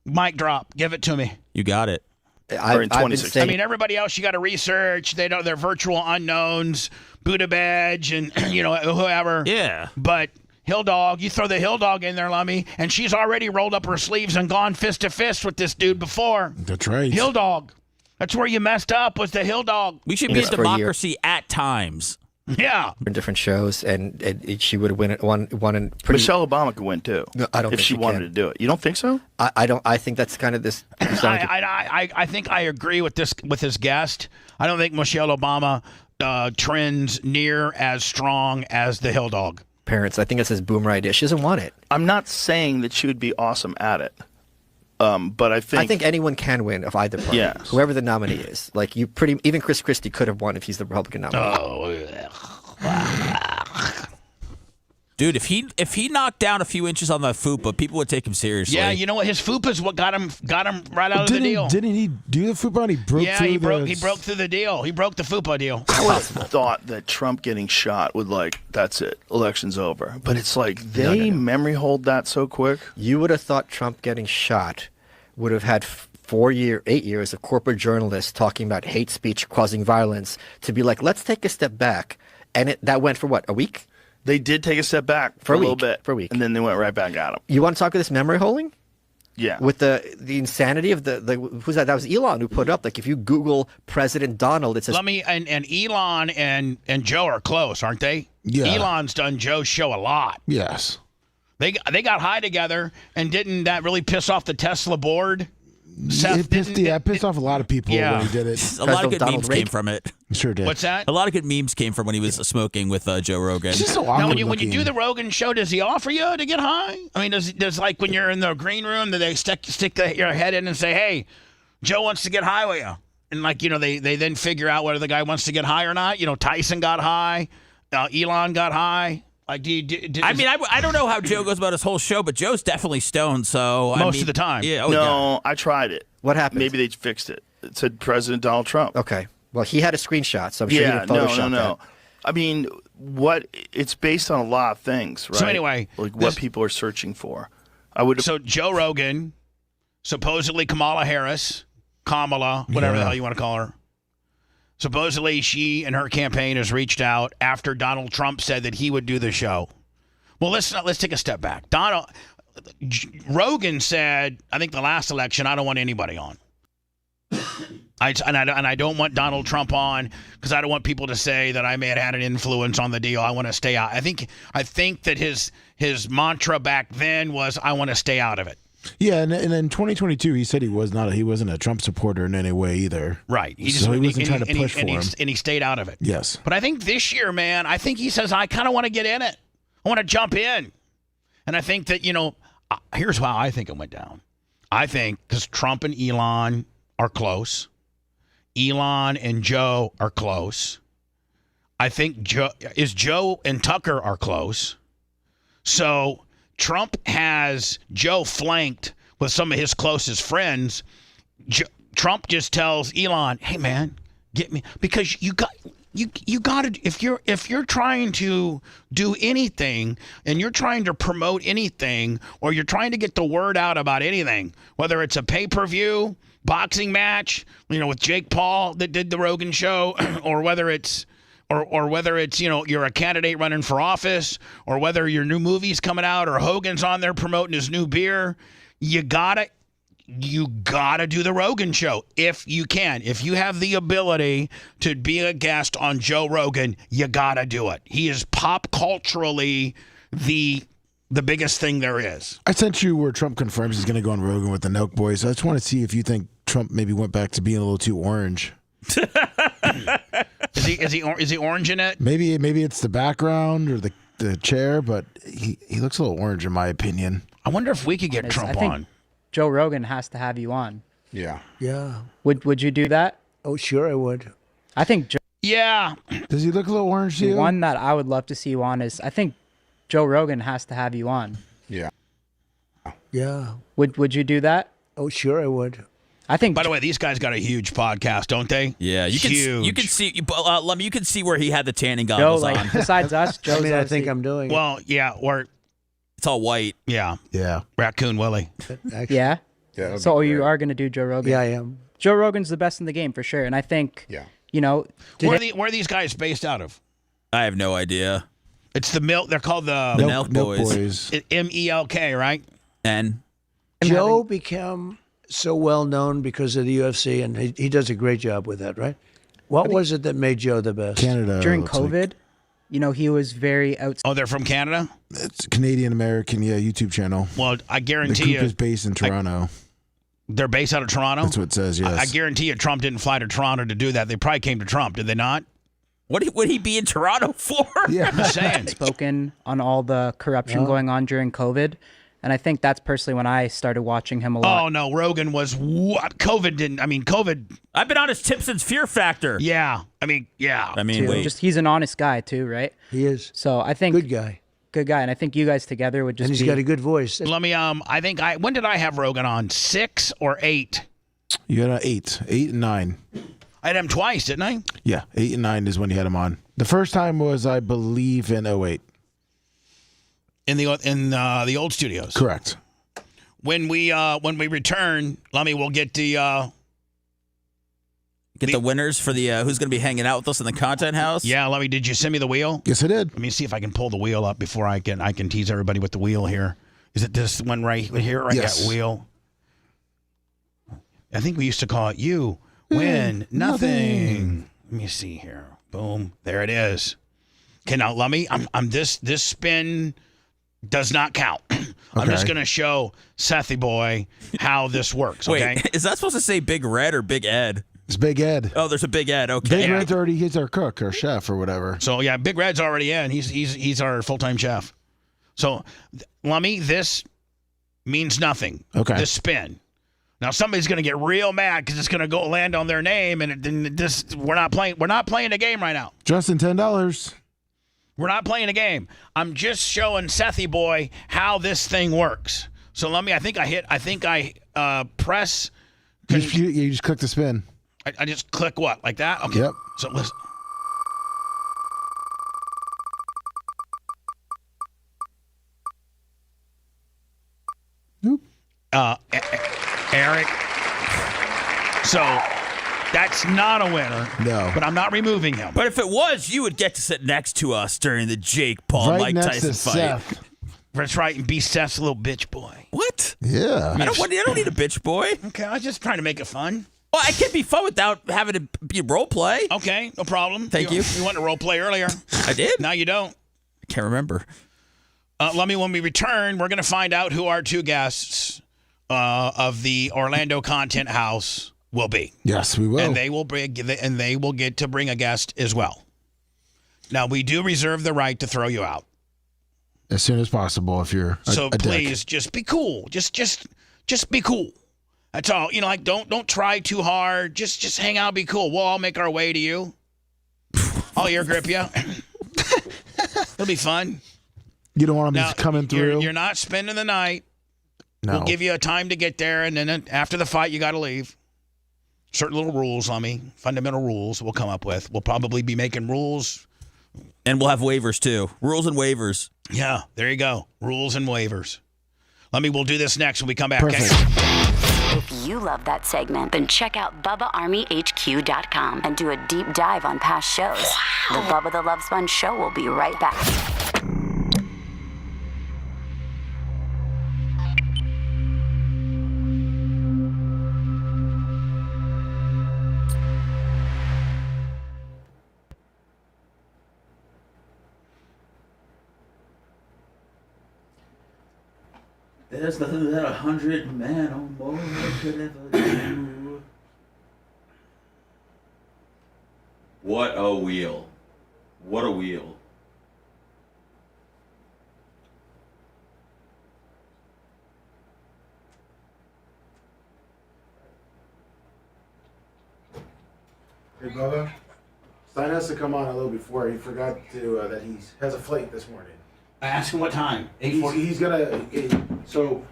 mic drop. Give it to me. You got it. I mean, everybody else you got to research. They know they're virtual unknowns, Buttigieg and whoever. Yeah, but Hill Dog, you throw the Hill Dog in there, Lummy, and she's already rolled up her sleeves and gone fist to fist with this dude before. That's right. Hill Dog. That's where you messed up, was the Hill Dog. We should be a democracy at times. Yeah. In different shows, and she would have won in pretty... Michelle Obama could win, too. No, I don't if think she wanted to do it. You don't think so? I don't. I think that's kind of this... I think I agree with this guest. I don't think Michelle Obama trends near as strong as the Hill Dog. Parents, I think it's his boomer idea. She doesn't want it. I'm not saying that she would be awesome at it. But I think anyone can win of either party. Yes. Whoever the nominee is. Like even Chris Christie could have won if he's the Republican nominee. Dude, if he knocked down a few inches on the fupa, people would take him seriously. Yeah, you know what? His fupa's what got him right out of the deal. Didn't he do the fupa? He broke through he broke through the deal. He broke the fupa deal. I would have thought that Trump getting shot would that's it, election's over. But it's like they memory hold that so quick. You would have thought Trump getting shot would have had 8 years of corporate journalists talking about hate speech causing violence to be like, let's take a step back. And that went for what, a week? They did take a step back for a little bit. For a week. And then they went right back at him. You want to talk about this memory holding? Yeah. With the insanity of the who's that? That was Elon who put it up. Like if you Google President Donald, it says... and Elon and Joe are close, aren't they? Yeah. Elon's done Joe's show a lot. Yes. They got high together, and didn't that really piss off the Tesla board? It pissed off a lot of people when he did it. A lot of good memes came from it. Sure did. What's that? A lot of good memes came from when he was smoking with Joe Rogan. It's just so now, when you do the Rogan show, does he offer you to get high? I mean, does like when you're in the green room, do they stick your head in and say, "Hey, Joe wants to get high with you," and they then figure out whether the guy wants to get high or not. Tyson got high, Elon got high. Like, I don't know how Joe goes about his whole show, but Joe's definitely stoned. So most of the time, yeah. I tried it. What happened? Maybe they fixed it. It said President Donald Trump. Okay. Well, he had a screenshot, so I'm sure he didn't Photoshop that. I mean, it's based on a lot of things, right? So anyway, what people are searching for. So Joe Rogan, supposedly Kamala, whatever the hell you want to call her. Supposedly, she and her campaign has reached out after Donald Trump said that he would do the show. Well, let's take a step back. Rogan said, I think the last election, I don't want anybody on. I don't want Donald Trump on because I don't want people to say that I may have had an influence on the deal. I want to stay out. I think that his mantra back then was, I want to stay out of it. Yeah, and in 2022, he said he wasn't a Trump supporter in any way either. Right. He wasn't trying to push for him. And he stayed out of it. Yes. But I think this year, man, I think he says, I kind of want to get in it. I want to jump in. And I think that, here's how I think it went down. I think because Trump and Elon are close. Elon and Joe are close. I think Joe and Tucker are close. So Trump has Joe flanked with some of his closest friends. Trump just tells Elon, "Hey man, get me," because you got to, if you're trying to do anything and you're trying to promote anything or you're trying to get the word out about anything, whether it's a pay-per-view boxing match, with Jake Paul that did the Rogan show, or whether it's you're a candidate running for office, or whether your new movie's coming out, or Hogan's on there promoting his new beer, you gotta do the Rogan show if you can. If you have the ability to be a guest on Joe Rogan, you gotta do it. He is pop culturally the biggest thing there is. I sent you where Trump confirms he's going to go on Rogan with the Nelk Boys. I just want to see if you think Trump maybe went back to being a little too orange. Is he orange in it? Maybe it's the background or the the chair, but he looks a little orange in my opinion. I wonder if we could get Trump I think on. Joe Rogan has to have you on. Yeah. Yeah. Would you do that? Oh, sure, I would. I think Yeah. Does he look a little orange to the you? one that I would love to see you on is I think Joe Rogan has to have you on. Yeah. Yeah. Would you do that? Oh, sure, I would. I think. By the way, these guys got a huge podcast, don't they? Yeah, you can see Lummy, you can see where he had the tanning Joe, goggles like on. besides us, Joe's I mean, I obviously- think I'm doing it. Well, yeah, or It's all white. yeah, Yeah. Raccoon Willie. Actually, Yeah. Yeah. So you are going to do Joe Rogan? yeah, I am. Joe Rogan's the best in the game for sure, and I think. Yeah. You know. Where are these guys based out of? I have no idea. It's the milk. They're called the Milk Boys. MELK, right? And Joe became so well known because of the UFC, and he does a great job with that, right? What was it that made Joe the best? Canada. During looks like. COVID, you know, he was very outside. Oh, they're from Canada? It's a Canadian American, YouTube channel. Well, I The guarantee Coop you. is based in Toronto. They're based out of Toronto? That's what it says, yes. I guarantee you Trump didn't fly to Toronto to do that. They probably came to Trump, did they not? What would he be in Toronto for? Yeah. I'm just saying. Spoken on all the corruption going on during COVID. And I think that's personally when I started watching him a lot. Oh, no. Rogan was what? COVID didn't. I mean, COVID. I've been on his tip since Fear Factor. Yeah. I mean, yeah. I mean, too. wait. Just he's an honest guy too, right? He is. So I think Good guy. good guy, and I think you guys together would just. And he's be, got a good voice. Let me, when did I have Rogan on? 6 or 8? You got 8 and 9. I had him twice, didn't I? Yeah, 8 and 9 is when you had him on. The first time was, I believe, in 08. In the old studios. Correct. When we return, Lummy, we'll get the winners for the who's going to be hanging out with us in the content house. Yeah, Lummy, did you send me the wheel? Yes, I did. Let me see if I can pull the wheel up before I can tease everybody with the wheel here. Is it this one right here? Right, Yes. that wheel. I think we used to call it "You Win Nothing." Let me see here. Boom, there it is. Okay, now Lummy, I'm this spin does not count. I'm just gonna show Sethy Boy how this works. Okay. Wait, is that supposed to say Big Red or Big Ed? It's Big Ed. Oh, there's a Big Ed. Okay. Big Red's already, he's our cook or chef or whatever. So yeah, Big Red's already in. He's our full-time chef. So, Lummy, this means nothing. Okay. This spin. Now somebody's going to get real mad because it's going to go land on their name, and we're not playing. We're not playing a game right now. Justin, $10. We're not playing a game. I'm just showing Sethy Boy how this thing works. So Lummy, I think I press. You just click the spin. I just click what, like that? Okay. Yep. So listen. Eric. So that's not a winner. No. But I'm not removing him. But if it was, you would get to sit next to us during the Jake Paul Right Mike next Tyson to fight. Seth. That's right, and be Seth's little bitch boy. What? Yeah. I don't need a bitch boy. Okay, I was just trying to make it fun. Well, I can't be fun without having to be role play. Okay, no problem. Thank you. You wanted to role play earlier. I did. Now you don't. I can't remember. Lummy, when we return, we're going to find out who our 2 guests of the Orlando Content House will be. Yes, we will. And they will get to bring a guest as well. Now, we do reserve the right to throw you out. As soon as possible if you're So a please dick. just be cool. Just be cool. That's all. Don't try too hard. Just hang out, be cool. We'll all make our way to you. I'll ear grip you. It'll be fun. You don't want them Now, coming through? You're not spending the night. No. We'll give you a time to get there, and then after the fight, you got to leave. Certain little rules, fundamental rules we'll come up with. We'll probably be making rules. And we'll have waivers, too. Rules and waivers. Yeah, there you go. Rules and waivers. We'll do this next when we come back. Perfect. Okay? If you love that segment, then check out BubbaArmyHQ.com and do a deep dive on past shows. The Bubba the Love Sponge Show will be right back. There's nothing that 100 men or more could ever do. What a wheel. What a wheel. Hey, Bubba. Stein has to come on a little before. He forgot to that he has a flight this morning. I asked him what time. 8:40. He's gonna. So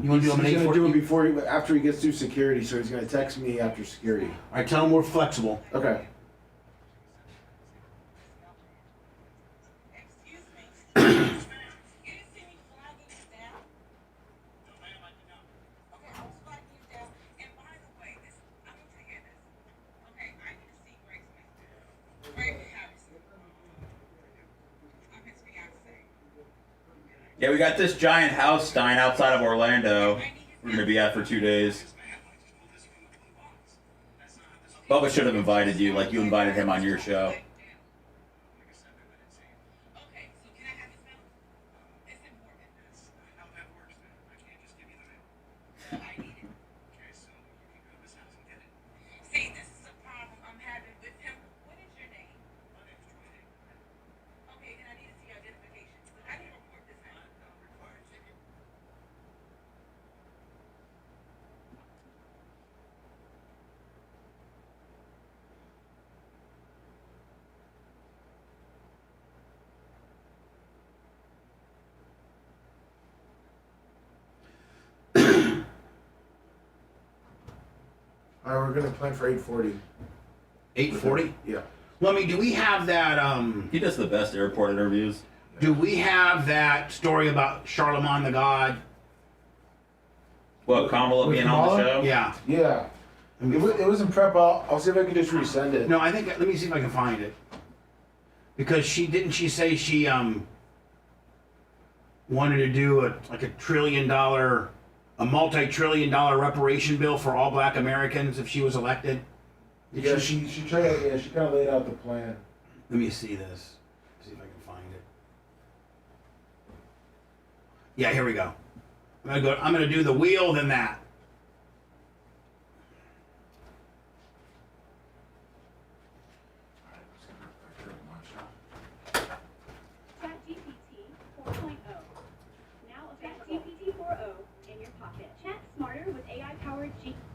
you want to do him at 8:40? He's gonna do it before after he gets through security. So he's gonna text me after security. All right, tell him we're flexible. Okay. Yeah, we got this giant house, Stein, outside of Orlando. We're going to be at for 2 days. Bubba should have invited you, like you invited him on your show. We're gonna plan for 8:40. 8:40? Yeah. Well, I mean, do we have that? He does the best airport interviews. Do we have that story about Charlemagne the God? What, Kamala being on the show? Yeah. Yeah. It was in prep. I'll see if I can just resend it. No, I think. Let me see if I can find it. Because she say she wanted to do a multi-trillion-dollar reparation bill for all Black Americans if she was elected. Yeah, she tried. Yeah, she kind of laid out the plan. Let me see this. See if I can find it. Yeah, here we go. I'm gonna do the wheel, then that.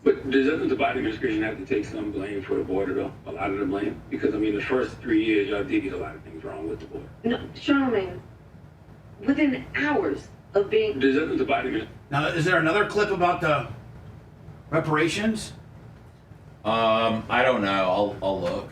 But doesn't the Biden administration have to take some blame for the border, though? A lot of the blame? Because, I mean, the first 3 years, y'all did get a lot of things wrong with the border. No, Charlemagne, within hours of being... Doesn't the Biden... Now, is there another clip about the reparations? I don't know. I'll look.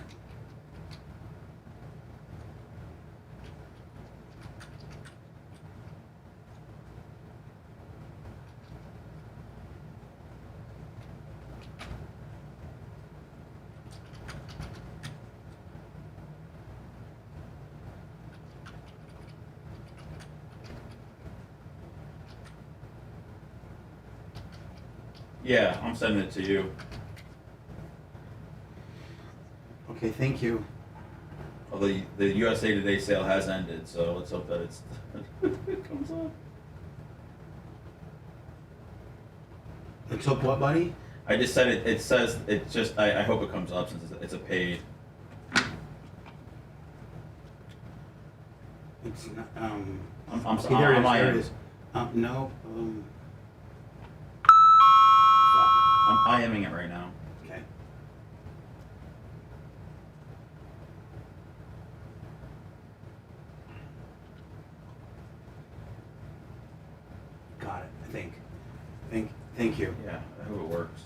Yeah, I'm sending it to you. Okay, thank you. Although the USA Today sale has ended, so let's hope that it comes up. Let's hope what, buddy? I just said it. It says it just. I hope it comes up since it's a paid. It's not, I'm okay, there it is. No. I'm IMing it right now. Okay. Got it. I think. Thank you. Yeah, I hope it works.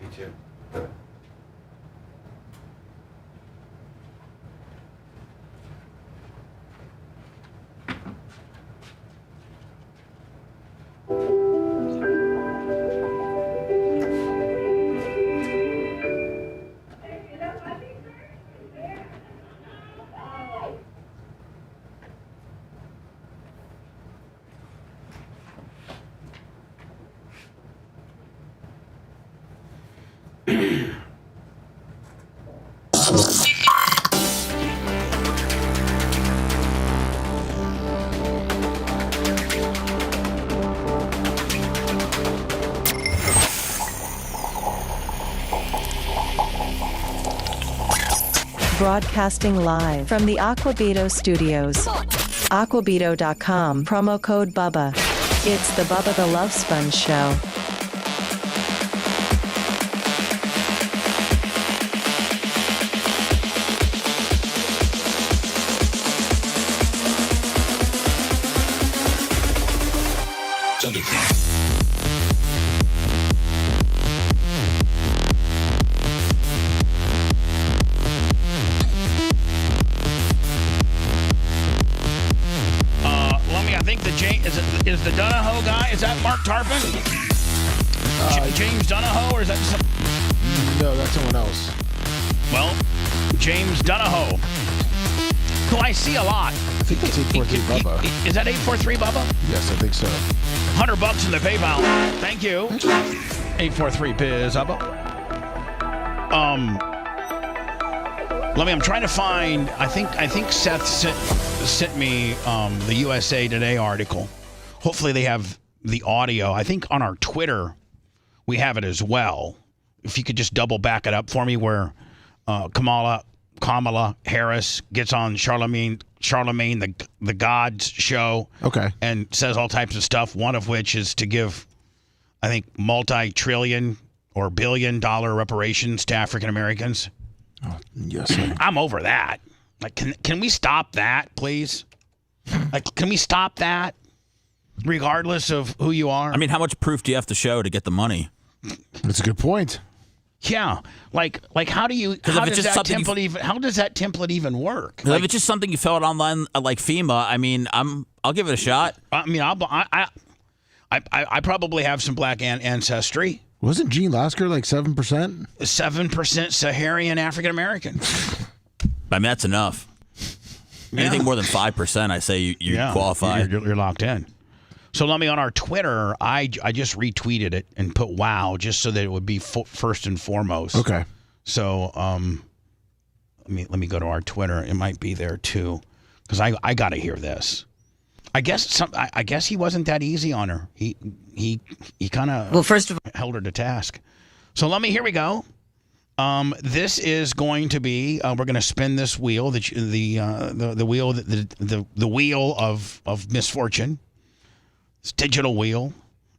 Me too. Broadcasting live from the Aquabito studios. Aquabito.com, promo code Bubba. It's the Bubba the Love Sponge Show. I think is the Donahoe guy? Is that Mark Tarpon? James Donahoe, or is that some? No, that's someone else. Well, James Donahoe, who I see a lot. I think that's 843 Bubba. Is that 843 Bubba? Yes, I think so. $100 in the PayPal. Thank you. 843 Biz Bubba. I'm trying to find. I think Seth sent me the USA Today article. Hopefully they have the audio. I think on our Twitter we have it as well. If you could just double back it up for me, where Kamala Harris gets on Charlemagne the God's show. Okay. And says all types of stuff. One of which is to give, I think, multi-trillion or billion-dollar reparations to African Americans. Oh, yes, sir. I'm over that. Like, can we stop that, please? Like, can we stop that, regardless of who you are? I mean, how much proof do you have to show to get the money? That's a good point. Yeah, like how do you? How does that template even work? If it's just something you filled out online, like FEMA, I mean, I'll give it a shot. I mean, I probably have some black ancestry. Wasn't Gene Lasker like 7%? 7% Saharian African American. I mean, that's enough. Anything more than 5%, I say you qualify. You're locked in. So let me, on our Twitter, I just retweeted it and put wow, just so that it would be first and foremost. Okay. So let me go to our Twitter. It might be there too, because I got to hear this. I guess he wasn't that easy on her. He kind of held her to task. So here we go. This is going to be we're going to spin this wheel, the wheel of misfortune. It's digital wheel,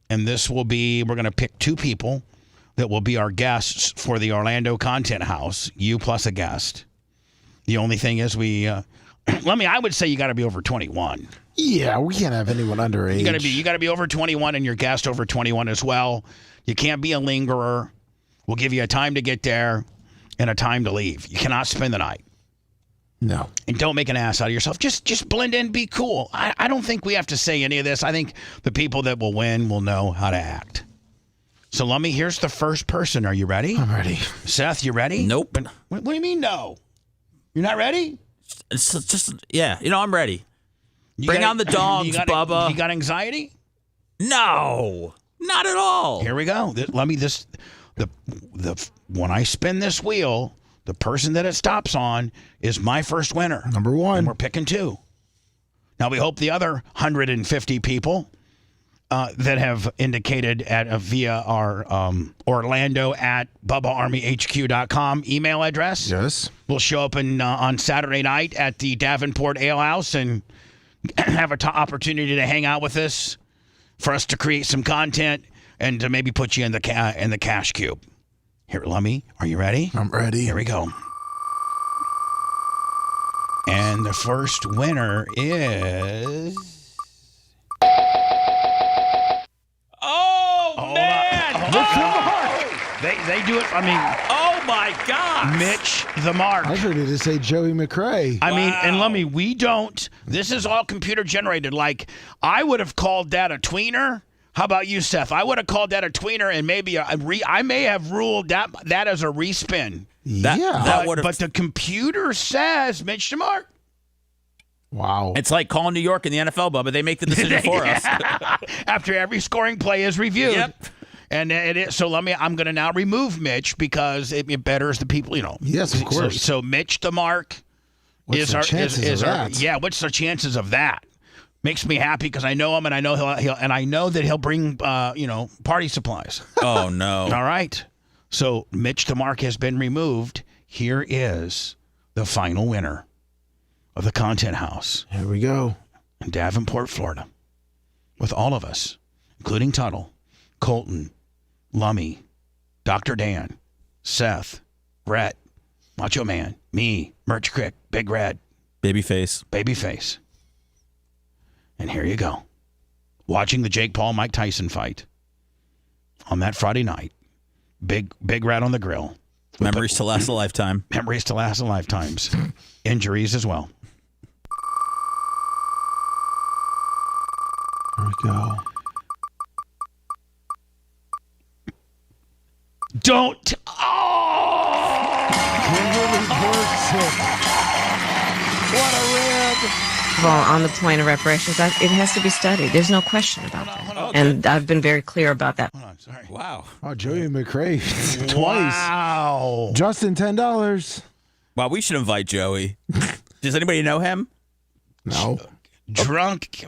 and this will be, we're going to pick two people that will be our guests for the Orlando Content House. You plus a guest. The only thing is I would say you got to be over 21. Yeah, we can't have anyone underage. You got to be over 21, and your guest over 21 as well. You can't be a lingerer. We'll give you a time to get there and a time to leave. You cannot spend the night. No. And don't make an ass out of yourself. Just blend in, be cool. I don't think we have to say any of this. I think the people that will win will know how to act. So here's the first person. Are you ready? I'm ready. Seth, you ready? Nope. What do you mean no? You're not ready? It's just I'm ready. Bring on the dogs, Bubba. You got anxiety? No, not at all. Here we go. When I spin this wheel, the person that it stops on is my first winner. Number one. And we're picking two. Now, we hope the other 150 people that have indicated via our Orlando at BubbaArmyHQ.com email address. Yes. Will show up on Saturday night at the Davenport Ale House and have an opportunity to hang out with us, for us to create some content and to maybe put you in the cash cube. Here, Lummy, are you ready? I'm ready. Here we go. And the first winner is... Oh, man! They do it, oh, my God! Mitch the Mark. I was ready to say Joey McRae. I mean, and Lummy, we don't... This is all computer generated. Like, I would have called that a tweener. How about you, Seth? I would have called that a tweener, and maybe I may have ruled that as a respin. But the computer says Mitch DeMark. Wow. It's like calling New York in the NFL, Bubba. They make the decision for us. After every scoring play is reviewed. Yep. And I'm going to now remove Mitch because it betters the people, Yes, of course. So Mitch DeMark What's the chances of that? What's the chances of that? Makes me happy because I know him, and I know he'll bring party supplies. Oh no! All right, so Mitch DeMark has been removed. Here is the final winner of the Content House. Here we go in Davenport, Florida, with all of us, including Tuttle, Colton, Lummy, Dr. Dan, Seth, Brett, Macho Man, me, Merch Crick, Big Red, Babyface. And here you go. watching the Jake Paul Mike Tyson fight on that Friday night. Big rat on the grill. Memories to last a lifetime. Memories to last a lifetimes. Injuries as well. There we go. Don't. Oh! What a rib. Well, on the point of reparations, it has to be studied. There's no question about that. And I've been very clear about that. Sorry. Wow. Oh, Joey McRae twice. Wow. Justin, $10. Wow, we should invite Joey. Does anybody know him? No.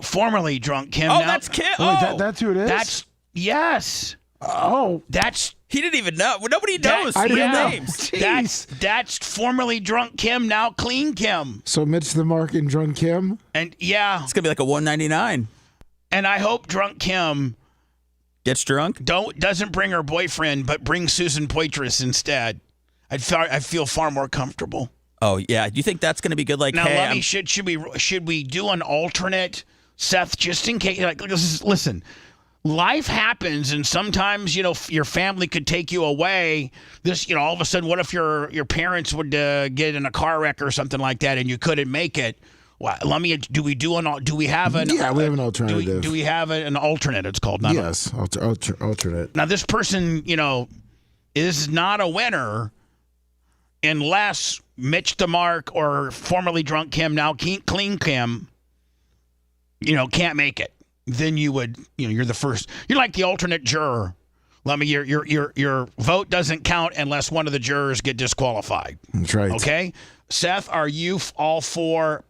Formerly drunk Kim. Oh, now, that's Kim. Wait, Oh, that's who it is? Yes. Oh. He didn't even know. Nobody knows. I didn't know. Names. That's formerly drunk Kim, now clean Kim. So Mitch the Mark and drunk Kim? And yeah. It's going to be like a $1.99. And I hope drunk Kim gets drunk. Doesn't bring her boyfriend, but brings Susan Poitras instead. I feel far more comfortable. Oh yeah, you think that's going to be good? Like, now, hey, Lovey, should we do an alternate, Seth, just in case? Like, listen, life happens, and sometimes your family could take you away. All of a sudden, what if your parents would get in a car wreck or something like that, and you couldn't make it? Well, do we have an? Yeah, we have an alternative. Do we have an alternate? It's called. Yes, alternate. Now, this person, is not a winner unless Mitch the Mark or formerly drunk Kim, now clean Kim, can't make it. Then you would, you're the first. You're like the alternate juror. Let me. Your vote doesn't count unless one of the jurors get disqualified. That's right. Okay, Seth, are you all for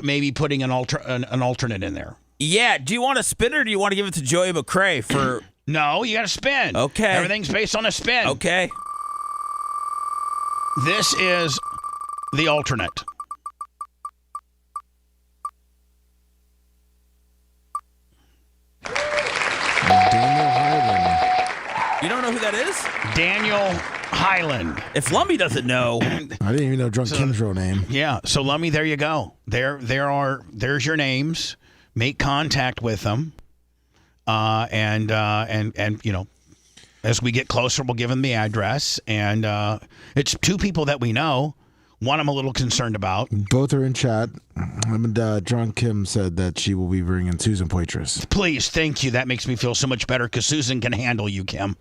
maybe putting an alternate in there? Yeah. Do you want to spin it, or do you want to give it to Joey McRae for? No, you got to spin. Okay. Everything's based on a spin. Okay. This is the alternate. Daniel Highland. You don't know who that is? Daniel Highland. If Lummy doesn't know. I didn't even know drunk Kim's real name. Yeah. So Lummy, there you go. There's your names. Make contact with them. And as we get closer, we'll give them the address. And it's two people that we know. One I'm a little concerned about. Both are in chat. Drunk Kim said that she will be bringing Susan Poitras. Please, thank you. That makes me feel so much better because Susan can handle you, Kim.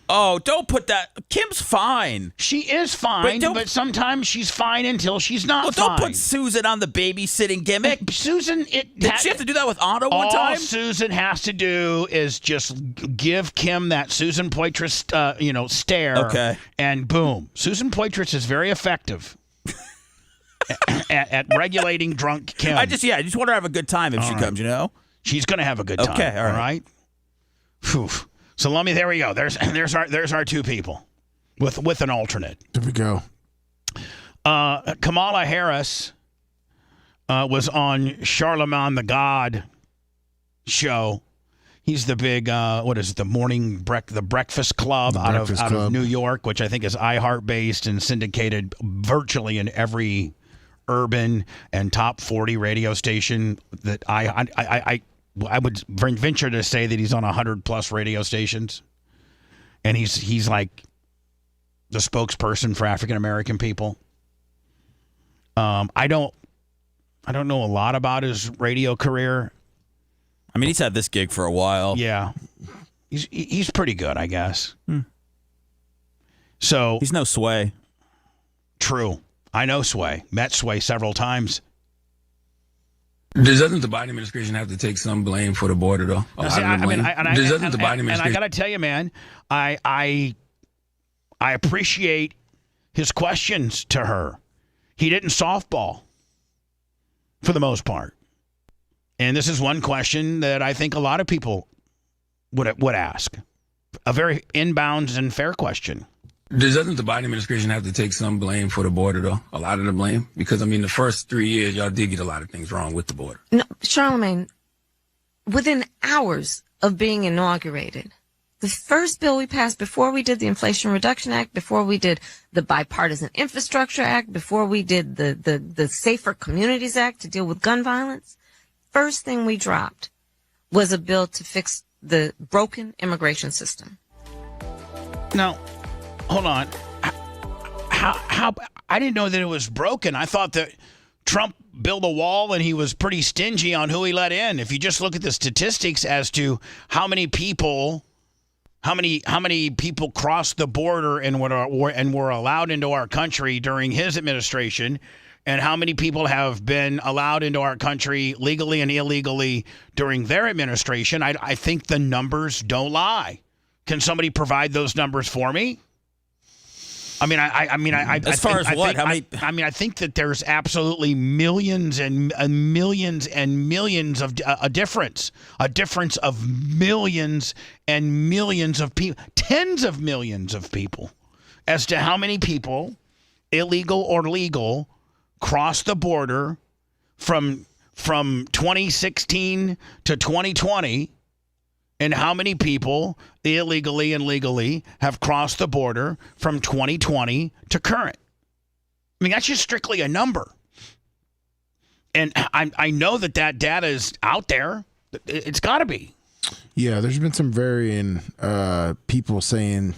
Oh, don't put that. Kim's fine. She is fine, but sometimes she's fine until she's not fine. Don't put Susan on the babysitting gimmick. Susan, did she have to do that with Otto one time? All Susan has to do is just give Kim that Susan Poitras, stare. Okay. And boom, Susan Poitras is very effective at regulating drunk Kim. I just want her to have a good time if she comes. She's going to have a good time. Okay, all right. Whew. So let me. There we go. There's our two people, with an alternate. There we go. Kamala Harris was on Charlemagne the God show. He's the big the Breakfast Club out of New York, which I think is iHeart based and syndicated virtually in every urban and top 40 radio station that I would venture to say that he's on 100+ radio stations, and he's like the spokesperson for African American people. I don't know a lot about his radio career. I mean, he's had this gig for a while. Yeah, he's pretty good, I guess. So he's no Sway. True, I know Sway. Met Sway several times. Doesn't the Biden administration have to take some blame for the border, though? I got to tell you, man, I appreciate his questions to her. He didn't softball for the most part. And this is one question that I think a lot of people would ask. A very inbounds and fair question. Doesn't the Biden administration have to take some blame for the border, though? A lot of the blame? Because, the first 3 years, y'all did get a lot of things wrong with the border. No, Charlemagne, within hours of being inaugurated, the first bill we passed before we did the Inflation Reduction Act, before we did the Bipartisan Infrastructure Act, before we did the Safer Communities Act to deal with gun violence, first thing we dropped was a bill to fix the broken immigration system. Now, hold on. How I didn't know that it was broken. I thought that Trump built a wall and he was pretty stingy on who he let in. If you just look at the statistics as to how many people crossed the border and were allowed into our country during his administration, and how many people have been allowed into our country legally and illegally during their administration, I think the numbers don't lie. Can somebody provide those numbers for me? I mean, I think that there's absolutely millions and millions and millions of a difference of millions and millions of people, tens of millions of people, as to how many people, illegal or legal, cross the border from 2016 to 2020. And how many people illegally and legally have crossed the border from 2020 to current? I mean, that's just strictly a number. And I know that data is out there. It's got to be. Yeah, there's been some varying people saying,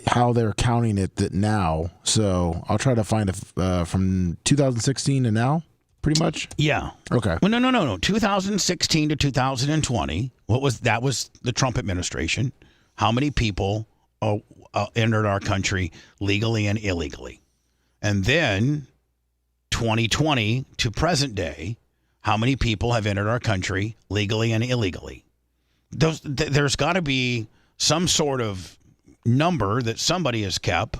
how they're counting it now. So I'll try to find it from 2016 to now. Pretty much? Yeah. Okay. Well, no. 2016 to 2020. That was the Trump administration. How many people entered our country legally and illegally? And then 2020 to present day, how many people have entered our country legally and illegally? There's got to be some sort of number that somebody has kept,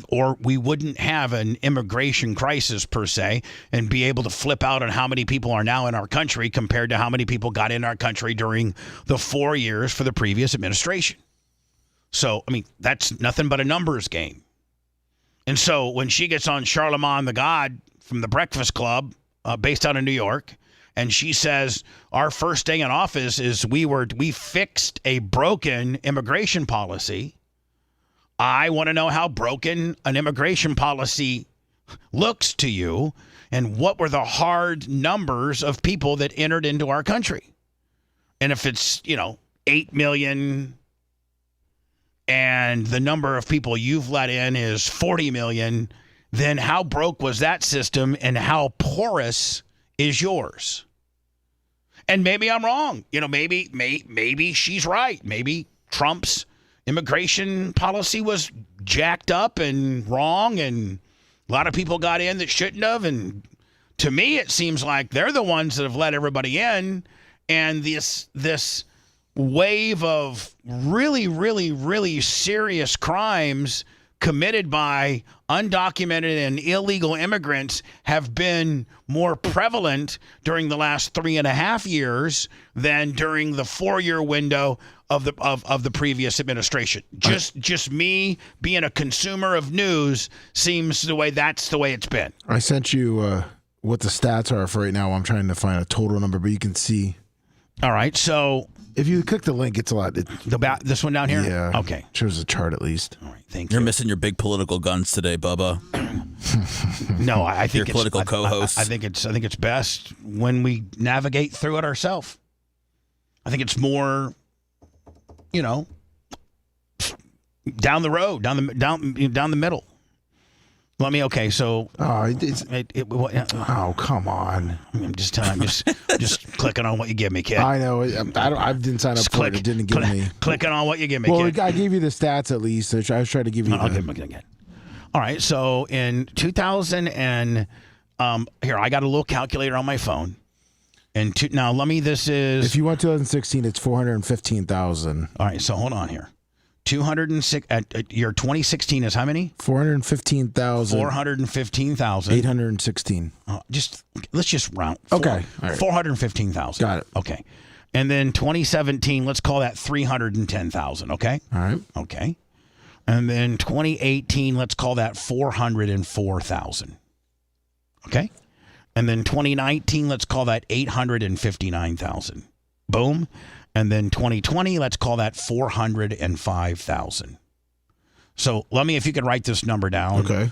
or we wouldn't have an immigration crisis per se and be able to flip out on how many people are now in our country compared to how many people got in our country during the 4 years for the previous administration. So, I mean, that's nothing but a numbers game. And so when she gets on Charlemagne the God from the Breakfast Club, based out of New York, and she says our first day in office is we fixed a broken immigration policy. I want to know how broken an immigration policy looks to you, and what were the hard numbers of people that entered into our country. And if it's, 8 million and the number of people you've let in is 40 million, then how broke was that system and how porous is yours? And maybe I'm wrong. Maybe she's right. Maybe Trump's immigration policy was jacked up and wrong, and a lot of people got in that shouldn't have. And to me, it seems like they're the ones that have let everybody in. And this wave of really, really, really serious crimes committed by undocumented and illegal immigrants have been more prevalent during the last 3.5 years than during the 4-year window of the previous administration. Just me being a consumer of news seems that's the way it's been. I sent you what the stats are for right now. I'm trying to find a total number, but you can see. All right, so if you click the link, it's a lot. This one down here? Yeah. Okay. Shows a chart at least. All right, thank you. You're missing your big political guns today, Bubba. No, I think your political co-host. I think it's best when we navigate through it ourselves. I think it's more, down the road, down the middle. Okay, so. Oh, come on. I'm just telling you, just clicking on what you give me, kid. I know. I didn't sign up for it. It didn't give me. Clicking on what you give me, kid. I gave you the stats at least. So I was trying to give you I'll give them again. All right, so in 2000 and, here, I got a little calculator on my phone. Now, this is. If you want 2016, it's 415,000. All right, so hold on here. 206. Your 2016 is how many? 415,000. 415,000. 816. Let's just round. Okay. All right. 415,000. Got it. Okay. And then 2017, let's call that 310,000. Okay. All right. Okay. And then 2018, let's call that 404,000. Okay. And then 2019, let's call that 859,000. Boom. And then 2020, let's call that 405,000. So if you could write this number down. Okay.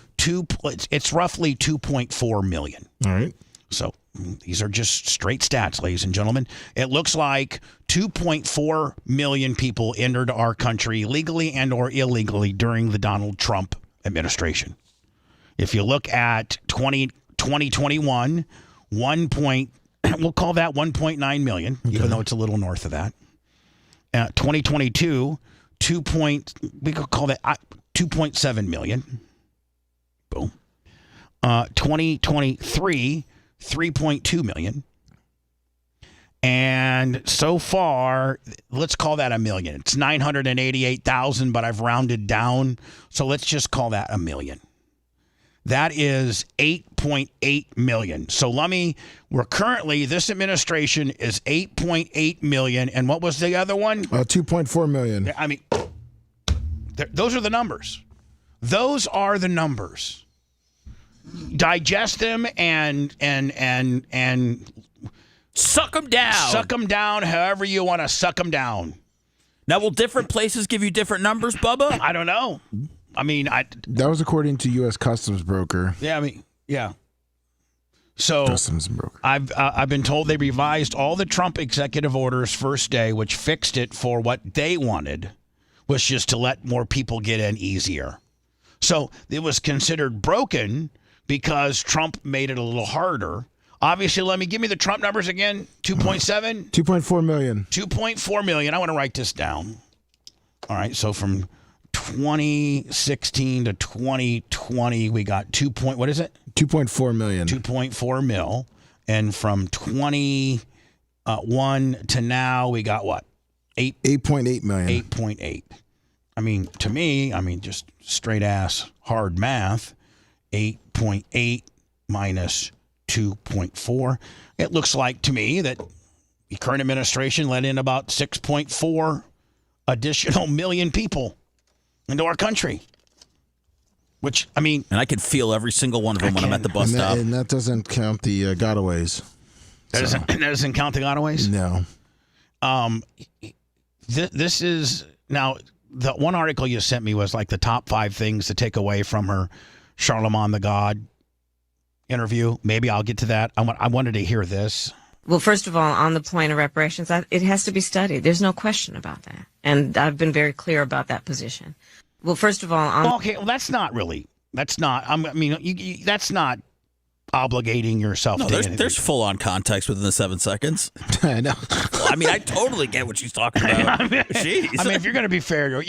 It's roughly 2.4 million. All right. So these are just straight stats, ladies and gentlemen. It looks like 2.4 million people entered our country legally and or illegally during the Donald Trump administration. If you look at 2021, we'll call that 1.9 million, even though it's a little north of that. 2022, we could call that 2.7 million. Boom. 2023, 3.2 million. And so far, let's call that a million. It's 988,000, but I've rounded down. So let's just call that a million. That is 8.8 million. So this administration is 8.8 million. And what was the other one? 2.4 million. I mean, those are the numbers. Those are the numbers. Digest them and suck them down. Suck them down however you want to suck them down. Now, will different places give you different numbers, Bubba? I don't know. I mean, that was according to U.S. Customs broker. Yeah, I mean, yeah. So Customs broker. I've been told they revised all the Trump executive orders first day, which fixed it for what they wanted, was just to let more people get in easier. So it was considered broken because Trump made it a little harder. Obviously, give me the Trump numbers again. 2.7? 2.4 million. 2.4 million. I want to write this down. All right, so from 2016 to 2020, we got 2.4 million. 2.4 mil. And from 21 to now, we got what? 8.8 million. 8.8. I mean, to me, just straight ass hard math, 8.8 minus 2.4. It looks like to me that the current administration let in about 6.4 additional million people into our country. Which, and I can feel every single one of them when I'm at the bus stop. And that doesn't count the gotaways. That doesn't count the gotaways? No. This is now. The one article you sent me was like the top 5 things to take away from her Charlemagne the God interview. Maybe I'll get to that. I wanted to hear this. Well, first of all, on the point of reparations, it has to be studied. There's no question about that. And I've been very clear about that position. Well, first of all, that's not obligating yourself to anything. There's full-on context within the 7 seconds. I know. Well, I totally get what she's talking about. Jeez. If you're going to be fair,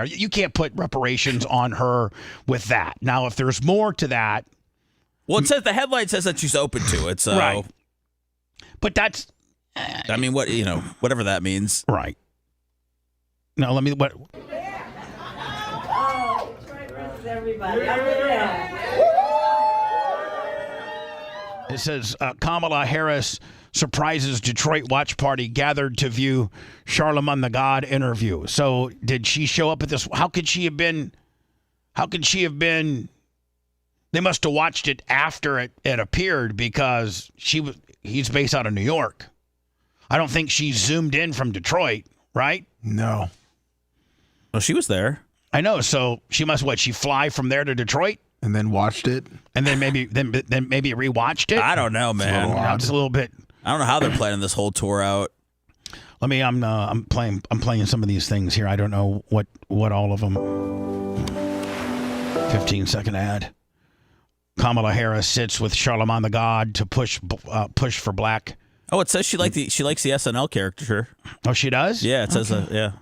you can't put reparations on her with that. Now, if there's more to that. Well, it says the headline says that she's open to it. So. Right. But that's. Whatever that means. Right. No, what. Oh, everybody. It says Kamala Harris surprises Detroit watch party gathered to view Charlemagne the God interview. So did she show up at this? How could she have been? They must have watched it after it appeared because he's based out of New York. I don't think she zoomed in from Detroit, right? No. Well, she was there. I know. So she must she fly from there to Detroit? And then watched it, and then maybe rewatched it. I don't know, man. It's a little bit. I don't know how they're planning this whole tour out. I'm playing some of these things here. I don't know what all of them. 15-second ad. Kamala Harris sits with Charlemagne the God to push for black. Oh, it says she likes the SNL character. Oh, she does? Yeah, it says yeah.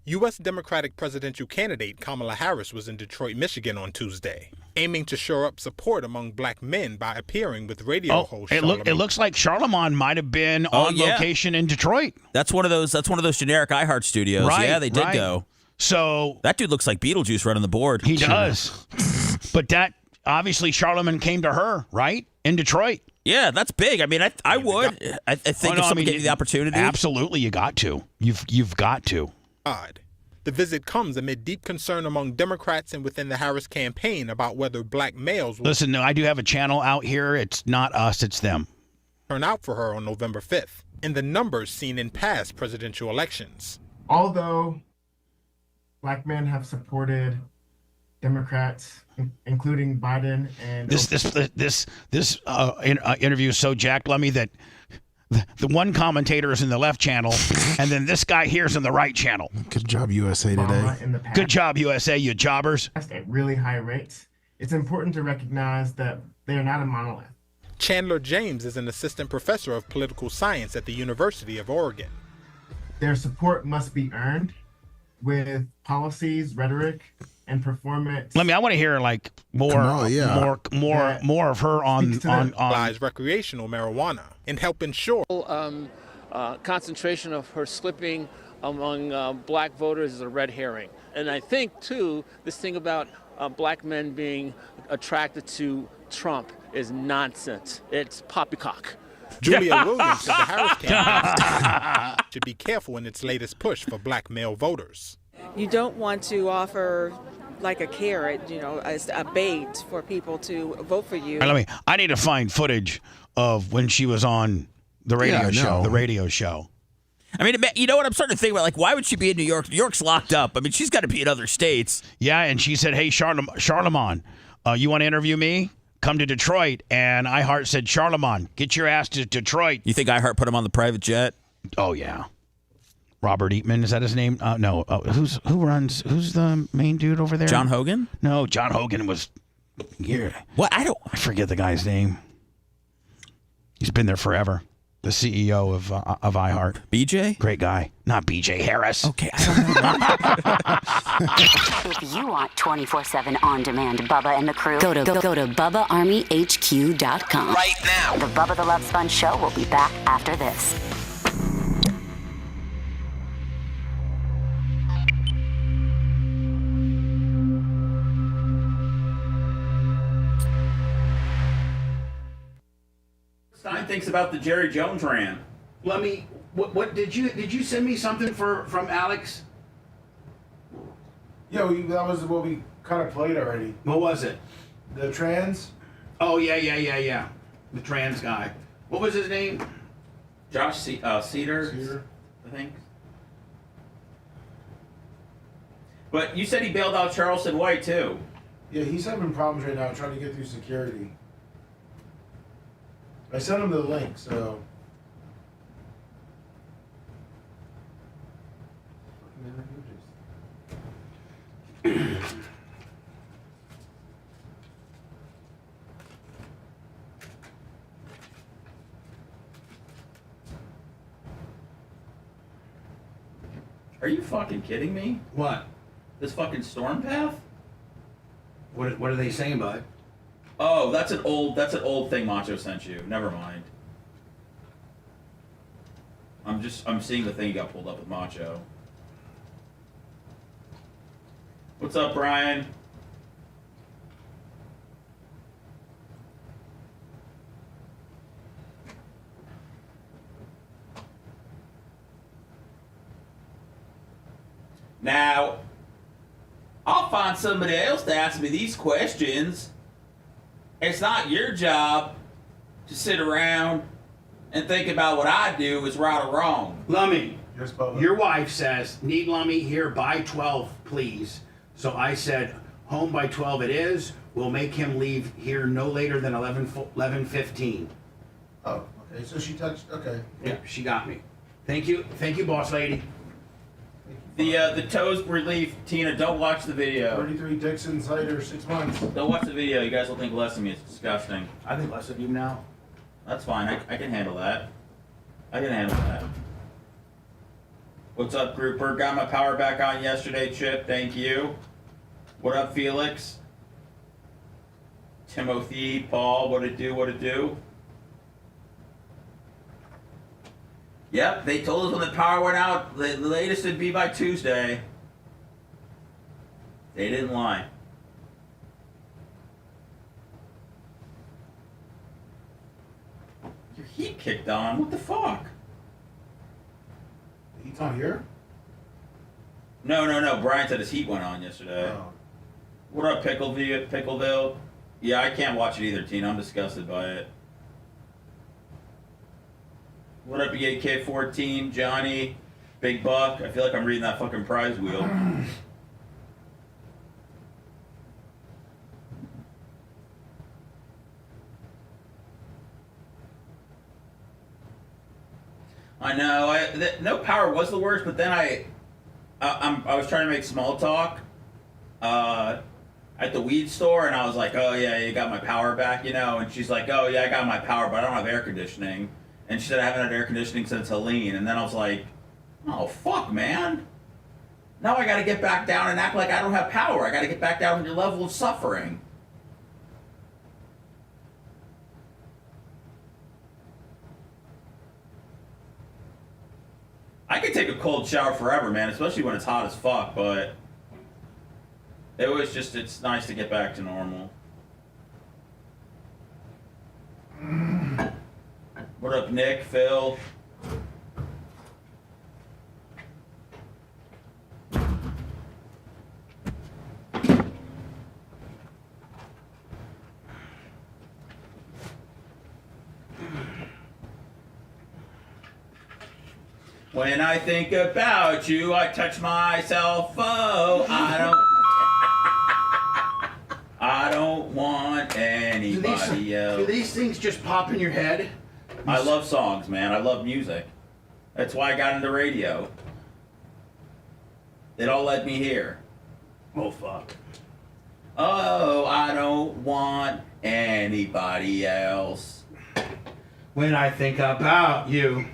U.S. Democratic presidential candidate Kamala Harris was in Detroit, Michigan on Tuesday, aiming to shore up support among black men by appearing with radio host Charlemagne. It looks like Charlemagne might have been on location in Detroit. That's one of those generic iHeart studios. Right, yeah, they did go. So that dude looks like Beetlejuice running the board. He does. But that obviously Charlemagne came to her, right? In Detroit. Yeah, that's big. I think if someone gave you the opportunity. Absolutely, you got to. You've got to. The visit comes amid deep concern among Democrats and within the Harris campaign about whether black males will Listen, I do have a channel out here. It's not us, it's them. Turn out for her on November 5th, in the numbers seen in past presidential elections. Although black men have supported Democrats, including Biden and This interview is so jacked, Lummy, that the one commentator is in the left channel, and then this guy here is in the right channel. Good job, USA Today. Obama in the past Good job, USA, you jobbers. at really high rates. It's important to recognize that they are not a monolith. Chandler James is an assistant professor of political science at the University of Oregon. Their support must be earned with policies, rhetoric, and performance. I want to hear like more of her on Buys recreational marijuana and help ensure concentration of her slipping among black voters is a red herring. And I think, too, this thing about black men being attracted to Trump is nonsense. It's poppycock. Julia Williams said the Harris campaign should be careful in its latest push for black male voters. You don't want to offer like a carrot, as a bait for people to vote for you. I need to find footage of when she was on the radio show. The radio show. I mean, you know what? I'm starting to think about, like, why would she be in New York? New York's locked up. I mean, she's got to be in other states. Yeah, and she said, hey, Charlemagne, you want to interview me? Come to Detroit. And iHeart said, Charlemagne, get your ass to Detroit. You think iHeart put him on the private jet? Oh, yeah. Robert Eatman, is that his name? No. Who's the main dude over there? John Hogan? No, John Hogan was here. What? I forget the guy's name. He's been there forever. The CEO of iHeart. BJ? Great guy. Not BJ Harris. Okay, I don't know. If you want 24/7 on-demand Bubba and the crew, go to BubbaArmyHQ.com. Right now. The Bubba the Love Sponge show will be back after this. Stein thinks about the Jerry Jones rant. What did you send me something from Alex? Yeah, that was what we kind of played already. What was it? The trans? Oh, yeah. The trans guy. What was his name? Josh Cedar, I think. But you said he bailed out Charleston White, too. Yeah, he's having problems right now trying to get through security. I sent him the link, so... Are you fucking kidding me? What? This fucking storm path? What are they saying about it? Oh, that's an old thing Macho sent you. Never mind. I'm seeing the thing you got pulled up with Macho. What's up, Brian? Now, I'll find somebody else to ask me these questions. It's not your job to sit around and think about what I do is right or wrong. Lummy, yes, Bubba. Your wife says, need Lummy here by 12, please. So I said, home by 12 it is. We'll make him leave here no later than 11:15. Oh, okay. So she touched. Okay. Yeah, she got me. Thank you, boss lady. The toes relief, Tina, don't watch the video. 33 Dixon cider, 6 months. Don't watch the video. You guys will think less of me. It's disgusting. I think less of you now. That's fine. I can handle that. What's up, grouper? Got my power back on yesterday, Chip. Thank you. What up, Felix? Timothy, Paul, what it do? Yep, they told us when the power went out, the latest would be by Tuesday. They didn't lie. Your heat kicked on. What the fuck? The heat's on here? No. Brian said his heat went on yesterday. Oh. What up, Pickleville? Yeah, I can't watch it either, Tina. I'm disgusted by it. What up, AK-14, Johnny, Big Buck? I feel like I'm reading that fucking prize wheel. I know. No power was the worst, but then I was trying to make small talk at the weed store, and I was like, "Oh yeah, you got my power back, you know?" And she's like, "Oh yeah, I got my power, but I don't have air conditioning." And she said, "I haven't had air conditioning since Helene." And then I was like, "Oh fuck, man! Now I got to get back down and act like I don't have power. I got to get back down to your level of suffering." I could take a cold shower forever, man, especially when it's hot as fuck, but it's nice to get back to normal. What up, Nick, Phil? When I think about you, I touch myself. Oh, I don't want anybody else. Do these things just pop in your head? I love songs, man. I love music. That's why I got into radio. It all led me here. Oh, fuck. Oh, I don't want anybody else. When I think about you.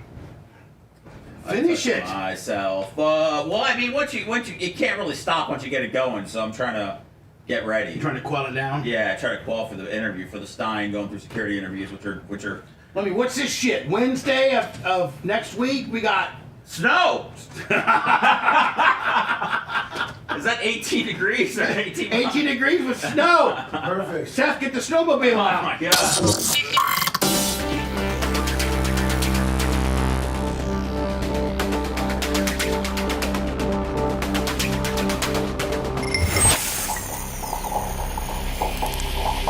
Finish it. Myself. Well, I mean, once you can't really stop once you get it going. So I'm trying to get ready. You trying to quell it down? Yeah, try to quell for the interview for the Stein, going through security interviews, which are. Let me. What's this shit? Wednesday of next week we got snow. Is that 18 degrees or 18? 18 degrees with snow. Perfect. Seth, get the snowmobile out. Oh my god.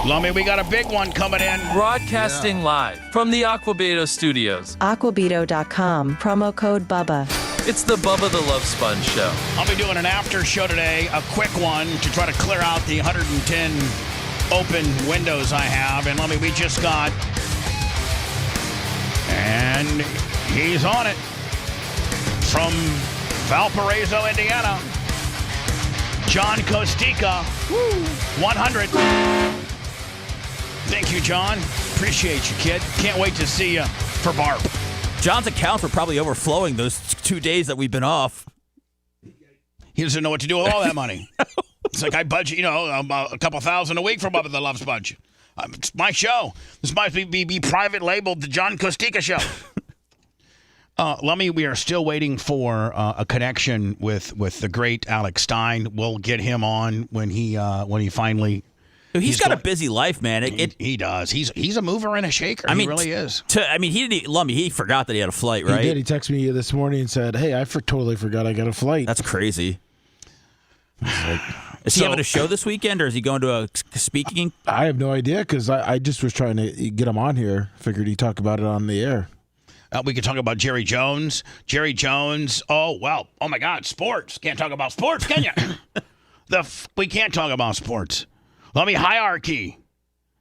Lummy, we got a big one coming in. Broadcasting live from the Aquabedo Studios. Aquabedo.com, promo code BUBBA. It's the Bubba the Love Sponge Show. I'll be doing an after show today, a quick one to try to clear out the 110 open windows I have. And Lummy, we just got, and he's on it, from Valparaiso, Indiana, John Kostika, 100. Thank you, John. Appreciate you, kid. Can't wait to see you for Barb. John's accounts are probably overflowing those 2 days that we've been off. He doesn't know what to do with all that money. It's like I budget, a couple thousand a week for Bubba the Love Sponge. It's my show. This might be private labeled the John Kostika Show. Lummy, we are still waiting for a connection with the great Alex Stein. We'll get him on when he finally. He's got a busy life, man. He does. He's a mover and a shaker. He really is. He forgot that he had a flight, right? He did. He texted me this morning and said, "Hey, I totally forgot I got a flight." That's crazy. Is he having a show this weekend, or is he going to a speaking? I have no idea because I just was trying to get him on here. Figured he'd talk about it on the air. We could talk about Jerry Jones. Jerry Jones. Oh, well. Oh, my God. Sports. Can't talk about sports, can you? We can't talk about sports. Let me hierarchy.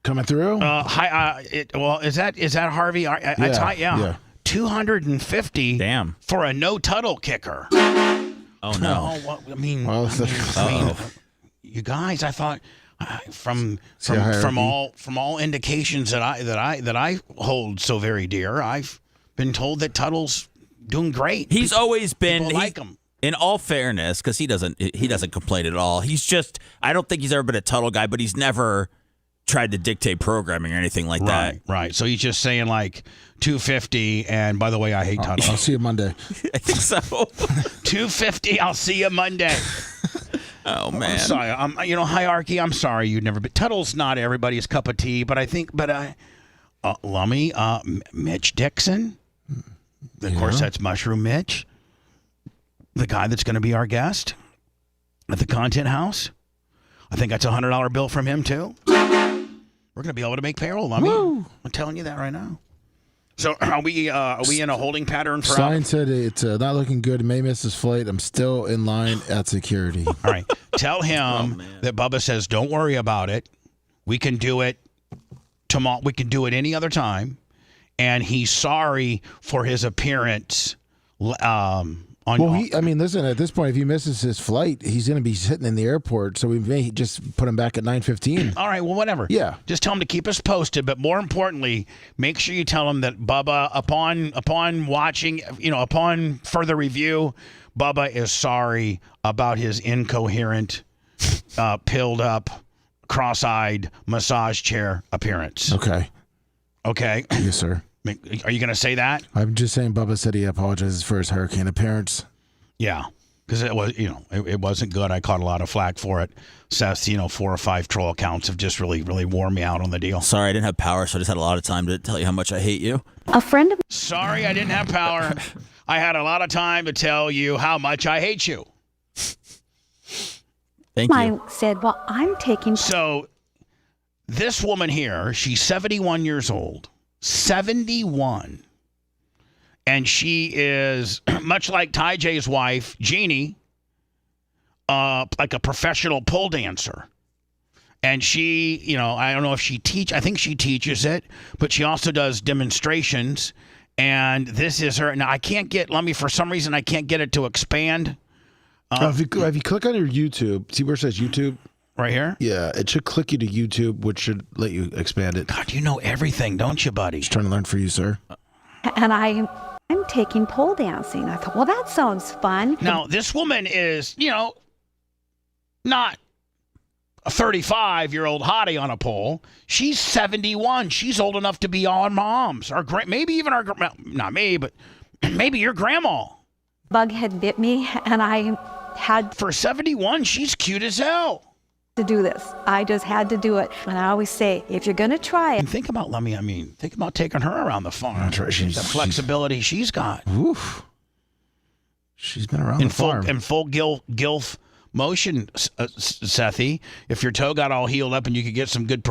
Coming through? Is that Harvey? Yeah. 250 Damn. For a no-tuddle kicker. Oh, no. You guys, I thought from all indications that I hold so very dear, I've been told that Tuttle's doing great. He's always been like him. In all fairness, because he doesn't complain at all. He's just, I don't think he's ever been a Tuttle guy, but he's never tried to dictate programming or anything like that. Right. So he's just saying like 250, and by so I hate Tuttle. I'll see you Monday. I think so. 250. I'll see you Monday. Oh man. I'm sorry. Hierarchy. I'm sorry you'd never been. Tuttle's not everybody's cup of tea, but I think, Lummy, Mitch Dixon. Of course, that's Mushroom Mitch. The guy that's going to be our guest at the Content House. I think that's a $100 bill from him, too. We're going to be able to make payroll. I'm telling you that right now. So are we in a holding pattern for Stein said it's not looking good. May miss his flight. I'm still in line at security. All right. Tell him that Bubba says, don't worry about it. We can do it tomorrow. We can do it any other time. and he's sorry for his appearance. Listen, at this point, if he misses his flight, he's going to be sitting in the airport, so we may just put him back at 9:15. All right, well, whatever. Yeah. Just tell him to keep us posted, but more importantly, make sure you tell him that Bubba, upon watching, upon further review, Bubba is sorry about his incoherent, pilled up, cross-eyed massage chair appearance. Okay. Okay? Yes, sir. Are you going to say that? I'm just saying Bubba said he apologizes for his hurricane appearance. Yeah, because it was, it wasn't good. I caught a lot of flack for it. Seth, 4 or 5 troll accounts have just really, really worn me out on the deal. Sorry, I didn't have power, so I just had a lot of time to tell you how much I hate you. A friend of Sorry, I didn't have power. I had a lot of time to tell you how much I hate you. Thank you. said, well, I'm taking... So this woman here, she's 71 years old. 71. And she is, much like Ty J's wife, Jeannie, like a professional pole dancer. And she, I don't know if she I think she teaches it, but she also does demonstrations. And this is her. Now, for some reason, I can't get it to expand. If you click on your YouTube, see where it says YouTube? Right here? Yeah, it should click you to YouTube, which should let you expand it. God, you know everything, don't you, buddy? Just trying to learn for you, sir. And I'm taking pole dancing. I thought, well, that sounds fun. Now, this woman is, not a 35-year-old hottie on a pole. She's 71. She's old enough to be our moms, maybe even not me, but maybe your grandma. Bug had bit me, and I had... For 71, she's cute as hell. To do this. I just had to do it. And I always say, if you're going to try it... And think about taking her around the farm. That's right. The flexibility she's got. Oof. She's been around the farm. In full gilf motion, Sethy. If your toe got all healed up and you could get some good,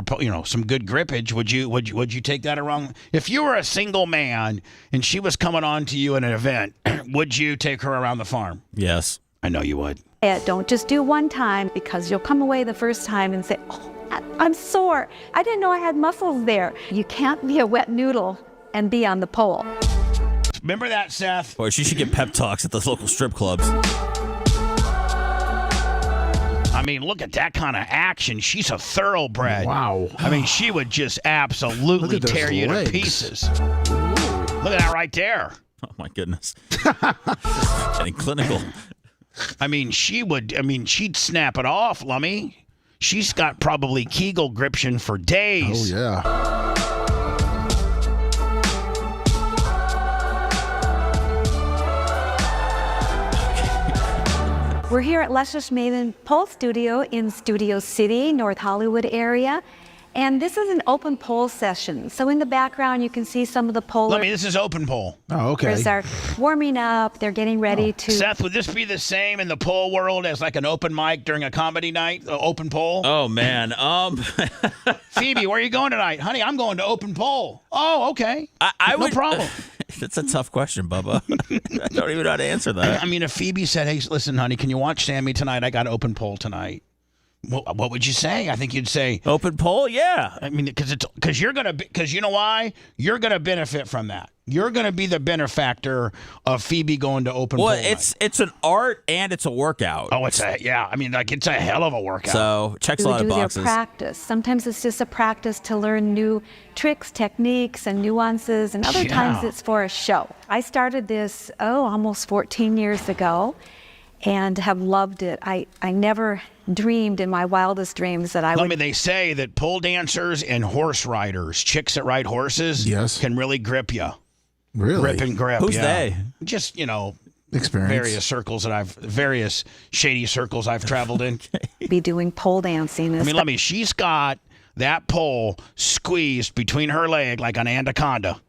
some good grippage, would you take that around? If you were a single man and she was coming on to you in an event, would you take her around the farm? Yes. I know you would. Don't just do one time, because you'll come away the first time and say, oh, I'm sore. I didn't know I had muscles there. You can't be a wet noodle and be on the pole. Remember that, Seth? Boy, she should get pep talks at those local strip clubs. I mean, look at that kind of action. She's a thoroughbred. Wow. I mean, she would just absolutely tear you to pieces. Look at that right there. Oh, my goodness. Getting clinical. I mean, she'd snap it off, Lummy. She's got probably Kegel gription for days. Oh, yeah. We're here at Luscious Maiden Pole Studio in Studio City, North Hollywood area. And this is an open pole session. So in the background, you can see some of the polers. Lummy, this is open pole. Oh, okay. Are warming up. They're getting ready to... Seth, would this be the same in the pole world as like an open mic during a comedy night, open pole? Oh, man. Phoebe, where are you going tonight? Honey, I'm going to open pole. Oh, okay. No problem. That's a tough question, Bubba. I don't even know how to answer that. I mean, if Phoebe said, hey, listen, honey, can you watch Sammy tonight? I got open pole tonight. What would you say? I think you'd say open pole. Yeah. I mean, because you know why? You're gonna benefit from that. You're gonna be the benefactor of Phoebe going to open pole. Well, it's an art and it's a workout. Oh, it's a hell of a workout. So checks a lot of boxes. Their practice. Sometimes it's just a practice to learn new tricks, techniques, and nuances, and other times it's for a show. I started this almost 14 years ago, and have loved it. I never dreamed in my wildest dreams that I would... They say that pole dancers and horse riders, chicks that ride horses, can really grip you. Really? Grip and grip. Who's they? Just, experience. Various shady circles I've traveled in. Be doing pole dancing. She's got that pole squeezed between her leg like an anaconda.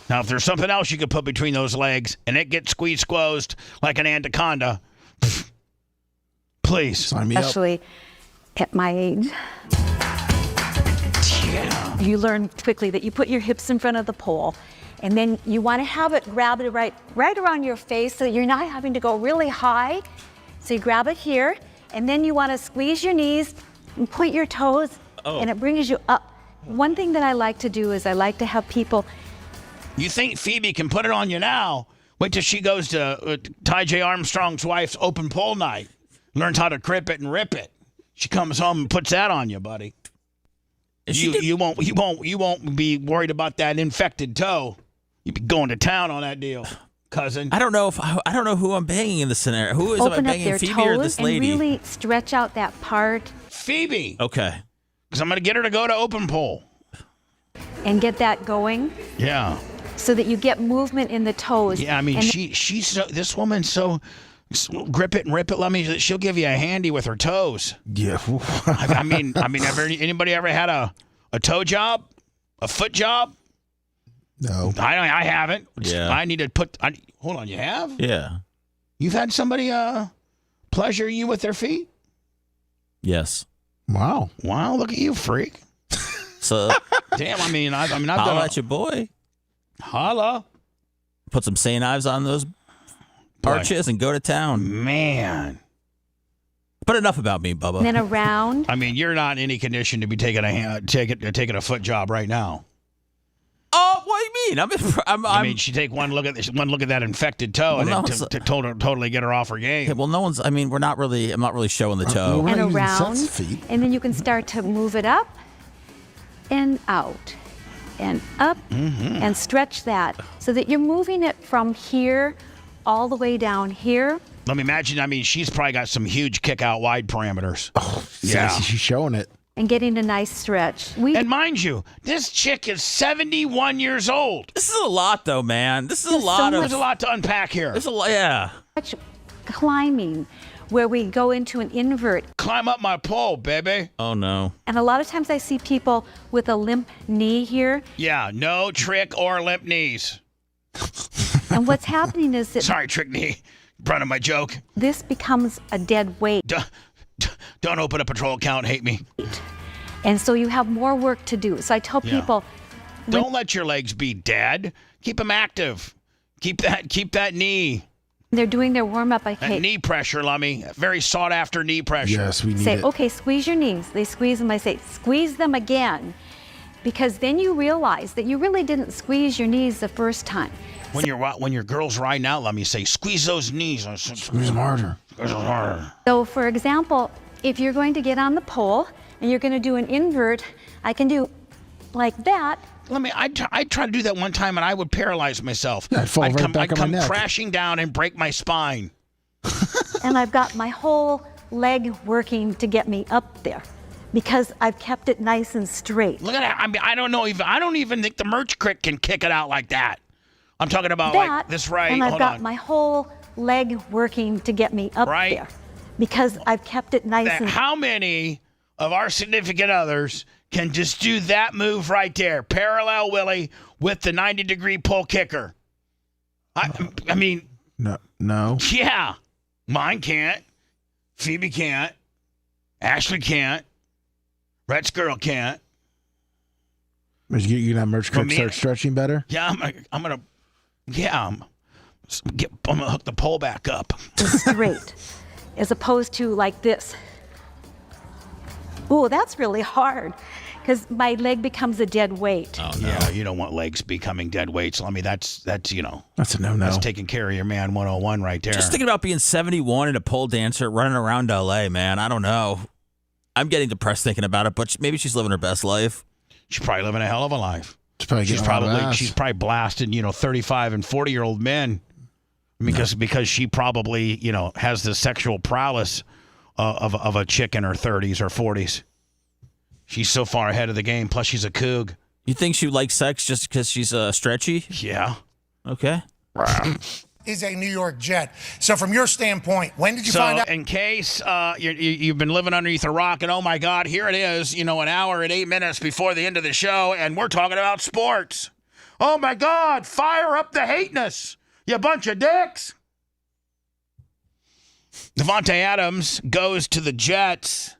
Now, if there's something else you could put between those legs and it gets squeezed like an anaconda, please. Sign me up. Especially at my age. Yeah. You learn quickly that you put your hips in front of the pole, and then you want to have it grab it right around your face so you're not having to go really high. So you grab it here, and then you want to squeeze your knees and point your toes, and it brings you up. One thing that I like to do is I like to have people You think Phoebe can put it on you now? Wait till she goes to Ty J. Armstrong's wife's open pole night. Learns how to grip it and rip it. She comes home and puts that on you, buddy. You won't be worried about that infected toe. You'd be going to town on that deal, cousin. I don't know who I'm banging in this scenario. Who is Open I up banging, their Phoebe toes or this lady? and really stretch out that part. Phoebe. Okay. Because I'm going to get her to go to open pole. And get that going. Yeah. So that you get movement in the toes. Yeah, I mean, she's so, this woman's so grip it and rip it. Let me. She'll give you a handy with her toes. Yeah. I mean, anybody ever had a toe job, a foot job? No, I haven't. Yeah. I need to hold on. You have? Yeah. You've had somebody pleasure you with their feet? Yes. Wow. Look at you, freak. So. Damn. I've done. Holla at your boy. Holla. Put some St. Ives on those arches and go to town. Man. But enough about me, Bubba. And then around. I mean, you're not in any condition to be taking a foot job right now. Oh, what do you mean? I mean, she take one look at that infected toe and then totally get her off her game. Okay, well, no one's. I mean, I'm not really showing the toe. And around. And then you can start to move it up and out and up and stretch that so that you're moving it from here all the way down here. Let me imagine. I mean, she's probably got some huge kick out wide parameters. Oh, yeah. She's showing it. And getting a nice stretch. And mind you, this chick is 71 years old. This is a lot, though, man. This is a lot There's a lot to unpack here. There's a lot, yeah. Climbing, where we go into an invert. Climb up my pole, baby. Oh, no. And a lot of times I see people with a limp knee here. Yeah, no trick or limp knees. And what's happening is that... Sorry, trick knee. Brunt of my joke. This becomes a dead weight. Don't open a patrol account, hate me. And so you have more work to do. So I tell people... Don't let your legs be dead. Keep them active. Keep that knee. They're doing their warm-up. Knee pressure, Lummy. Very sought-after knee pressure. Yes, we need it. Say, okay, squeeze your knees. They squeeze them. I say, squeeze them again. Because then you realize that you really didn't squeeze your knees the first time. When your girl's riding out, let me say, squeeze those knees. Squeeze them harder. Squeeze them harder. So, for example, if you're going to get on the pole and you're going to do an invert, I can do like that. I tried to do that one time and I would paralyze myself. Yeah, I'd come crashing down and break my spine. And I've got my whole leg working to get me up there because I've kept it nice and straight. Look at that. I mean, I don't even think the merch crick can kick it out like that. I'm talking about that, like this right. And I've got my whole leg working to get me up there because I've kept it nice and... How many of our significant others can just do that move right there? Parallel Willie with the 90-degree pull kicker. I mean... No. Yeah. Mine can't. Phoebe can't. Ashley can't. Rhett's girl can't. You gonna have merch cook start stretching better? Yeah, I'm gonna hook the pole back up. Straight, as opposed to like this. Ooh, that's really hard, because my leg becomes a dead weight. Oh no, yeah, you don't want legs becoming dead weights. I mean, that's That's a no-no. That's taking care of your man 101 right there. Just thinking about being 71 and a pole dancer running around LA, man. I don't know. I'm getting depressed thinking about it, but maybe she's living her best life. She's probably living a hell of a life. She's probably blasted, 35 and 40-year-old men because she probably, has the sexual prowess of a chick in her 30s or 40s. She's so far ahead of the game. Plus, she's a coog. You think she likes sex just because she's stretchy? Yeah. Okay. Is a New York Jet. So from your standpoint, when did you find out? In case you've been living underneath a rock and, oh, my God, here it is, an hour and 8 minutes before the end of the show, and we're talking about sports. Oh, my God, fire up the hateness, you bunch of dicks. Devontae Adams goes to the Jets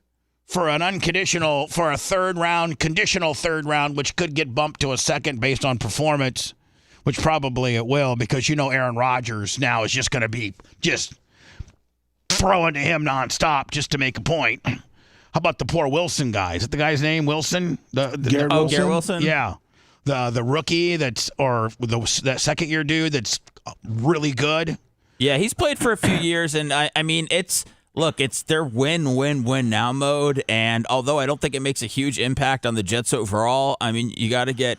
for a conditional third round, which could get bumped to a second based on performance. Which probably it will, because Aaron Rodgers now is just going to be just throwing to him nonstop just to make a point. How about the poor Wilson guy? Is that the guy's name, Wilson? Garrett Wilson? Yeah. the rookie that second year dude that's really good. Yeah, he's played for a few years, and I mean, it's their win now mode. And although I don't think it makes a huge impact on the Jets overall, I mean, you got to get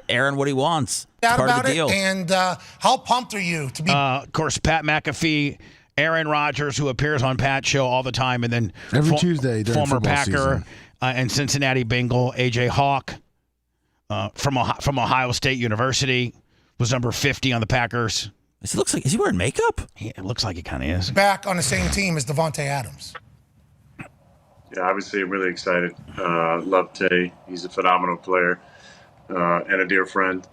Aaron what he wants. It's part of the deal. And how pumped are you to be? Of course, Pat McAfee, Aaron Rodgers, who appears on Pat's show all the time, and then every Tuesday during former football Packer and Cincinnati Bengal AJ Hawk from Ohio State University was number 50 on the Packers. Is he wearing makeup? Yeah, it looks like he kind of is. Back on the same team as Devontae Adams. Yeah, obviously I'm really excited. Love Tay. He's a phenomenal player and a dear friend.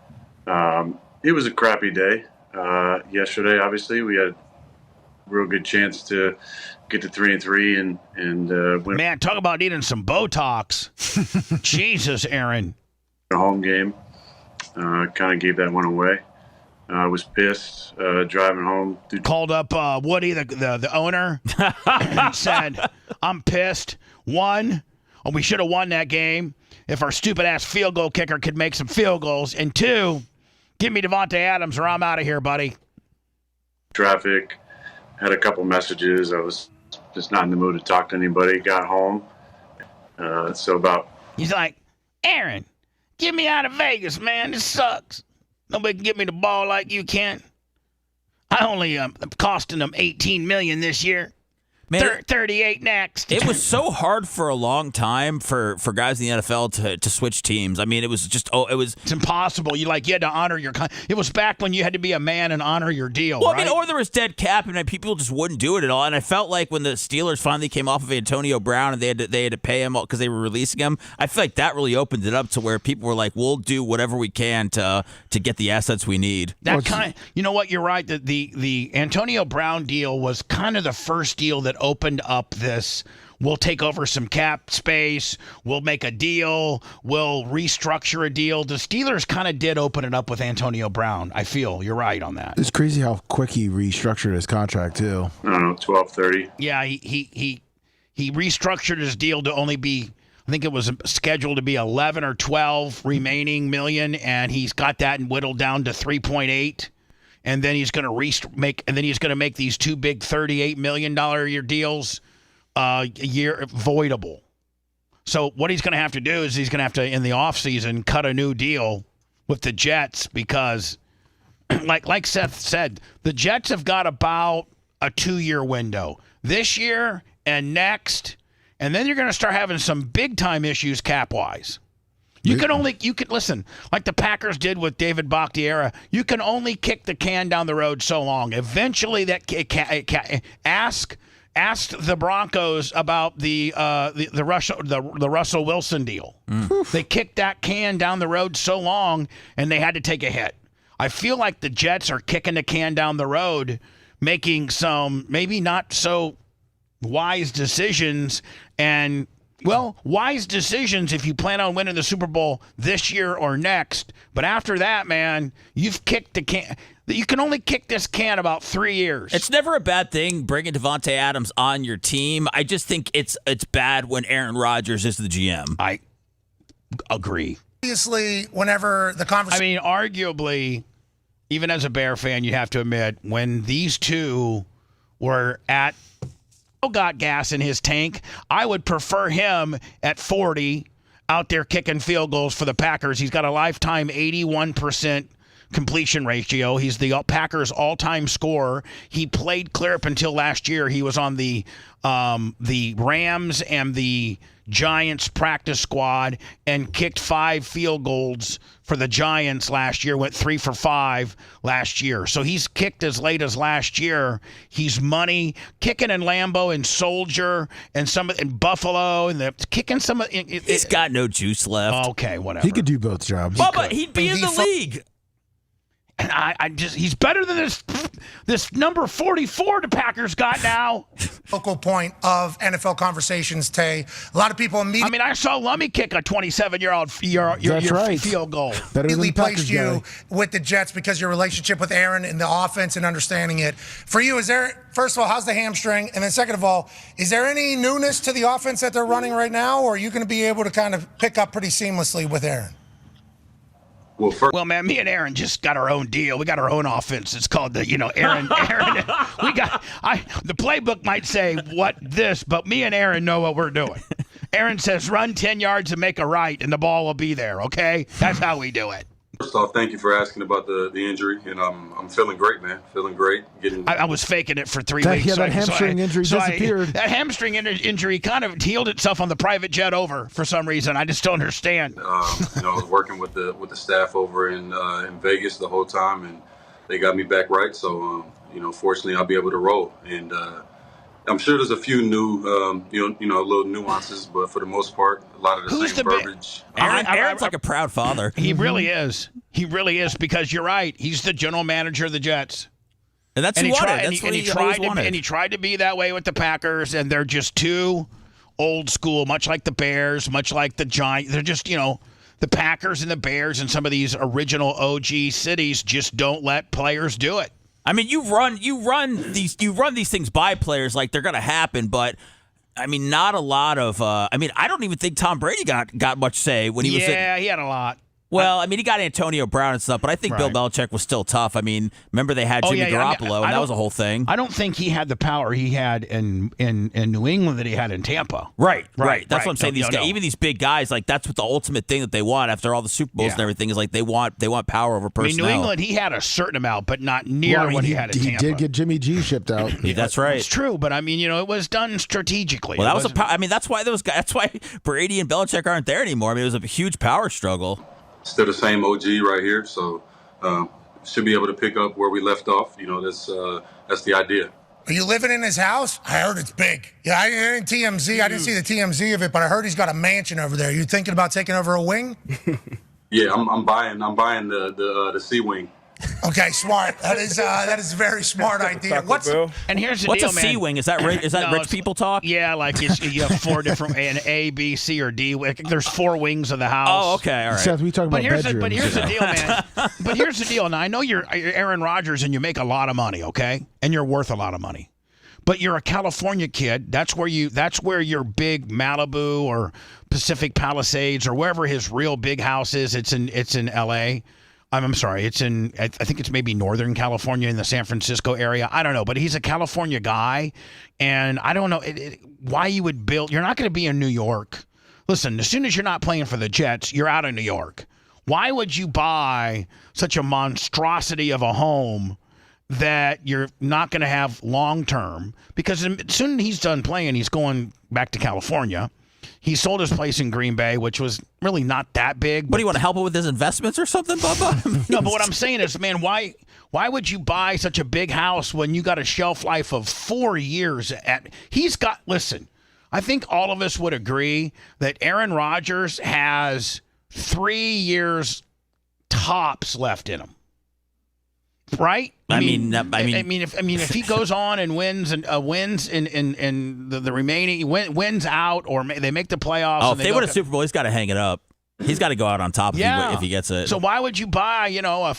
It was a crappy day yesterday. Obviously, we had a real good chance to get to 3-3 and win. Man, talk about needing some Botox. Jesus, Aaron. A home game. Kind of gave that one away. I was pissed driving home. Called up Woody, the owner, and said, I'm pissed. One, we should have won that game if our stupid-ass field goal kicker could make some field goals. And two, give me Devontae Adams or I'm out of here, buddy. Traffic, had a couple messages. I was just not in the mood to talk to anybody. Got home. He's like, Aaron, get me out of Vegas, man. This sucks. Nobody can get me the ball like you can. I only am costing them $18 million this year. Man, 38 next. It was so hard for a long time for guys in the NFL to switch teams. I mean, it was just it's impossible. You had to honor your. It was back when you had to be a man and honor your deal. Well, right? I mean, or there was dead cap, and people just wouldn't do it at all. And I felt like when the Steelers finally came off of Antonio Brown and they had to pay him because they were releasing him, I feel like that really opened it up to where people were like, "We'll do whatever we can to get the assets we need." You know what? You're right. The Antonio Brown deal was kind of the first deal that opened up this. We'll take over some cap space. We'll make a deal. We'll restructure a deal. The Steelers kind of did open it up with Antonio Brown. I feel you're right on that. It's crazy how quick he restructured his contract too. I don't know, 12-30. Yeah, he restructured his deal to only be, I think it was scheduled to be 11 or 12 remaining million, and he's got that and whittled down to 3.8. And then he's going to make these two big $38 million a year deals a year voidable. So what he's going to have to do is he's going to have to, in the offseason, cut a new deal with the Jets because, like Seth said, the Jets have got about a 2-year window. This year and next, and then you're going to start having some big-time issues cap-wise. You can listen, like the Packers did with David Bakhtiari. You can only kick the can down the road so long. Eventually, ask the Broncos about the Russell Wilson deal. They kicked that can down the road so long, and they had to take a hit. I feel like the Jets are kicking the can down the road, making some maybe not so wise decisions and. Well, wise decisions if you plan on winning the Super Bowl this year or next. But after that, man, you've kicked the can. You can only kick this can about 3 years. It's never a bad thing bringing Devontae Adams on your team. I just think it's bad when Aaron Rodgers is the GM. I agree. Obviously, whenever the conversation... I mean, arguably, even as a Bear fan, you have to admit, when these two were at... got gas in his tank, I would prefer him at 40 out there kicking field goals for the Packers. He's got a lifetime 81% completion ratio. He's the Packers all-time scorer. He played clear up until last year. He was on the Rams and the Giants practice squad and kicked 5 field goals for the Giants last year, went 3 for 5 last year. So he's kicked as late as last year. He's money, kicking in Lambeau and Soldier and some in Buffalo and kicking some of he's got no juice left. Okay, whatever. He could do both jobs. Bubba, he'd be in the league. And he's better than this number 44 the Packers got now. Focal point of NFL conversations, Tay. A lot of people immediately... I mean, I saw Lummy kick a 27-year-old field goal. Immediately placed you with the Jets because your relationship with Aaron and the offense and understanding it. For you, first of all, how's the hamstring? And then second of all, is there any newness to the offense that they're running right now, or are you going to be able to kind of pick up pretty seamlessly with Aaron? Well, man, me and Aaron just got our own deal. We got our own offense. It's called the, Aaron. The playbook might say what this, but me and Aaron know what we're doing. Aaron says run 10 yards and make a right, and the ball will be there. Okay, that's how we do it. First off, thank you for asking about the injury, and I'm feeling great, man. Feeling great. I was faking it for 3 weeks. Yeah, that hamstring injury disappeared. That hamstring injury kind of healed itself on the private jet over for some reason. I just don't understand. I was working with the staff over in Vegas the whole time, and they got me back right. So, fortunately, I'll be able to roll. And I'm sure there's a few new, little nuances, but for the most part, a lot of the same verbiage. Aaron's like a proud father. He really is. He really is, because you're right. He's the general manager of the Jets. And that's what he wanted. And he tried to be that way with the Packers, and they're just too old school, much like the Bears, much like the Giants. They're just, the Packers and the Bears and some of these original OG cities just don't let players do it. I mean, you run these things by players like they're going to happen, but I mean, not a lot of. I don't even think Tom Brady got much say when he was. Yeah, he had a lot. Well, he got Antonio Brown and stuff, but I think Bill Belichick was still tough. I mean, remember they had Jimmy Garoppolo, and that was a whole thing. I don't think he had the power he had in New England that he had in Tampa. Right. That's what I'm saying. Even these big guys, like that's what the ultimate thing that they want after all the Super Bowls and everything is like they want power over personnel. New England, he had a certain amount, but not near what he had in Tampa. He did get Jimmy G shipped out. That's right. It's true, but it was done strategically. Well, that was that's why those guys. That's why Brady and Belichick aren't there anymore. I mean, it was a huge power struggle. Still the same OG right here, so should be able to pick up where we left off. That's the idea. Are you living in his house? I heard it's big. Yeah, I didn't TMZ. I didn't see the TMZ of it, but I heard he's got a mansion over there. You thinking about taking over a wing? Yeah, I'm buying the C wing. Okay, smart. That is a very smart idea. And here's the What's deal, a man. C wing? Is that rich people talk? Yeah, like you have 4 different an A, B, C, or D. There's 4 wings of the house. Oh, okay, all right. Seth, we talk about bedrooms. But here's the deal, man. But here's the deal. Now I know you're Aaron Rodgers and you make a lot of money, okay, and you're worth a lot of money. But you're a California kid. That's where your big Malibu or Pacific Palisades or wherever his real big house is. It's in L.A. I'm sorry. It's in, I think it's maybe Northern California in the San Francisco area. I don't know, but he's a California guy, and I don't know why you would build. You're not going to be in New York. Listen, as soon as you're not playing for the Jets, you're out of New York. Why would you buy such a monstrosity of a home that you're not going to have long term? Because as soon as he's done playing, he's going back to California. He sold his place in Green Bay, which was really not that big. What, do you want to help him with his investments or something, Bubba? No, but what I'm saying is, man, why would you buy such a big house when you got a shelf life of 4 years? Listen, I think all of us would agree that Aaron Rodgers has 3 years tops left in him. Right? I mean, if he goes on and wins in the remaining wins out, or they make the playoffs. Oh, if they win a Super Bowl, he's got to hang it up. He's got to go out on top if he gets it. So why would you buy, I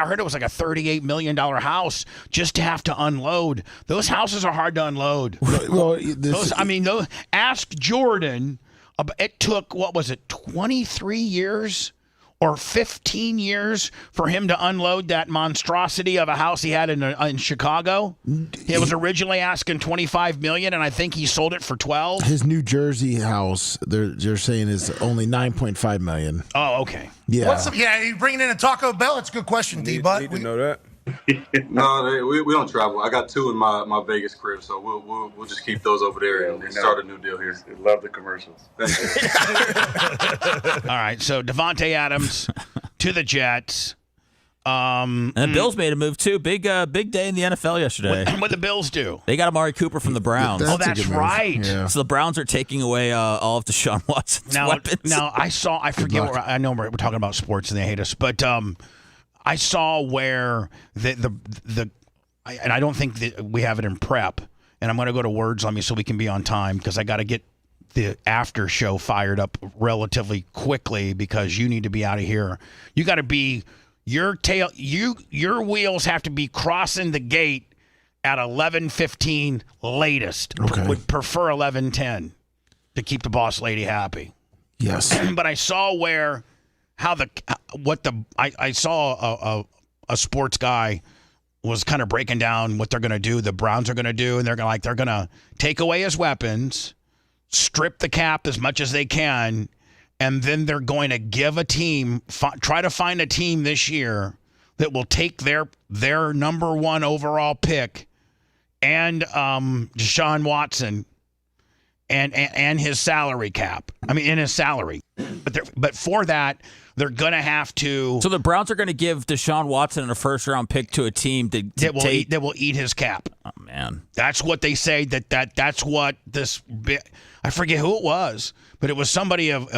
heard it was like a $38 million house just to have to unload? Those houses are hard to unload. Ask Jordan. It took, 23 years? Or 15 years for him to unload that monstrosity of a house he had in Chicago. It was originally asking $25 million, and I think he sold it for $12. His New Jersey house, they're saying is only $9.5 million. Oh, okay. Yeah. You bringing in a Taco Bell? It's a good question, D-Butt. Need to know that. No, we don't travel. I got 2 in my Vegas crib, so we'll just keep those over there and start a new deal here. Love the commercials. Thank you. All right, so Devontae Adams to the Jets. And the Bills made a move too. Big day in the NFL yesterday. What the Bills do? They got Amari Cooper from the Browns. That's right. Yeah. So the Browns are taking away all of Deshaun Watson's weapons. Now I forget where I know we're talking about sports and they hate us, but I saw where and I don't think that we have it in prep, and I'm going to go to Words on Me so we can be on time because I got to get the after show fired up relatively quickly because you need to be out of here. You got to be your wheels have to be crossing the gate at 11:15 latest. Okay. Would prefer 11:10 to keep the boss lady happy. Yes. But I saw where I saw a sports guy was kind of breaking down what they're going to do. The Browns are going to do, and they're going to take away his weapons, strip the cap as much as they can, and then they're going to give a team, try to find a team this year that will take their number 1 overall pick and Deshaun Watson and his salary cap. I mean, in his salary. But for that, they're going to have to. So the Browns are going to give Deshaun Watson a first-round pick to a team that will eat his cap. Oh man, that's what they say. That's what this. I forget who it was, but it was somebody of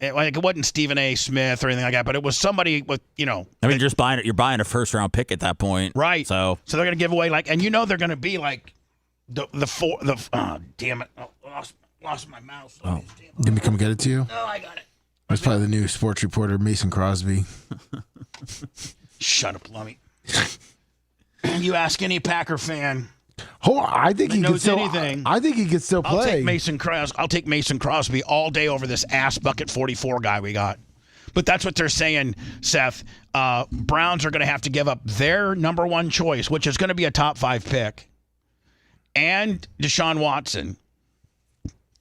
like it wasn't Stephen A. Smith or anything like that. But it was somebody with I mean, you're buying a first-round pick at that point, right? So they're going to give away they're going to be like the damn it, lost my mouse. Oh, did me come get it to you? No, I got it. That's probably the new sports reporter, Mason Crosby. Shut up, Lummy. You ask any Packer fan. I think he could still. Anything. I think he could still play. I'll take Mason Crosby all day over this ass bucket 44 guy we got. But that's what they're saying, Seth. Browns are going to have to give up their number 1 choice, which is going to be a top 5 pick, and Deshaun Watson.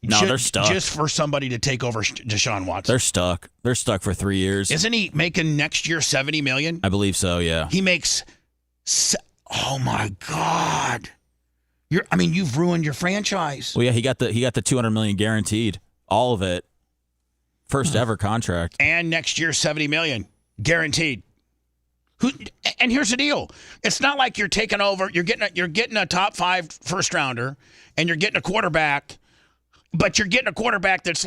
No, they're stuck. Just for somebody to take over Deshaun Watson. They're stuck. They're stuck for 3 years. Isn't he making next year $70 million? I believe so, yeah. He makes oh my God. You've ruined your franchise. Well, yeah, he got the $200 million guaranteed. All of it. First ever contract. And next year $70 million guaranteed. And here's the deal. It's not like you're taking over, you're getting a top 5 first rounder and you're getting a quarterback. But you're getting a quarterback that's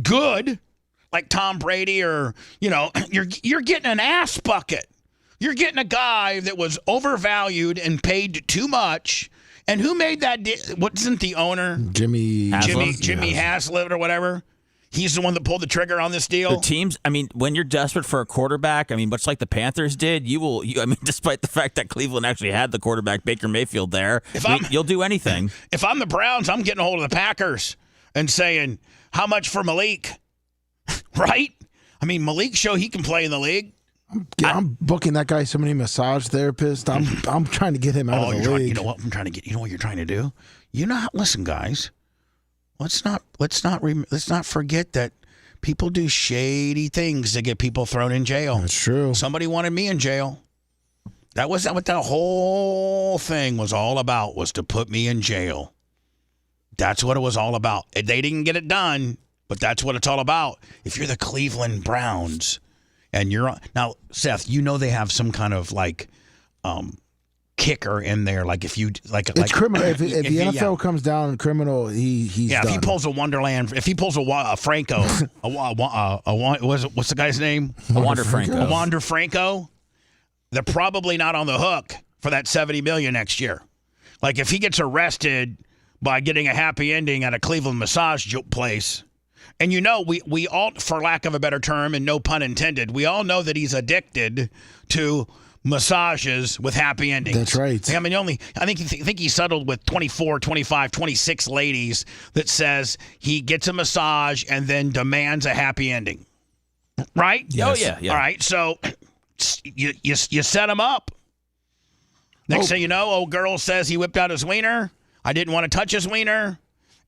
good, like Tom Brady, or you're getting an ass bucket. You're getting a guy that was overvalued and paid too much. And who made that deal? Wasn't the owner? Jimmy Haslam or whatever. He's the one that pulled the trigger on this deal. The teams, when you're desperate for a quarterback, much like the Panthers did, despite the fact that Cleveland actually had the quarterback Baker Mayfield there, you'll do anything. If I'm the Browns, I'm getting a hold of the Packers and saying, how much for Malik? Right? Malik show he can play in the league. I'm booking that guy so many massage therapists. I'm trying to get him out of the league. You know what I'm trying to get? You know what you're trying to do? Listen, guys. Let's not forget that people do shady things to get people thrown in jail. That's true. Somebody wanted me in jail. That was what that whole thing was all about, was to put me in jail. That's what it was all about. They didn't get it done, but that's what it's all about. If you're the Cleveland Browns and now, Seth, they have some kind of kicker in there, it's criminal. If the NFL comes down criminal, he's done. If he pulls a Wonderland, if he pulls a Franco, what's the guy's name? Wander Franco. Wander Franco. They're probably not on the hook for that $70 million next year. If he gets arrested by getting a happy ending at a Cleveland massage place, and we all, for lack of a better term and no pun intended, we all know that he's addicted to massages with happy endings. That's right. I think he settled with 24, 25, 26 ladies that says he gets a massage and then demands a happy ending. Right? Yes. Oh, yeah. All right, so you set him up. Next thing you know, old girl says he whipped out his wiener. I didn't want to touch his wiener.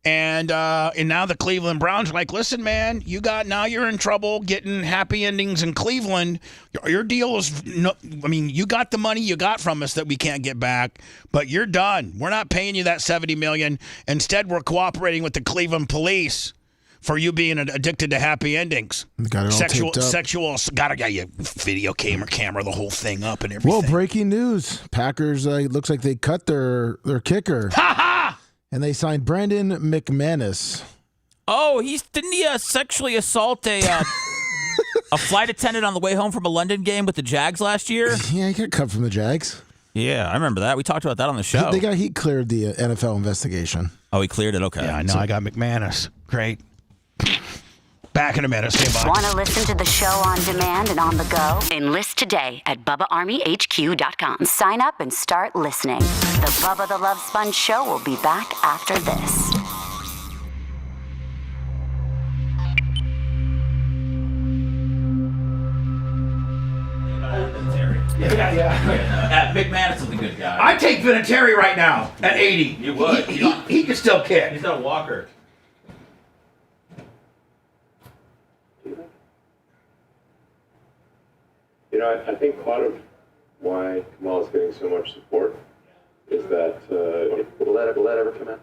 And now the Cleveland Browns are like, listen, man, now you're in trouble getting happy endings in Cleveland. Your deal is, you got the money you got from us that we can't get back, but you're done. We're not paying you that $70 million. Instead, we're cooperating with the Cleveland police for you being addicted to happy endings. Got it all taped up. Sexual, got you video camera, the whole thing up and everything. Well, breaking news. Packers, looks like they cut their kicker. Ha-ha! And they signed Brandon McManus. Oh, didn't he sexually assault a flight attendant on the way home from a London game with the Jags last year? Yeah, he got cut from the Jags. Yeah, I remember that. We talked about that on the show. He cleared the NFL investigation. Oh, he cleared it? Okay. Yeah, I know. I got McManus. Great. Back in a minute. Stay by. Want to listen to the show on demand and on the go? Enlist today at BubbaArmyHQ.com. Sign up and start listening. The Bubba the Love Sponge Show will be back after this. Yeah. Mick Madison's a good guy. I'd take Vinatieri right now at 80. You would. He could still kick. He's not a walker. You know, I think part of why Kamala's getting so much support is that will that ever come out?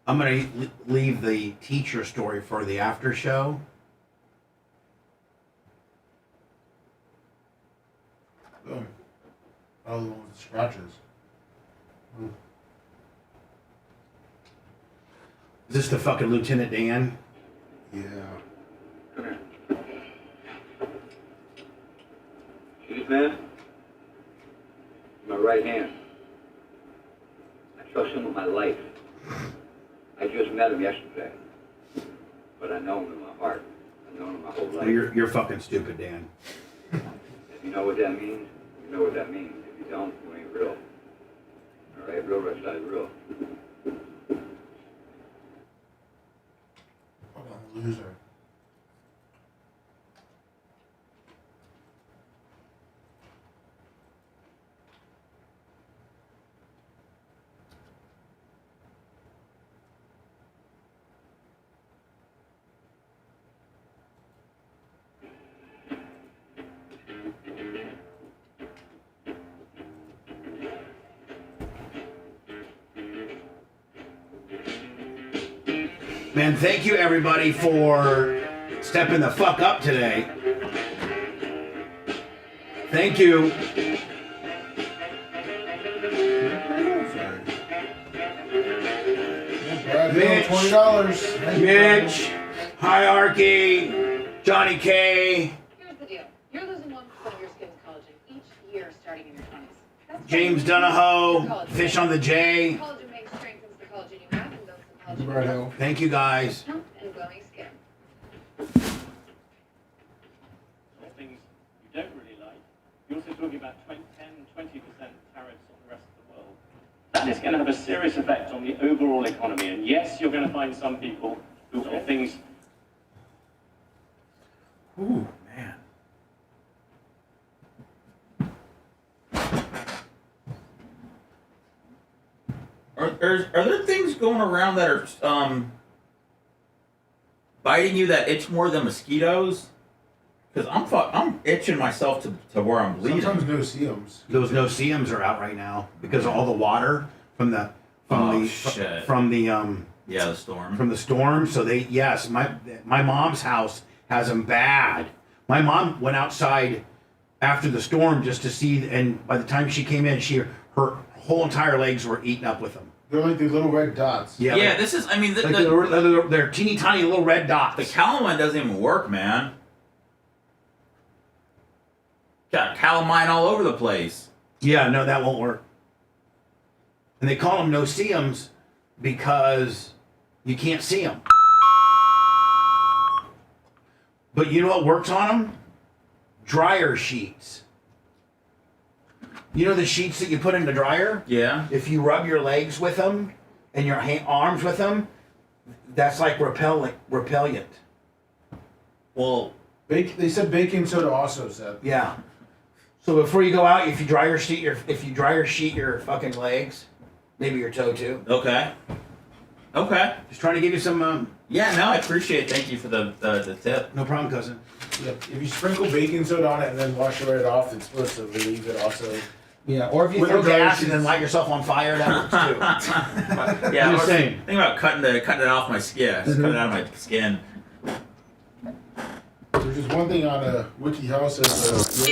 I'm going to leave the teacher story for the after show. Oh, the one with the scratches. Is this the fucking Lieutenant Dan? Yeah. Chief man, my right hand. I trust him with my life. I just met him yesterday, but I know him in my heart. I've known him my whole life. You're fucking stupid, Dan. If you know what that means, you know what that means. If you don't, you ain't real. All right, real rest is real. Fucking loser. Man, thank you everybody for stepping the fuck up today. Thank you. Mitch, $20. Mitch, Hierarchy, Johnny K, Here's the deal. You're losing 1% of your skin's collagen each year starting in your 20s. That's James Donahoe, Fish on the J. collagen makes strengthens the collagen you have and builds the collagen. Thank you guys. Plump and glowing skin. Things you don't really like. You're also talking about 10, 20% tariffs on the rest of the world. That is going to have a serious effect on the overall economy. And yes, you're going to find some people who will things. Ooh, man. Are there things going around that are biting you that itch more than mosquitoes? Because I'm itching myself to where I'm bleeding. Sometimes no-see-ums. Those no-see-ums are out right now because of all the water from the shit. from the the storm. From the storm. So my mom's house has them bad. My mom went outside after the storm just to see, and by the time she came in, her whole entire legs were eaten up with them. They're like the little red dots. Yeah, Yeah, this is. I mean, they're teeny tiny little red dots. The calamine doesn't even work, man. Got calamine all over the place. Yeah, no, that won't work. And they call them no-see-ums because you can't see them. But you know what works on them? Dryer sheets. You know the sheets that you put in the dryer? Yeah. If you rub your legs with them and your arms with them, that's like repellent. Well, they said baking soda also said. Yeah. So before you go out, if you dryer sheet your fucking legs, maybe your toe too. Okay. Just trying to give you some. Yeah, no, I appreciate it. Thank you for the tip. No problem, cousin. Yeah, if you sprinkle baking soda on it and then wash it right off, it's supposed to relieve it also. Yeah, or if you throw gas and then light yourself on fire, that works too. Yeah, I'm just saying. Think about cutting it off my skin. Just cutting it out of my skin. There's just one thing on WikiHow says.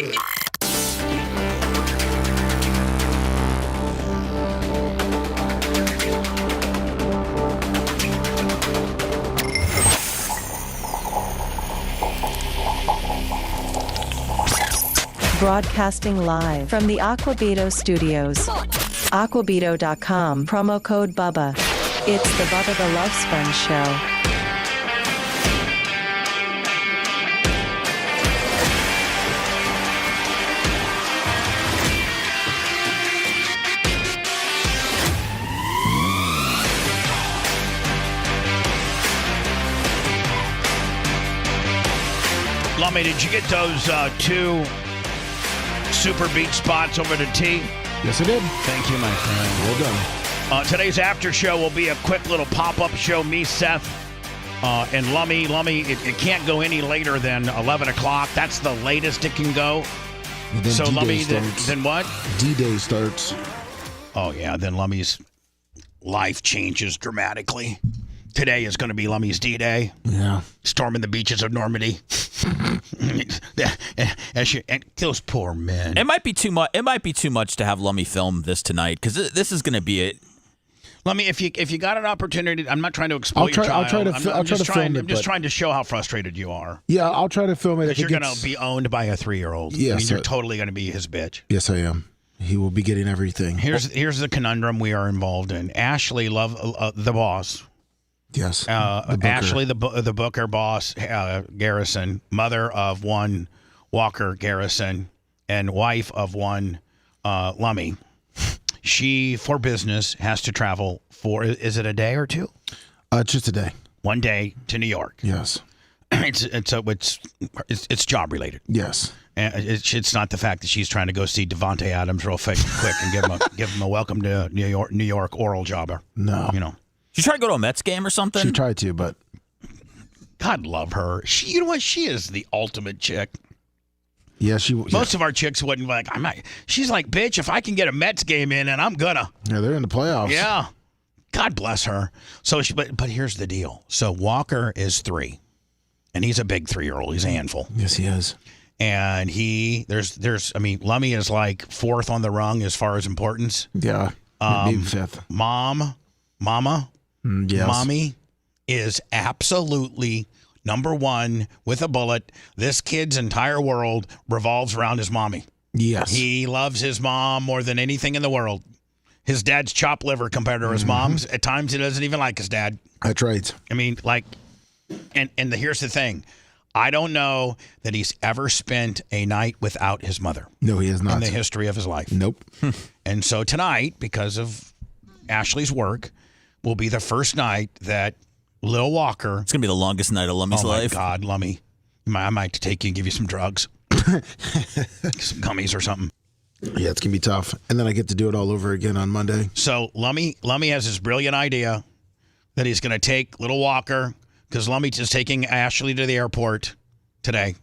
Broadcasting live from the Aquabedo studios. Aquabedo.com, promo code BUBBA. It's the Bubba the Love Sponge Show. Lummy, did you get those two super beach spots over to T? Yes, I did. Thank you, my friend. Well done. Today's after show will be a quick little pop-up show. Me, Seth, and Lummy. Lummy, it can't go any later than 11 o'clock. That's the latest it can go. Then So, D-Day Lummy, starts. then what? D-Day starts. Oh, yeah, then Lummy's life changes dramatically. Today is going to be Lummy's D-Day. Yeah. Storming the beaches of Normandy. And those poor men. It might be too much. It might be too much to have Lummy film this tonight because this is going to be it. Lummy, if you got an opportunity, I'm not trying to exploit your child. I'll try to film it. I'm just trying to show how frustrated you are. Yeah, I'll try to film it. Because you're going to be owned by a 3-year-old. Yes, I mean, you're totally going to be his bitch. Yes, I am. He will be getting everything. Here's the conundrum we are involved in. Ashley, the boss. Yes. Ashley, the Booker boss, Garrison, mother of one Walker Garrison, and wife of one Lummy. She, for business, has to travel for, is it a day or two? Just a day. One day to New York. Yes. It's job related. Yes. And it's not the fact that she's trying to go see Devontae Adams real quick and give him a welcome to New York oral jobber. No. You know. She tried to go to a Mets game or something? She tried to, but God love her. You know what? She is the ultimate chick. Yeah, Most of our chicks wouldn't like. She's like, bitch, if I can get a Mets game in, and I'm gonna. Yeah, they're in the playoffs. Yeah. God bless her. So, but here's the deal. So Walker is 3, and he's a big 3-year-old. He's a handful. Yes, he is. And Lummy is like 4th on the rung as far as importance. Yeah, maybe 5th. Mama. Yes. Mommy is absolutely number 1 with a bullet. This kid's entire world revolves around his mommy. Yes. He loves his mom more than anything in the world. His dad's chopped liver compared to his mom's. At times, he doesn't even like his dad. That's right. I mean, here's the thing. I don't know that he's ever spent a night without his mother. No, he has not. In the history of his life. Nope. And so tonight, because of Ashley's work, will be the first night that Lil Walker. It's going to be the longest night of Lummy's life. Oh, my God, Lummy. I might take you and give you some drugs. Some gummies or something. Yeah, it's going to be tough. And then I get to do it all over again on Monday. So Lummy has this brilliant idea that he's going to take Little Walker, because Lummy is taking Ashley to the airport today.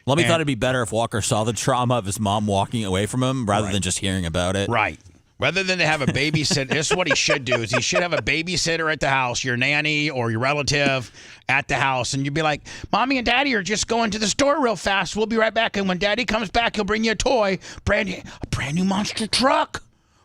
Lummy thought it'd be better if Walker saw the trauma of his mom walking away from him rather than just hearing about it. Right. Rather than to have a babysitter, this is what he should do, is he should have a babysitter at the house, your nanny or your relative at the house, and you'd be like, Mommy and Daddy are just going to the store real fast. We'll be right back, and when Daddy comes back, he'll bring you a toy. A brand new monster truck.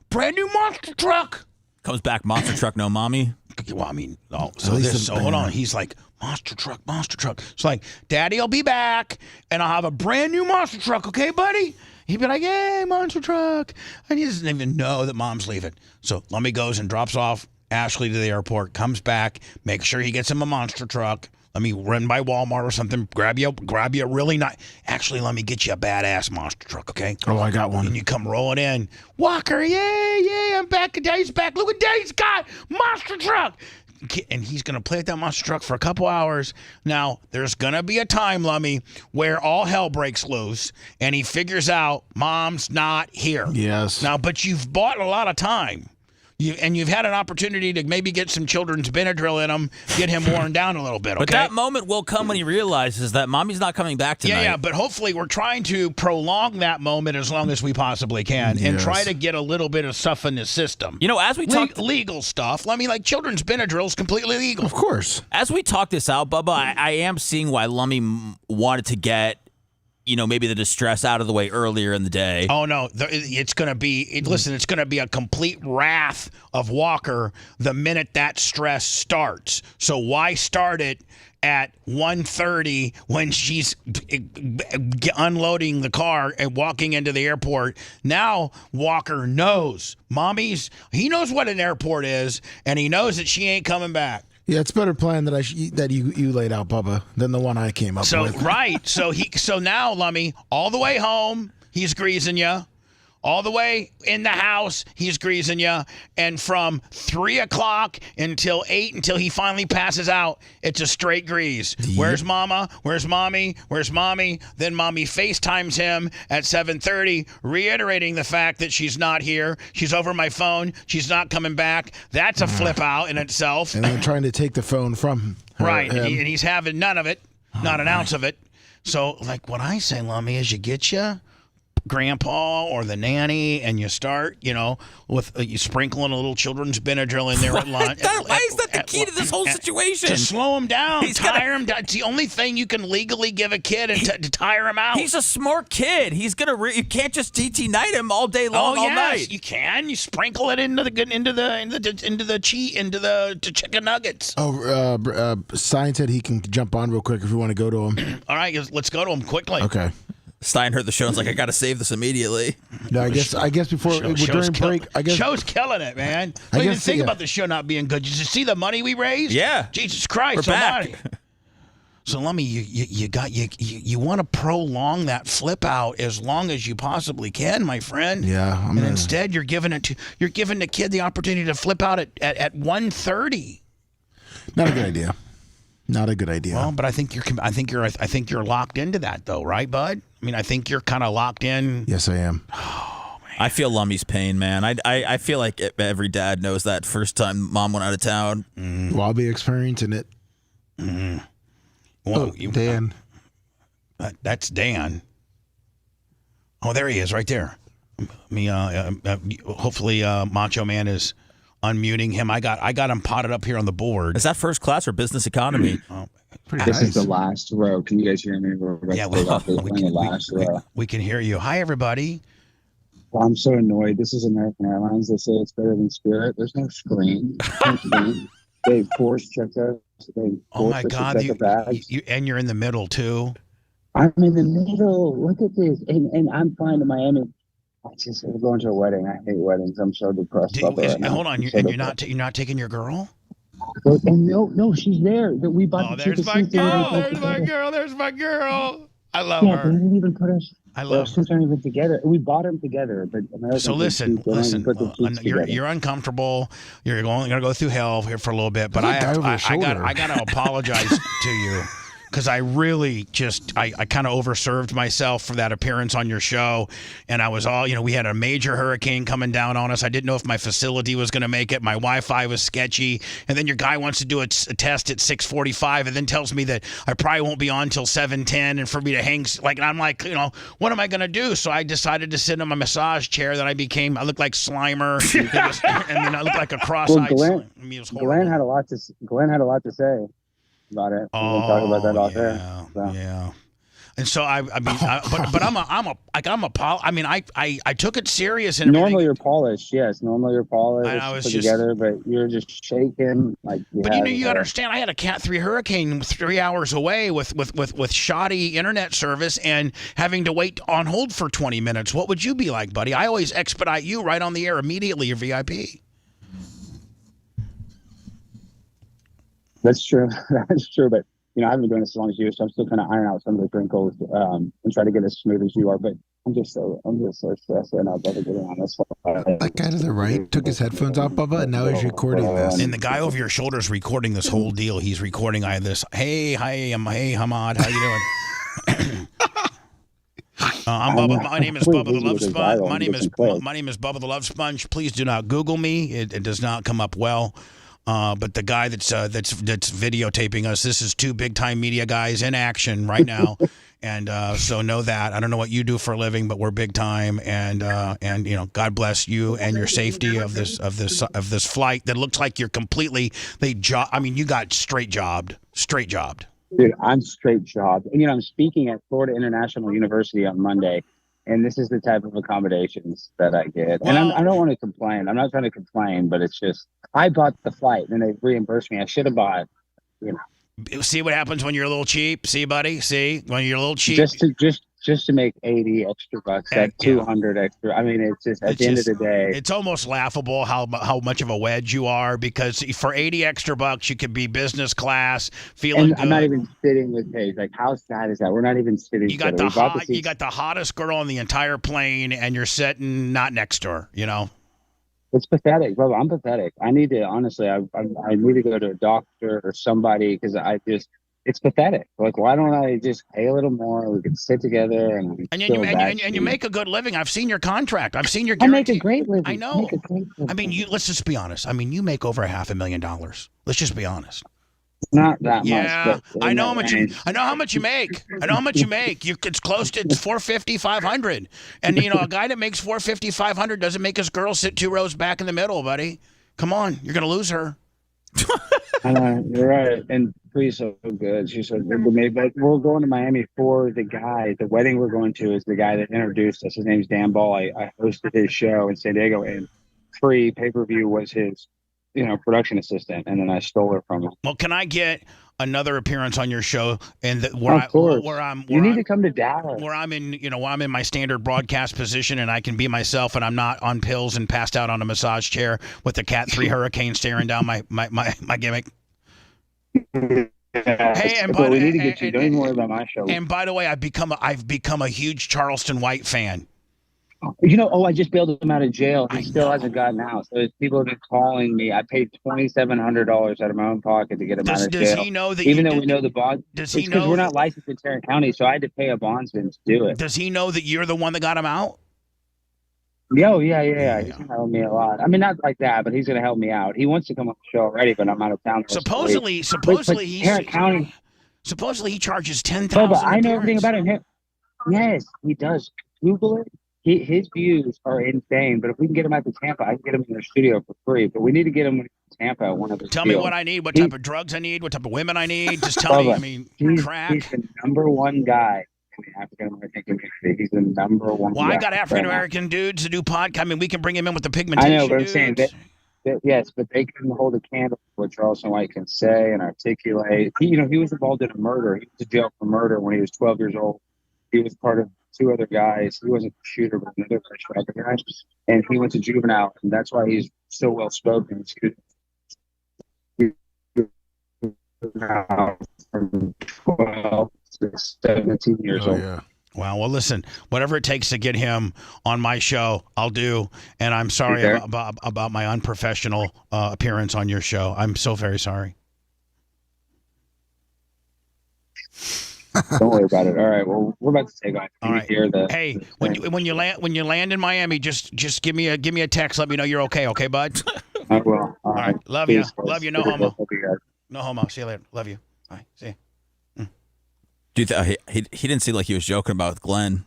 Brand new monster truck. Comes back, monster truck, no mommy. Well, I mean, no. So hold on. He's like, monster truck. It's like, Daddy will be back, and I'll have a brand new monster truck, okay, buddy? He'd be like, yay, monster truck. And he doesn't even know that Mom's leaving. So Lummy goes and drops off Ashley to the airport, comes back, makes sure he gets him a monster truck. Let me run by Walmart or something, grab you a really nice. Actually, let me get you a badass monster truck, okay? Oh, I got one. And you come rolling in. Walker, yay, I'm back. Daddy's back. Look what Daddy's got. Monster truck. And he's going to play with that monster truck for a couple hours. Now, there's going to be a time, Lummy, where all hell breaks loose, and he figures out Mom's not here. Yes. Now, but you've bought a lot of time. You've had an opportunity to maybe get some children's Benadryl in him, get him worn down a little bit, okay? But that moment will come when he realizes that mommy's not coming back tonight. Yeah, but hopefully we're trying to prolong that moment as long as we possibly can and try to get a little bit of stuff in the system. You know, as we talk... Legal stuff. I mean, like children's Benadryl is completely legal. Of course. As we talk this out, Bubba, I am seeing why Lummy wanted to get, maybe the distress out of the way earlier in the day. Oh, no. It's going to be, listen, it's going to be a complete wrath of Walker the minute that stress starts. So why start it at 1:30 when she's unloading the car and walking into the airport? Now Walker knows. He knows what an airport is, and he knows that she ain't coming back. Yeah, it's a better plan that you laid out, Bubba, than the one I came up with. Right. So now, Lummy, all the way home, he's greasing you. All the way in the house, he's greasing you. And from 3 o'clock until 8, until he finally passes out, it's a straight grease. Yep. Where's Mama? Where's Mommy? Where's Mommy? Then Mommy FaceTimes him at 7:30, reiterating the fact that she's not here. She's over my phone. She's not coming back. That's a flip out in itself. And then trying to take the phone from her. Right. And he's having none of it, not an ounce of it. So, like what I say, Lummy, is you get you Grandpa or the nanny, and you start, with you sprinkling a little children's Benadryl in there at lunch. Why is that the key to this whole situation? To slow him down, tire him down. It's the only thing you can legally give a kid to tire him out. He's a smart kid. He's gonna. You can't just DT night him all day long, all night. You can. You sprinkle it into the chicken nuggets. Stein said he can jump on real quick if we want to go to him. All right, let's go to him quickly. Okay. Stein heard the show and was like, I got to save this immediately. No, I guess before during break, show's killing it, man. Don't even think about the show not being good. Did you see the money we raised? Yeah. Jesus Christ, we're back. So Lummy, you want to prolong that flip out as long as you possibly can, my friend. Yeah. Instead you're giving the kid the opportunity to flip out at 1:30. Not a good idea. Not a good idea. Well, but I think you're locked into that though, right, bud? I mean, I think you're kind of locked in. Yes, I am. Oh, man. I feel Lummy's pain, man. I feel like every dad knows that first time mom went out of town. Well, I'll be experiencing it. Well, Dan. That's Dan. Oh, there he is, right there. Hopefully, Macho Man is unmuting him. I got him potted up here on the board. Is that first class or business economy? This is the last row. Can you guys hear me? We can hear you. Hi, everybody. Well, I'm so annoyed. This is American Airlines. They say it's better than Spirit. There's no screen. They force checked us. Oh my God! You're in the middle too. I'm in the middle. Look at this, and I'm flying to Miami. I'm going to a wedding. I hate weddings. I'm so depressed. Hold on, you're not taking your girl? No, she's there. We bought there's my girl. There's my girl. I love her. They didn't even put us. I love her. Aren't even together. We bought them together, but Americans so listen. You're uncomfortable. You're going to go through hell here for a little bit, but I got to apologize to you. Because I really I kind of overserved myself for that appearance on your show. And I was we had a major hurricane coming down on us. I didn't know if my facility was going to make it. My Wi-Fi was sketchy. And then your guy wants to do a test at 6:45 and then tells me that I probably won't be on till 7:10 and for me to hang. I'm like, what am I going to do? So I decided to sit in my massage chair that I looked like Slimer. and then I looked like a cross-eyed Slimer. Glenn had a lot to say about it. We can talk about that off air. Yeah. And so I took it serious. And normally you're polished. Yes, normally you're polished. I was together, but you're just shaking. But you understand, I had a Cat 3 hurricane 3 hours away with shoddy internet service and having to wait on hold for 20 minutes. What would you be like, buddy? I always expedite you right on the air immediately. You're VIP. That's true. That's true. But I haven't been doing this as long as you, so I'm still trying to iron out some of the wrinkles and try to get as smooth as you are. But I'm just so stressed right now about getting on this one. That guy to the right took his headphones off, Bubba, and now he's recording this. And the guy over your shoulder is recording this whole deal. He's recording this. Hey, Hamad, how you doing? I'm Bubba. My name is Bubba the Love Sponge. My name is Bubba the Love Sponge. Please do not Google me. It does not come up well. But the guy that's videotaping us, this is two big time media guys in action right now, and so know that. I don't know what you do for a living, but we're big time, and God bless you and your safety of this flight that looks like you're completely you got straight jobbed. Dude, I'm straight jobbed. And, I'm speaking at Florida International University on Monday, and this is the type of accommodations that I get. And I don't want to complain. I'm not trying to complain, but it's just, I bought the flight, and they reimbursed me. I should have bought, See what happens when you're a little cheap? See, buddy? See? When you're a little cheap. Just to make 80 extra bucks, that 200 extra. I mean, it's just at the end of the day, it's almost laughable how much of a wedge you are, because for 80 extra bucks you could be business class, feeling good. I'm not even sitting with Paige. Like, how sad is that? We're not even sitting. You got you got the hottest girl on the entire plane, and you're sitting not next to her. It's pathetic, bro. I'm pathetic. I need to, honestly, I need to go to a doctor or somebody, because it's pathetic. Like, why don't I just pay a little more? We can sit together and you make a good living. I've seen your contract. I've seen your I guarantee. make a great living. I know. I mean, let's just be honest. I mean, you make over $500,000. Let's just be honest. Not that much. Yeah, I know how much you. I know how much you make. It's close to 450, 500. And a guy that makes 450, 500 doesn't make his girl sit 2 rows back in the middle, buddy. Come on, you're gonna lose her. You're right. And Bree's so good. She's so good. But we're going to Miami for the guy. The wedding we're going to is the guy that introduced us. His name's Dan Ball. I hosted his show in San Diego, and free pay-per-view was his, production assistant, and then I stole her from him. Well, can I get another appearance on your show? And Of course. You need to come to Dallas. Where I'm in my standard broadcast position, and I can be myself, and I'm not on pills and passed out on a massage chair with the Cat 3 Hurricane staring down my gimmick. Hey, and we need to get you. Don't even worry about my show. And by the way, I've become a huge Charleston White fan. I just bailed him out of jail. He still hasn't gotten out. So people have been calling me. I paid $2,700 out of my own pocket to get him out of jail. Does he know that? Even though we know the bond, does he know? Because we're not licensed in Tarrant County, so I had to pay a bondsman to do it. Does he know that you're the one that got him out? Yeah. He's gonna help me a lot. I mean, not like that, but he's gonna help me out. He wants to come on the show already, but I'm out of town. Supposedly, he's Tarrant County. Supposedly, he charges $10,000. But I know everything about him. Yes, he does. Google it. His views are insane, but if we can get him out to Tampa, I can get him in their studio for free. But we need to get him to Tampa at one of his Tell me what I need, what type of drugs I need, what type of women I need. Just tell me. Crack. He's the number one guy in the African American community. He's the number one. Well, I got African American dudes to do podcast. I mean, we can bring him in with the pigmentation. I know, but I'm dudes. saying that. Yes, but they can hold a candle to what Charleston White can say and articulate. He was involved in a murder. He went to jail for murder when he was 12 years old. He was part of 2 other guys. He wasn't a shooter, but another guy. And he went to juvenile, and that's why he's so well spoken. From 12 to 17 years old. Yeah. Well, listen, whatever it takes to get him on my show, I'll do. And I'm sorry about my unprofessional appearance on your show. I'm so very sorry. Don't worry about it. All right. Well, we're about to take off. All right. Hey, when you land in Miami, just give me a text. Let me know you're okay. Okay, bud. I will. All right. Love you. Love you. No homo. No homo. See you later. Love you. Bye. See you. Dude, he didn't seem like he was joking about Glenn.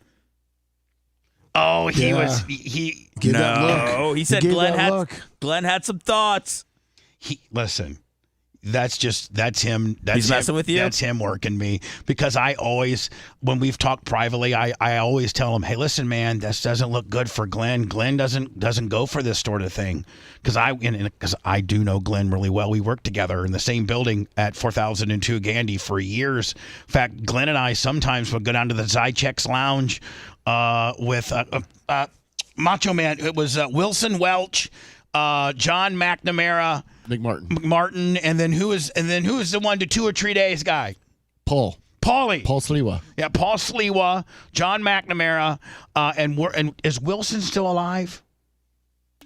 Oh, he was. He said Glenn had some thoughts. Listen. That's him. He's messing with you? That's him working me, because I always, when we've talked privately, I always tell him, hey, listen, man, this doesn't look good for Glenn. Glenn doesn't go for this sort of thing, because I do know Glenn really well. We worked together in the same building at 4002 Gandy for years. In fact, Glenn and I sometimes would go down to the Zychek's Lounge with Macho Man. It was Wilson Welch, John McNamara, McMartin, and then who is the one to 2 or 3 days guy? Paulie Sliwa. Yeah, Paul Sliwa, John McNamara, and is Wilson still alive?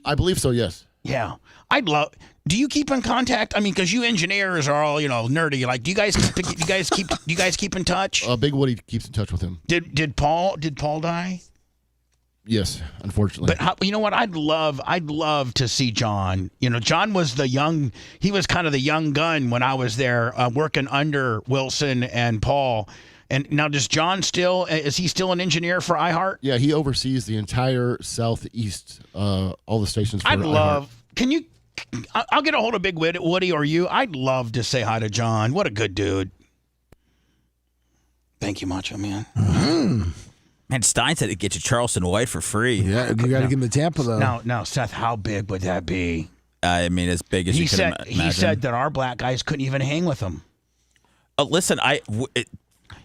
I believe so. Yes. Yeah, Do you keep in contact? I mean, because you engineers are all nerdy. Like, do you guys keep in touch? Big Woody keeps in touch with him. Did Paul die? Yes, unfortunately. But you know what? I'd love to see John. John was he was kind of the young gun when I was there working under Wilson and Paul. And now is he still an engineer for iHeart? Yeah, he oversees the entire Southeast, all the stations for iHeart. I'll get a hold of Big Woody or you. I'd love to say hi to John. What a good dude. Thank you, Macho Man. And Stein said he'd get you Charleston White for free. Yeah, you got to give him the Tampa, though. Now, Seth, how big would that be? I mean, as big as you can imagine. He said that our black guys couldn't even hang with him. Listen,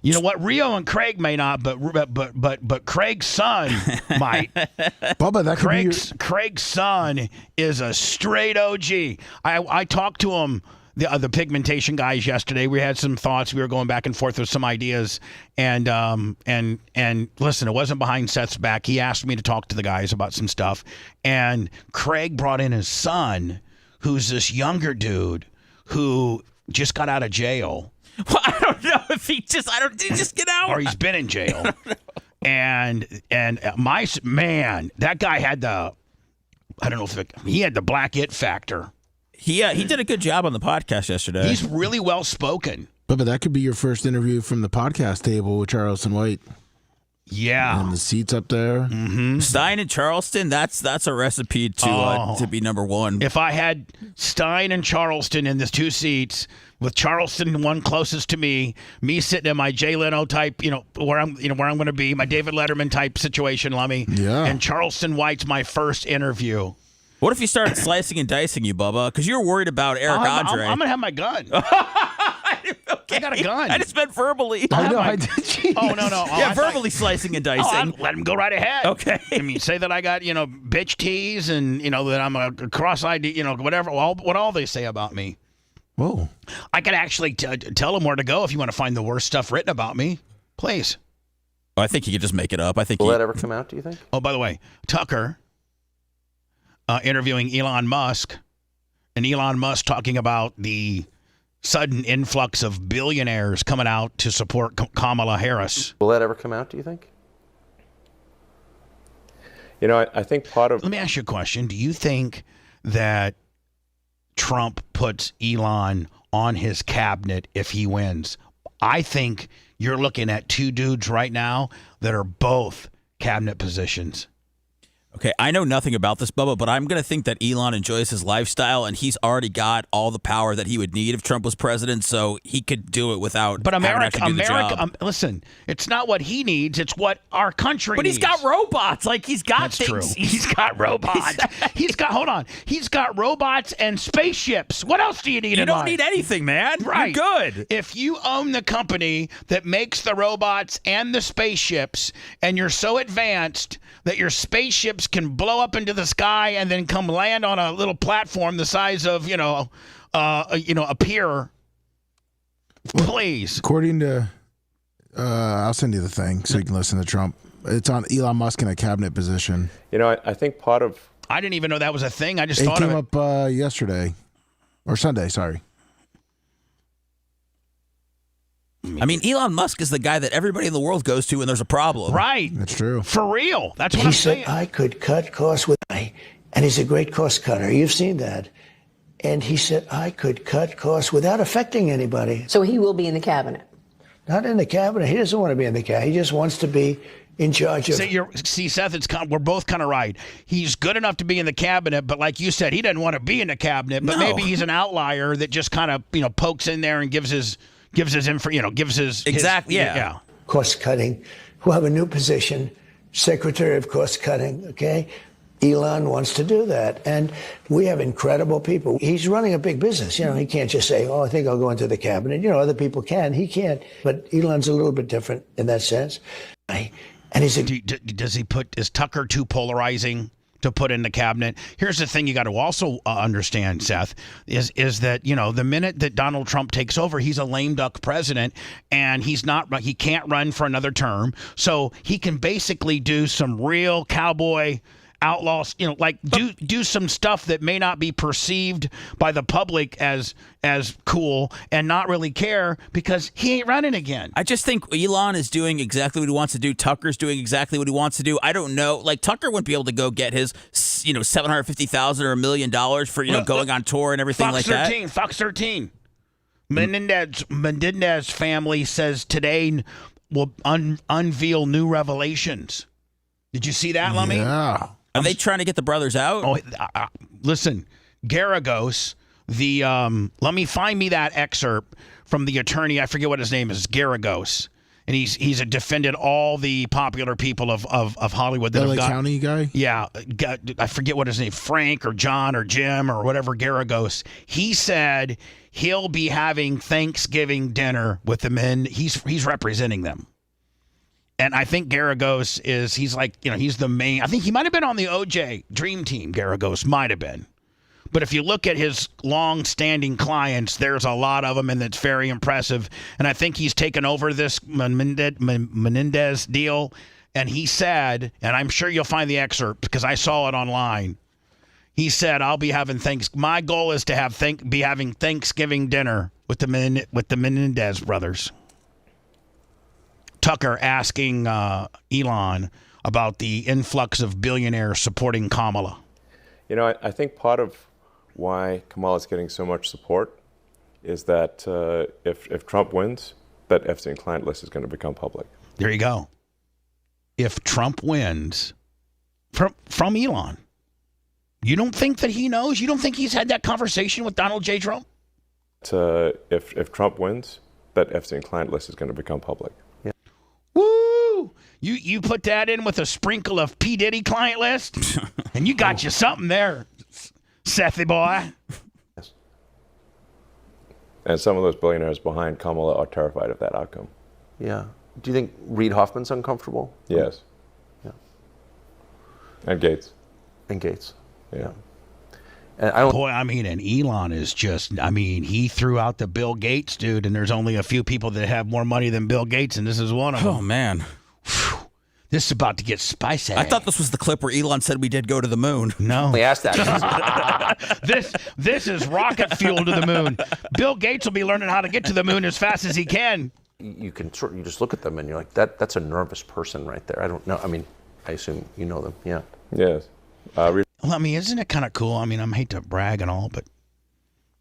you know what? Rio and Craig may not, but Craig's son might. Bubba, that could Craig's son is a straight OG. I talked to him, the pigmentation guys, yesterday. We had some thoughts. We were going back and forth with some ideas, and listen, it wasn't behind Seth's back. He asked me to talk to the guys about some stuff, and Craig brought in his son, who's this younger dude who just got out of jail. Well, I don't know if did he just get out? Or he's been in jail. And my man, that guy had he had the black it factor. He did a good job on the podcast yesterday. He's really well spoken. But that could be your first interview from the podcast table with Charleston White. Yeah. And the seats up there. Mm-hmm. Stein and Charleston, that's a recipe to be number one. If I had Stein and Charleston in the two seats, with Charleston one closest to me sitting in my Jay Leno type, where I'm going to be, my David Letterman type situation, Lummy. Yeah. And Charleston White's my first interview. What if he started slicing and dicing you, Bubba? Because you're worried about Eric Andre. I'm going to have my gun. Okay. I got a gun. I just meant verbally. I know, I did. Oh, no. Yeah, verbally slicing and dicing. Let him go right ahead. Okay. I mean, say that I got, bitch tees and, that I'm a cross-eyed, whatever, what all they say about me. Whoa. I could actually tell them where to go if you want to find the worst stuff written about me. Please. Oh, I think you could just make it up. Will that ever come out, do you think? Oh, by the way, Tucker interviewing Elon Musk, and Elon Musk talking about the sudden influx of billionaires coming out to support Kamala Harris. Will that ever come out, do you think? I think part of... Let me ask you a question. Do you think that Trump puts Elon on his cabinet if he wins? I think you're looking at two dudes right now that are both cabinet positions. Okay, I know nothing about this, Bubba, but I'm going to think that Elon enjoys his lifestyle, and he's already got all the power that he would need if Trump was president, so he could do it without But America, having to do the job. Listen, it's not what he needs, it's what our country needs. But he's got robots. Like, he's got That's things. True. He's got robots. He's got robots and spaceships. What else do you need You don't need anything, man. Right. You're good. If you own the company that makes the robots and the spaceships, and you're so advanced that your spaceships can blow up into the sky and then come land on a little platform the size of, a pier, please. According to, I'll send you the thing so you can listen to Trump. It's on Elon Musk in a cabinet position. I think part of... I didn't even know that was a thing. I just It thought came of it. up yesterday. Or Sunday, sorry. I mean, Elon Musk is the guy that everybody in the world goes to when there's a problem. Right. That's true. For real. That's what He I'm said, saying. I could cut costs with and he's a great cost cutter. You've seen that. And he said, I could cut costs without affecting anybody. So he will be in the cabinet? Not in the cabinet. He doesn't want to be in the cabinet. He just wants to be in charge of... See, Seth, we're both kind of right. He's good enough to be in the cabinet, but like you said, he doesn't want to be in the cabinet, but maybe he's an outlier that just kind of, pokes in there and gives his info, Exactly, yeah. Cost cutting, who have a new position, Secretary of Cost Cutting, okay? Elon wants to do that. And we have incredible people. He's running a big business. He can't just say, I think I'll go into the cabinet. Other people can. He can't. But Elon's a little bit different in that sense. And he's is Tucker too polarizing to put in the cabinet? Here's the thing you got to also understand, Seth, is that, the minute that Donald Trump takes over, he's a lame duck president, and he can't run for another term. So he can basically do some real cowboy outlaws, like do some stuff that may not be perceived by the public as cool and not really care because he ain't running again. I just think Elon is doing exactly what he wants to do. Tucker's doing exactly what he wants to do. I don't know. Like Tucker wouldn't be able to go get his, $750,000 or $1 million for going on tour and everything like that. Fox 13. Menendez family says today will unveil new revelations. Did you see that, Lummy? Yeah. Are they trying to get the brothers out? Oh, listen, Garagos, let me find me that excerpt from the attorney. I forget what his name is, Garagos. And he's defended all the popular people of Hollywood that LA County guy? Yeah, I forget what his name, Frank or John or Jim or whatever, Garagos. He said he'll be having Thanksgiving dinner with the men. He's representing them. And I think Garagos he's the main. I think he might have been on the OJ Dream Team. Garagos might have been. But if you look at his long-standing clients, there's a lot of them, and it's very impressive. And I think he's taken over this Menendez deal. And he said, and I'm sure you'll find the excerpt because I saw it online. He said, "I'll be having my goal is to be having Thanksgiving dinner with the Menendez brothers." Tucker asking Elon about the influx of billionaires supporting Kamala. I think part of why Kamala's getting so much support is that if Trump wins, that Epstein client list is going to become public. There you go. If Trump wins, from Elon, you don't think that he knows? You don't think he's had that conversation with Donald J. Trump? If Trump wins, that Epstein client list is going to become public. Yeah. Woo! You put that in with a sprinkle of P. Diddy client list, and you got you something there, Sethy boy. Yes. And some of those billionaires behind Kamala are terrified of that outcome. Yeah. Do you think Reid Hoffman's uncomfortable? Yes. Yeah. And Gates. Yeah. And and Elon is he threw out the Bill Gates dude, and there's only a few people that have more money than Bill Gates, and this is one of them. Oh, man. This is about to get spicy. I thought this was the clip where Elon said we did go to the moon. No. We asked that. This is rocket fuel to the moon. Bill Gates will be learning how to get to the moon as fast as he can. You just look at them and you're like, that's a nervous person right there. I don't know. I assume you know them. Yeah. Yes. Isn't it kind of cool? I hate to brag and all, but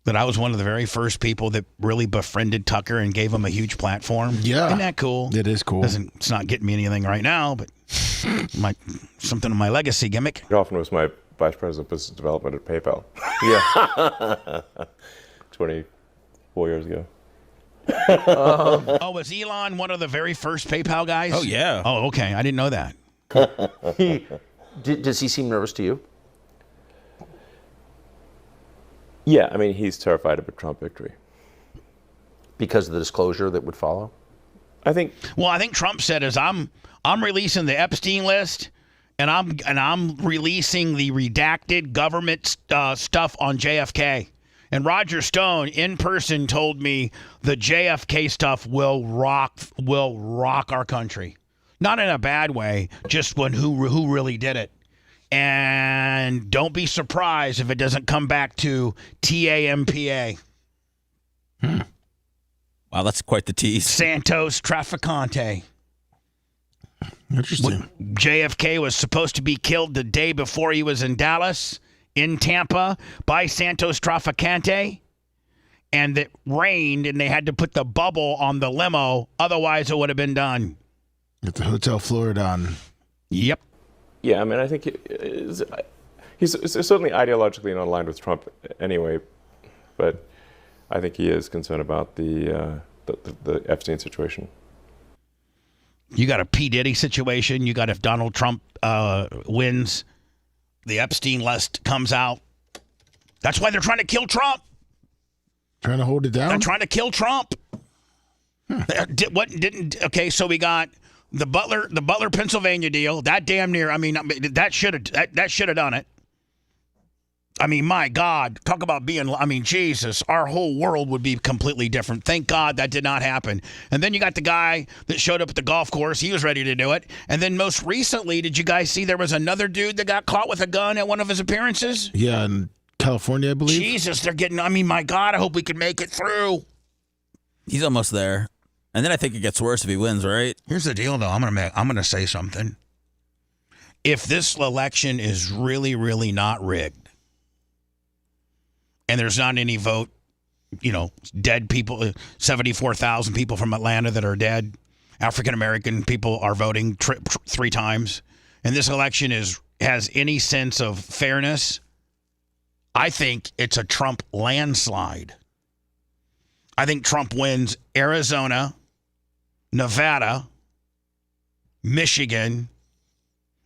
that I was one of the very first people that really befriended Tucker and gave him a huge platform. Yeah. Isn't that cool? It is cool. It's not getting me anything right now, but something of my legacy gimmick. Hoffman was my vice president of business development at PayPal. Yeah. 24 years ago. Was Elon one of the very first PayPal guys? Oh, yeah. Oh, okay. I didn't know that. Does he seem nervous to you? Yeah, he's terrified of a Trump victory. Because of the disclosure that would follow? I think Trump said I'm releasing the Epstein list, and I'm releasing the redacted government stuff on JFK. And Roger Stone in person told me the JFK stuff will rock our country. Not in a bad way, just who really did it. And don't be surprised if it doesn't come back to TAMPA. Wow, that's quite the tease. Santos Traficante. Interesting. JFK was supposed to be killed the day before he was in Dallas, in Tampa, by Santos Traficante. And it rained, and they had to put the bubble on the limo. Otherwise, it would have been done. At the Hotel Floridon. Yep. Yeah, I think he's certainly ideologically not aligned with Trump anyway, but I think he is concerned about the Epstein situation. You got a P. Diddy situation. You got if Donald Trump wins, the Epstein list comes out. That's why they're trying to kill Trump. Trying to hold it down? They're trying to kill Trump. Okay, so we got the Butler, Pennsylvania deal. That damn near. That should have done it. I mean, my God, talk about being, I mean, Jesus, our whole world would be completely different. Thank God that did not happen. And then you got the guy that showed up at the golf course. He was ready to do it. And then most recently, did you guys see there was another dude that got caught with a gun at one of his appearances? Yeah, in California, I believe. Jesus, they're getting, I mean, my God, I hope we can make it through. He's almost there. And then I think it gets worse if he wins, right? Here's the deal, though. I'm gonna say something. If this election is really, really not rigged, and there's not any vote, dead people, 74,000 people from Atlanta that are dead. African-American people are voting 3 times. And this election has any sense of fairness. I think it's a Trump landslide. I think Trump wins Arizona, Nevada, Michigan.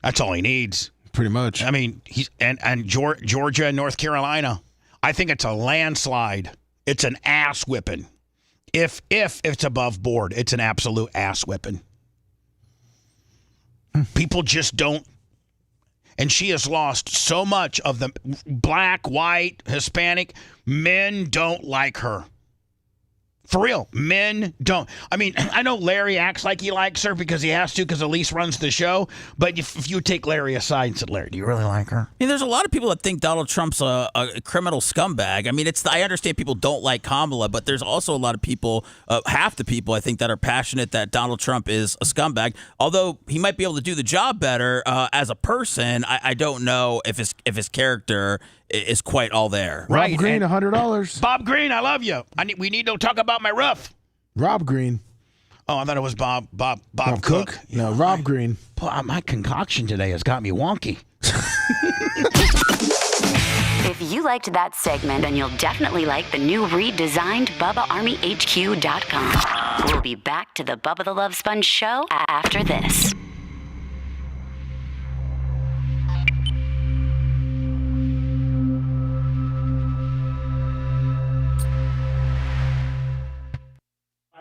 That's all he needs. Pretty much. I mean, and Georgia and North Carolina. I think it's a landslide. It's an ass whipping. If it's above board, it's an absolute ass whipping. People just don't. And she has lost so much of the black, white, Hispanic. Men don't like her. For real, men don't. I mean, I know Larry acts like he likes her because he has to because Elise runs the show. But if you take Larry aside and said, Larry, do you really like her? I mean, there's a lot of people that think Donald Trump's a criminal scumbag. I mean, I understand people don't like Kamala, but there's also a lot of people, half the people, I think, that are passionate that Donald Trump is a scumbag. Although he might be able to do the job better as a person, I don't know if his character is quite all there. Rob Green, $100. Bob Green, I love you. We need to talk about my roof. Rob Green. Oh, I thought it was Bob Cook. No, Rob Green. My concoction today has got me wonky. If you liked that segment, then you'll definitely like the new redesigned BubbaArmyHQ.com. We'll be back to the Bubba the Love Sponge show after this.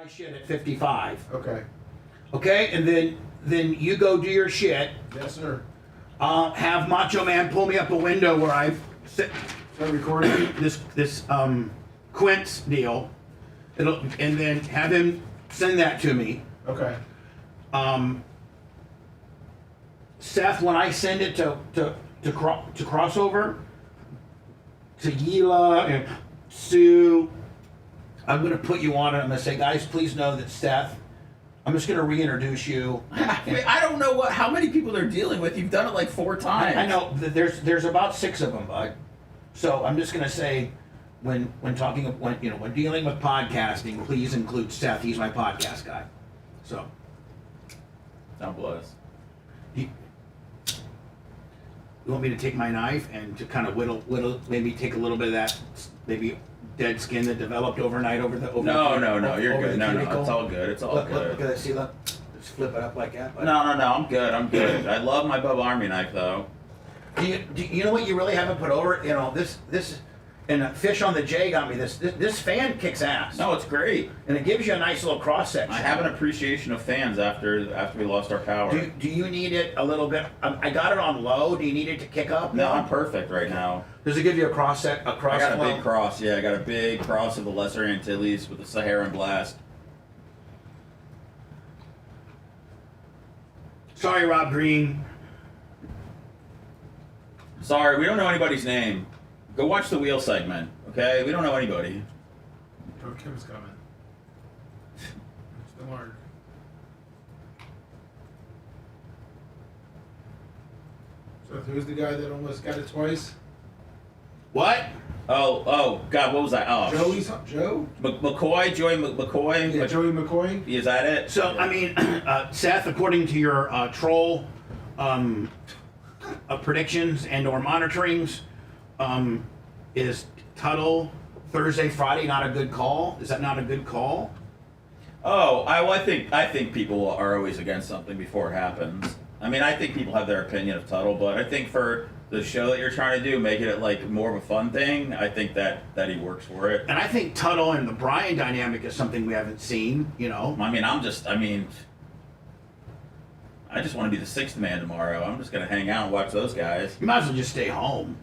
Shit at 55. Okay. Okay, and then you go do your shit. Yes, sir. Have Macho Man pull me up a window where I sit. Start recording this Quince deal. And then have him send that to me. Okay. Seth, when I send it to crossover, to Gila and Sue, I'm going to put you on it. I'm going to say, guys, please know that Seth, I'm just going to reintroduce you. I don't know how many people they're dealing with. You've done it like 4 times. I know. There's about 6 of them, bud. So I'm just going to say, when dealing with podcasting, please include Seth. He's my podcast guy. So. God bless. You want me to take my knife and to kind of whittle, maybe take a little bit of that, maybe dead skin that developed overnight over the. No, you're good. No, it's all good. It's all look, good. Look at that. See, look. Just flip it up like that. Buddy. No, I'm good. I love my Bubba Army knife though. Do you know what you really haven't put over? This and Fish on the J got me this fan kicks ass. No, it's great, and it gives you a nice little cross section. I have an appreciation of fans after we lost our power. Do you need it a little bit? I got it on low. Do you need it to kick up? No, I'm perfect right now. Does it give you a cross? I got a big cross. Yeah, I got a big cross of the Lesser Antilles with the Saharan blast. Sorry, Rob Green. Sorry, we don't know anybody's name. Go watch the wheel segment, okay? We don't know anybody. Oh, Kim's coming. Still hard. So who's the guy that almost got it twice? What? Oh, God, what was that? Oh, Joe? Joey McCoy? Yeah, Joey McCoy? Is that it? So, I mean, Seth, according to your troll predictions and or monitorings, is Tuttle Thursday, Friday not a good call? Is that not a good call? Oh, I think people are always against something before it happens. I mean, I think people have their opinion of Tuttle, but I think for the show that you're trying to do, making it like more of a fun thing, I think that he works for it. And I think Tuttle and the Brian dynamic is something we haven't seen, I just want to be the 6th man tomorrow. I'm just going to hang out and watch those guys. You might as well just stay home.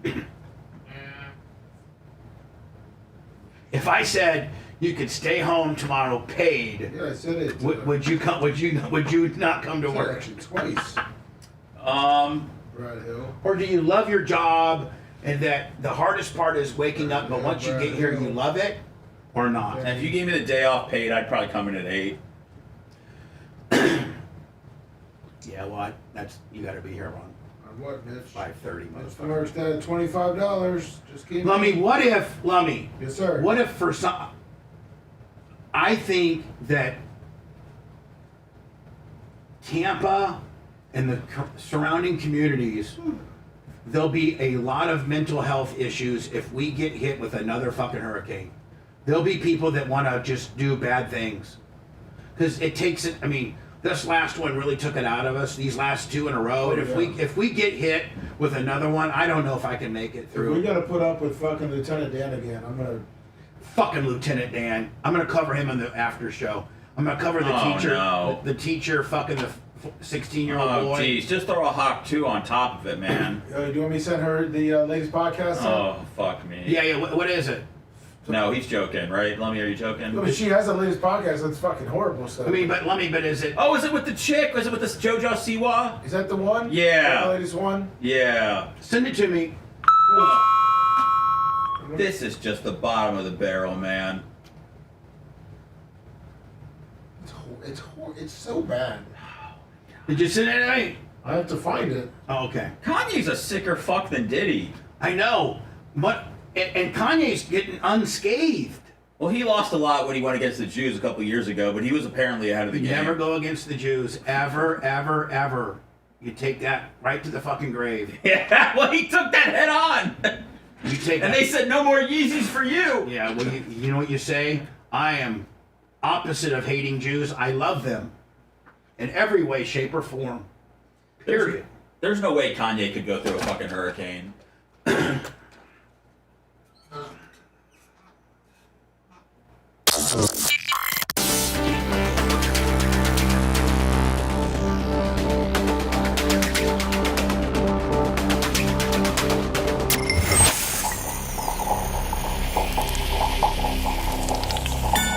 if I said you could stay home tomorrow paid, Yeah, I said it. would you come? Would you not come to work? Actually, twice. Brad Hill. Or do you love your job and that the hardest part is waking up, but once you get here, you love it, or not? And if you gave me the day off paid, I'd probably come in at 8. Yeah, well, you got to be here on What, Mitch? 5:30. If I worked at $25, just keep Lummy, what if, Lummy? Yes, sir. What if for some, I think that Tampa and the surrounding communities, there'll be a lot of mental health issues if we get hit with another fucking hurricane. There'll be people that want to just do bad things. Because it takes it, I mean, this last one really took it out of us, these last 2 in a row. And if we get hit with another one, I don't know if I can make it through. If we got to put up with fucking Lieutenant Dan again, I'm going to... Fucking Lieutenant Dan. I'm going to cover him in the after show. I'm going to cover the teacher. No. The teacher fucking the 16-year-old boy. Geez, just throw a Hawk 2 on top of it, man. Do you want me to send her the latest podcast? Oh, fuck me. Yeah, what is it? No, he's joking, right? Lummy, are you joking? No, but she has the latest podcast. That's fucking horrible stuff. I mean, but is it? Oh, is it with the chick? Was it with this JoJo Siwa? Is that the one? Yeah. The latest one? Yeah. Send it to me. This is just the bottom of the barrel, man. It's so bad. Did you send it to me? I have to find it. Oh, okay. Kanye's a sicker fuck than Diddy. I know, but and Kanye's getting unscathed. Well, he lost a lot when he went against the Jews a couple of years ago, but he was apparently ahead of the game. Never go against the Jews, ever, ever, ever. You take that right to the fucking grave. Yeah, well, he took that head on. You take and that. they said no more Yeezys for you. Yeah, well, you know what you say? I am opposite of hating Jews. I love them in every way, shape, or form. Period. There's no way Kanye could go through a fucking hurricane.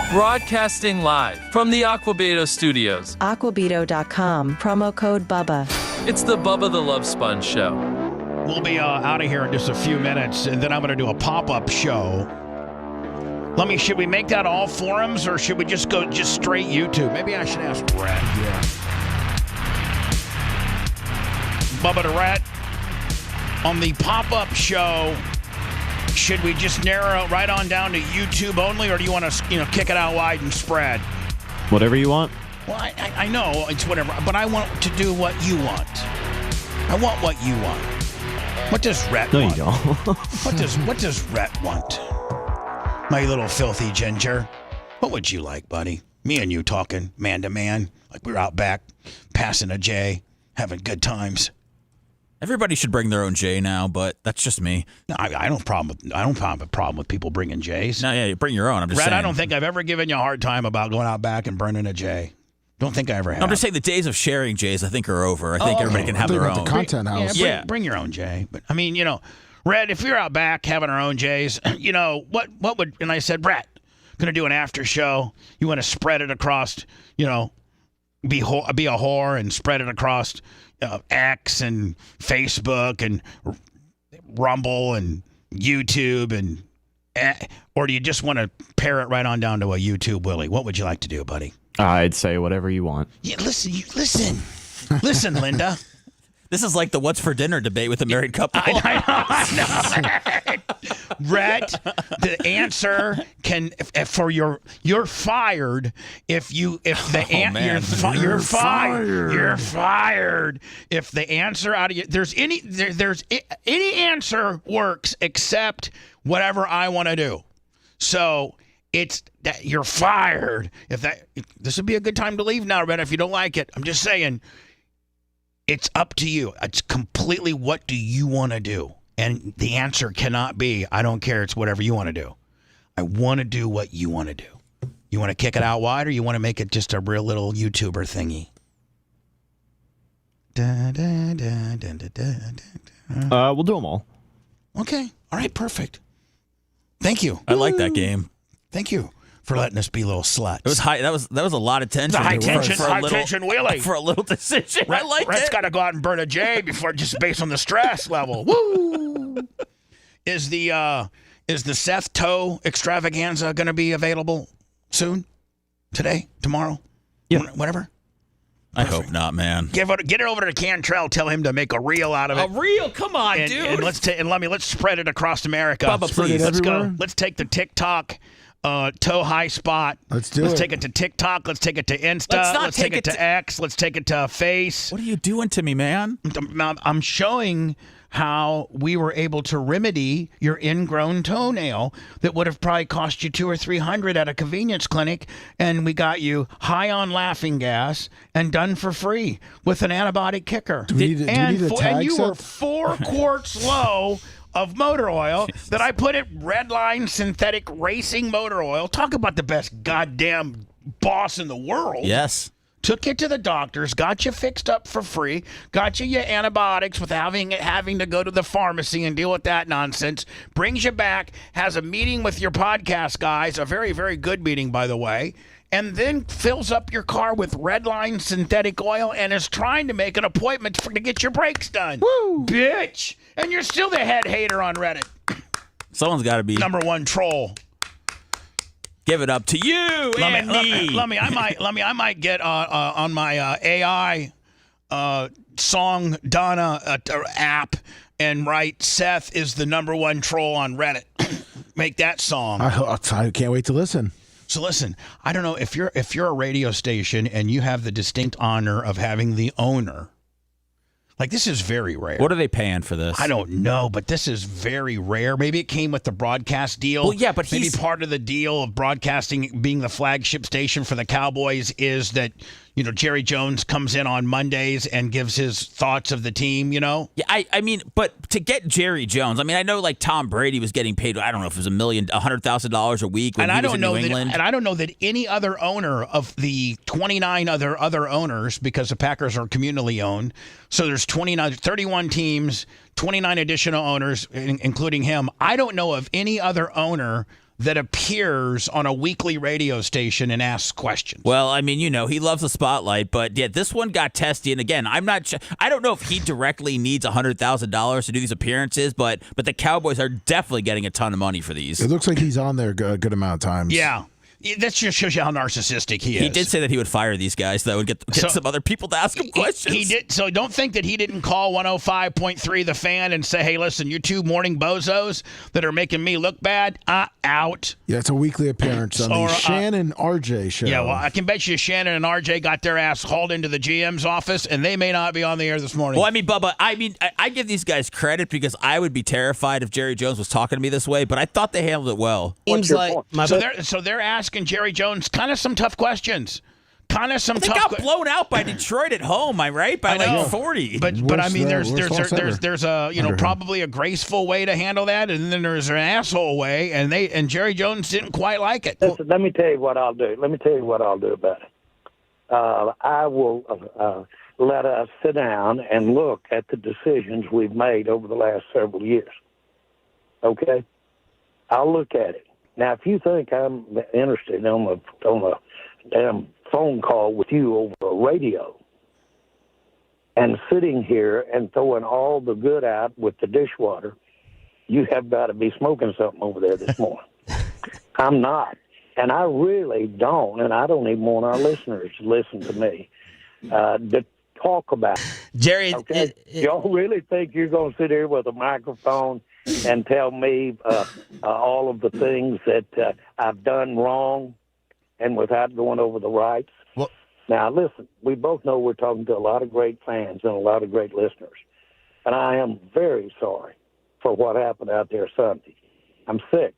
Broadcasting live from the Aquabedo Studios. Aquabedo.com, promo code BUBBA. It's the Bubba the Love Sponge Show. We'll be out of here in just a few minutes, and then I'm going to do a pop-up show. Should we make that all forums, or should we just go straight YouTube? Maybe I should ask Brett. Yeah. Bubba the Rat, on the pop-up show, should we just narrow it right on down to YouTube only, or do you want to, kick it out wide and spread? Whatever you want. Well, I know it's whatever, but I want to do what you want. I want what you want. What does Rhett want? No, you don't. What does Rhett want? My little filthy ginger. What would you like, buddy? Me and you talking man to man, like we were out back, passing a J, having good times. Everybody should bring their own J now, but that's just me. No, I don't have a problem with people bringing J's. No, yeah, you bring your own. I'm just Rhett, saying. I don't think I've ever given you a hard time about going out back and burning a J. Don't think I ever have. I'm just saying the days of sharing J's, I think, are over. I think everybody can have their own. The content house. Yeah, bring your own J. But I mean, Red, if you're out back having our own J's, what would? And I said, Brett, gonna do an after show. You want to spread it across, be a whore and spread it across X and Facebook and Rumble and YouTube and, or do you just want to pare it right on down to a YouTube Willie? What would you like to do, buddy? I'd say whatever you want. Yeah, listen, Linda. This is like the what's for dinner debate with a married couple. I know. Rhett, the answer can you're fired if you're fired if the answer out of you there's any answer works except whatever I want to do. So it's that you're fired. This would be a good time to leave now, Rhett, if you don't like it. I'm just saying. It's up to you. It's completely what do you want to do? And the answer cannot be, I don't care. It's whatever you want to do. I want to do what you want to do. You want to kick it out wide or you want to make it just a real little YouTuber thingy? We'll do them all. Okay. All right. Perfect. Thank you. I like that game. Thank you for letting us be little sluts. It was high. That was a lot of tension. The high tension wheelie for a little decision. I like Rhett's it. got to go out and burn a J before, just based on the stress level. Woo! Is the Seth Toe extravaganza going to be available soon? Today? Tomorrow? Yeah. Whatever. I hope not, man. Get it over to Cantrell. Tell him to make a reel out of it. A reel? Come on, and, dude. And let's spread it across America. Bubba, please. Let's go. Let's take the TikTok toe high spot. Let's take it to TikTok. Let's take it to Insta. Let's take it to X. Let's take it to Face. What are you doing to me, man? I'm showing how we were able to remedy your ingrown toenail that would have probably cost you $200 or $300 at a convenience clinic, and we got you high on laughing gas and done for free with an antibiotic kicker. Do we need a tag and you set? were 4 quarts low of motor oil that I put at Redline Synthetic Racing Motor Oil. Talk about the best goddamn boss in the world. Yes. Took you to the doctors, got you fixed up for free, got you your antibiotics without having to go to the pharmacy and deal with that nonsense, brings you back, has a meeting with your podcast guys, a very, very good meeting, by the way, and then fills up your car with Redline synthetic oil and is trying to make an appointment to get your brakes done. Woo! Bitch! And you're still the head hater on Reddit. Someone's got to be number one troll. Give it up to you and me. I might get on my AI song Donna app and write Seth is the number one troll on Reddit. Make that song. I can't wait to listen. So listen, I don't know if you're a radio station and you have the distinct honor of having the owner. Like, this is very rare. What are they paying for this? I don't know, but this is very rare. Maybe it came with the broadcast deal. Well, yeah, but maybe part of the deal of broadcasting being the flagship station for the Cowboys is that, Jerry Jones comes in on Mondays and gives his thoughts of the team, Yeah, I mean, but to get Jerry Jones, I know like Tom Brady was getting paid, I don't know if it was $100,000 a week when he was in New England. And I don't know that any other owner of the 29 other owners, because the Packers are communally owned, so there's 31 teams, 29 additional owners, including him. I don't know of any other owner that appears on a weekly radio station and asks questions. Well, he loves the spotlight, but yeah, this one got testy. And again, I don't know if he directly needs $100,000 to do these appearances, but the Cowboys are definitely getting a ton of money for these. It looks like he's on there a good amount of times. Yeah. That just shows you how narcissistic he is. He did say that he would fire these guys, though, and get some other people to ask him questions. He did. So don't think that he didn't call 105.3 The Fan and say, hey, listen, you two morning bozos that are making me look bad, out. Yeah, it's a weekly appearance on the Shannon RJ show. Yeah, well, I can bet you Shannon and RJ got their ass hauled into the GM's office, and they may not be on the air this morning. Well, Bubba, I give these guys credit because I would be terrified if Jerry Jones was talking to me this way, but I thought they handled it well. Seems like so they're asking Jerry Jones kind of some tough questions. They got blown out by Detroit at home, right? By like 40. But there's a probably a graceful way to handle that, and then there's an asshole way, and Jerry Jones didn't quite like it. Listen, let me tell you what I'll do. About it. I will let us sit down and look at the decisions we've made over the last several years. Okay? I'll look at it. Now, if you think I'm interested on a damn phone call with you over a radio and sitting here and throwing all the good out with the dishwater, you have got to be smoking something over there this morning. I'm not. And I really don't, and I don't even want our listeners to listen to me, to talk about it. Jerry, okay? Y'all really think you're going to sit here with a microphone and tell me all of the things that I've done wrong and without going over the rights? Well, now, listen, we both know we're talking to a lot of great fans and a lot of great listeners. And I am very sorry for what happened out there Sunday. I'm sick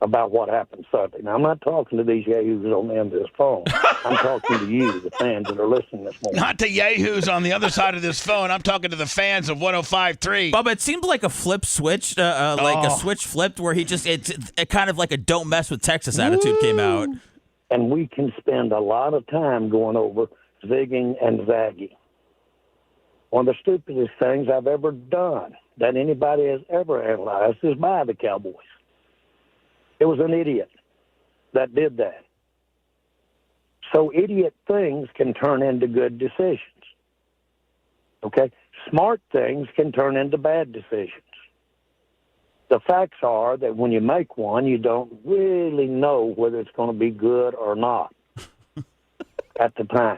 about what happened Sunday. Now, I'm not talking to these yahoos on the end of this phone. I'm talking to you, the fans that are listening this morning. Not to yahoos on the other side of this phone. I'm talking to the fans of 105.3. Bubba, it seemed like a flip switch, like a switch flipped where it's kind of like a don't mess with Texas attitude came out. And we can spend a lot of time going over zigging and zagging. One of the stupidest things I've ever done that anybody has ever analyzed is buy the Cowboys. It was an idiot. that did that. So idiot things can turn into good decisions. Okay? Smart things can turn into bad decisions. The facts are that when you make one, you don't really know whether it's going to be good or not at the time.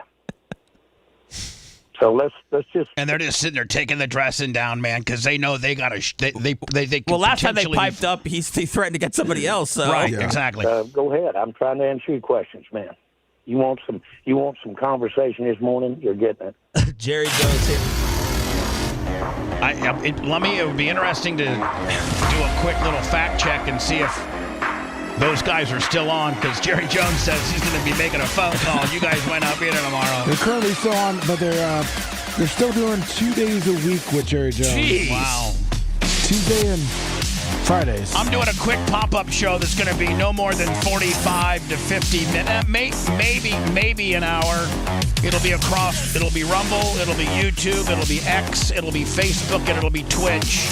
So let's just. And they're just sitting there taking the dressing down, man, because they know they got to. They well, last time they piped up, he threatened to get somebody else. So. Right, exactly. Go ahead. I'm trying to answer your questions, man. You want some conversation this morning? You're getting it. Jerry Jones here. Lummy, it would be interesting to do a quick little fact check and see if those guys are still on, because Jerry Jones says he's going to be making a phone call. You guys might not be there tomorrow. They're currently still on, but they're still doing 2 days a week with Jerry Jones. Jeez. Wow. Tuesday and Fridays. I'm doing a quick pop-up show that's going to be no more than 45 to 50 minutes, maybe an hour. It'll be Rumble, it'll be YouTube, it'll be X, it'll be Facebook, and it'll be Twitch.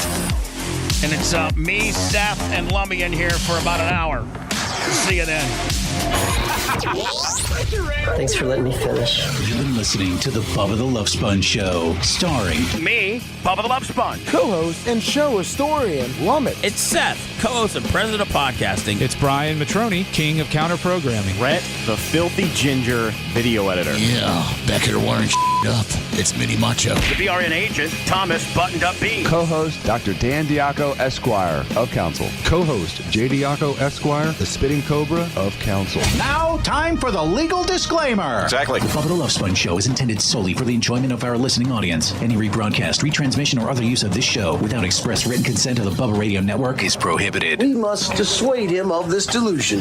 And it's me, Seth, and Lummy in here for about an hour. See you then. Thanks for letting me finish. You've been listening to the Bubba the Love Sponge Show, starring me, Bubba the Love Sponge, co-host and show historian, Lummet. It's Seth, co-host and president of podcasting. It's Brian Matroni, king of counter programming. Rhett, the filthy ginger video editor. Yeah, back here wiring up. It's Mini Macho. The BRN agent, Thomas Buttoned Up B. Co-host, Dr. Dan Diaco, Esquire, of Council. Co-host, J. Diaco, Esquire, the Spitting Cobra, of Council. Now, time for the legal disclaimer. Exactly. The Bubba the Love Sponge Show is intended solely for the enjoyment of our listening audience. Any rebroadcast, retransmission, or other use of this show without express written consent of the Bubba Radio Network is prohibited. We must dissuade him of this delusion.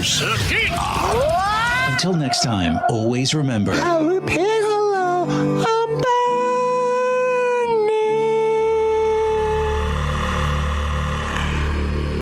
Until next time, always remember. I'll repeat hello.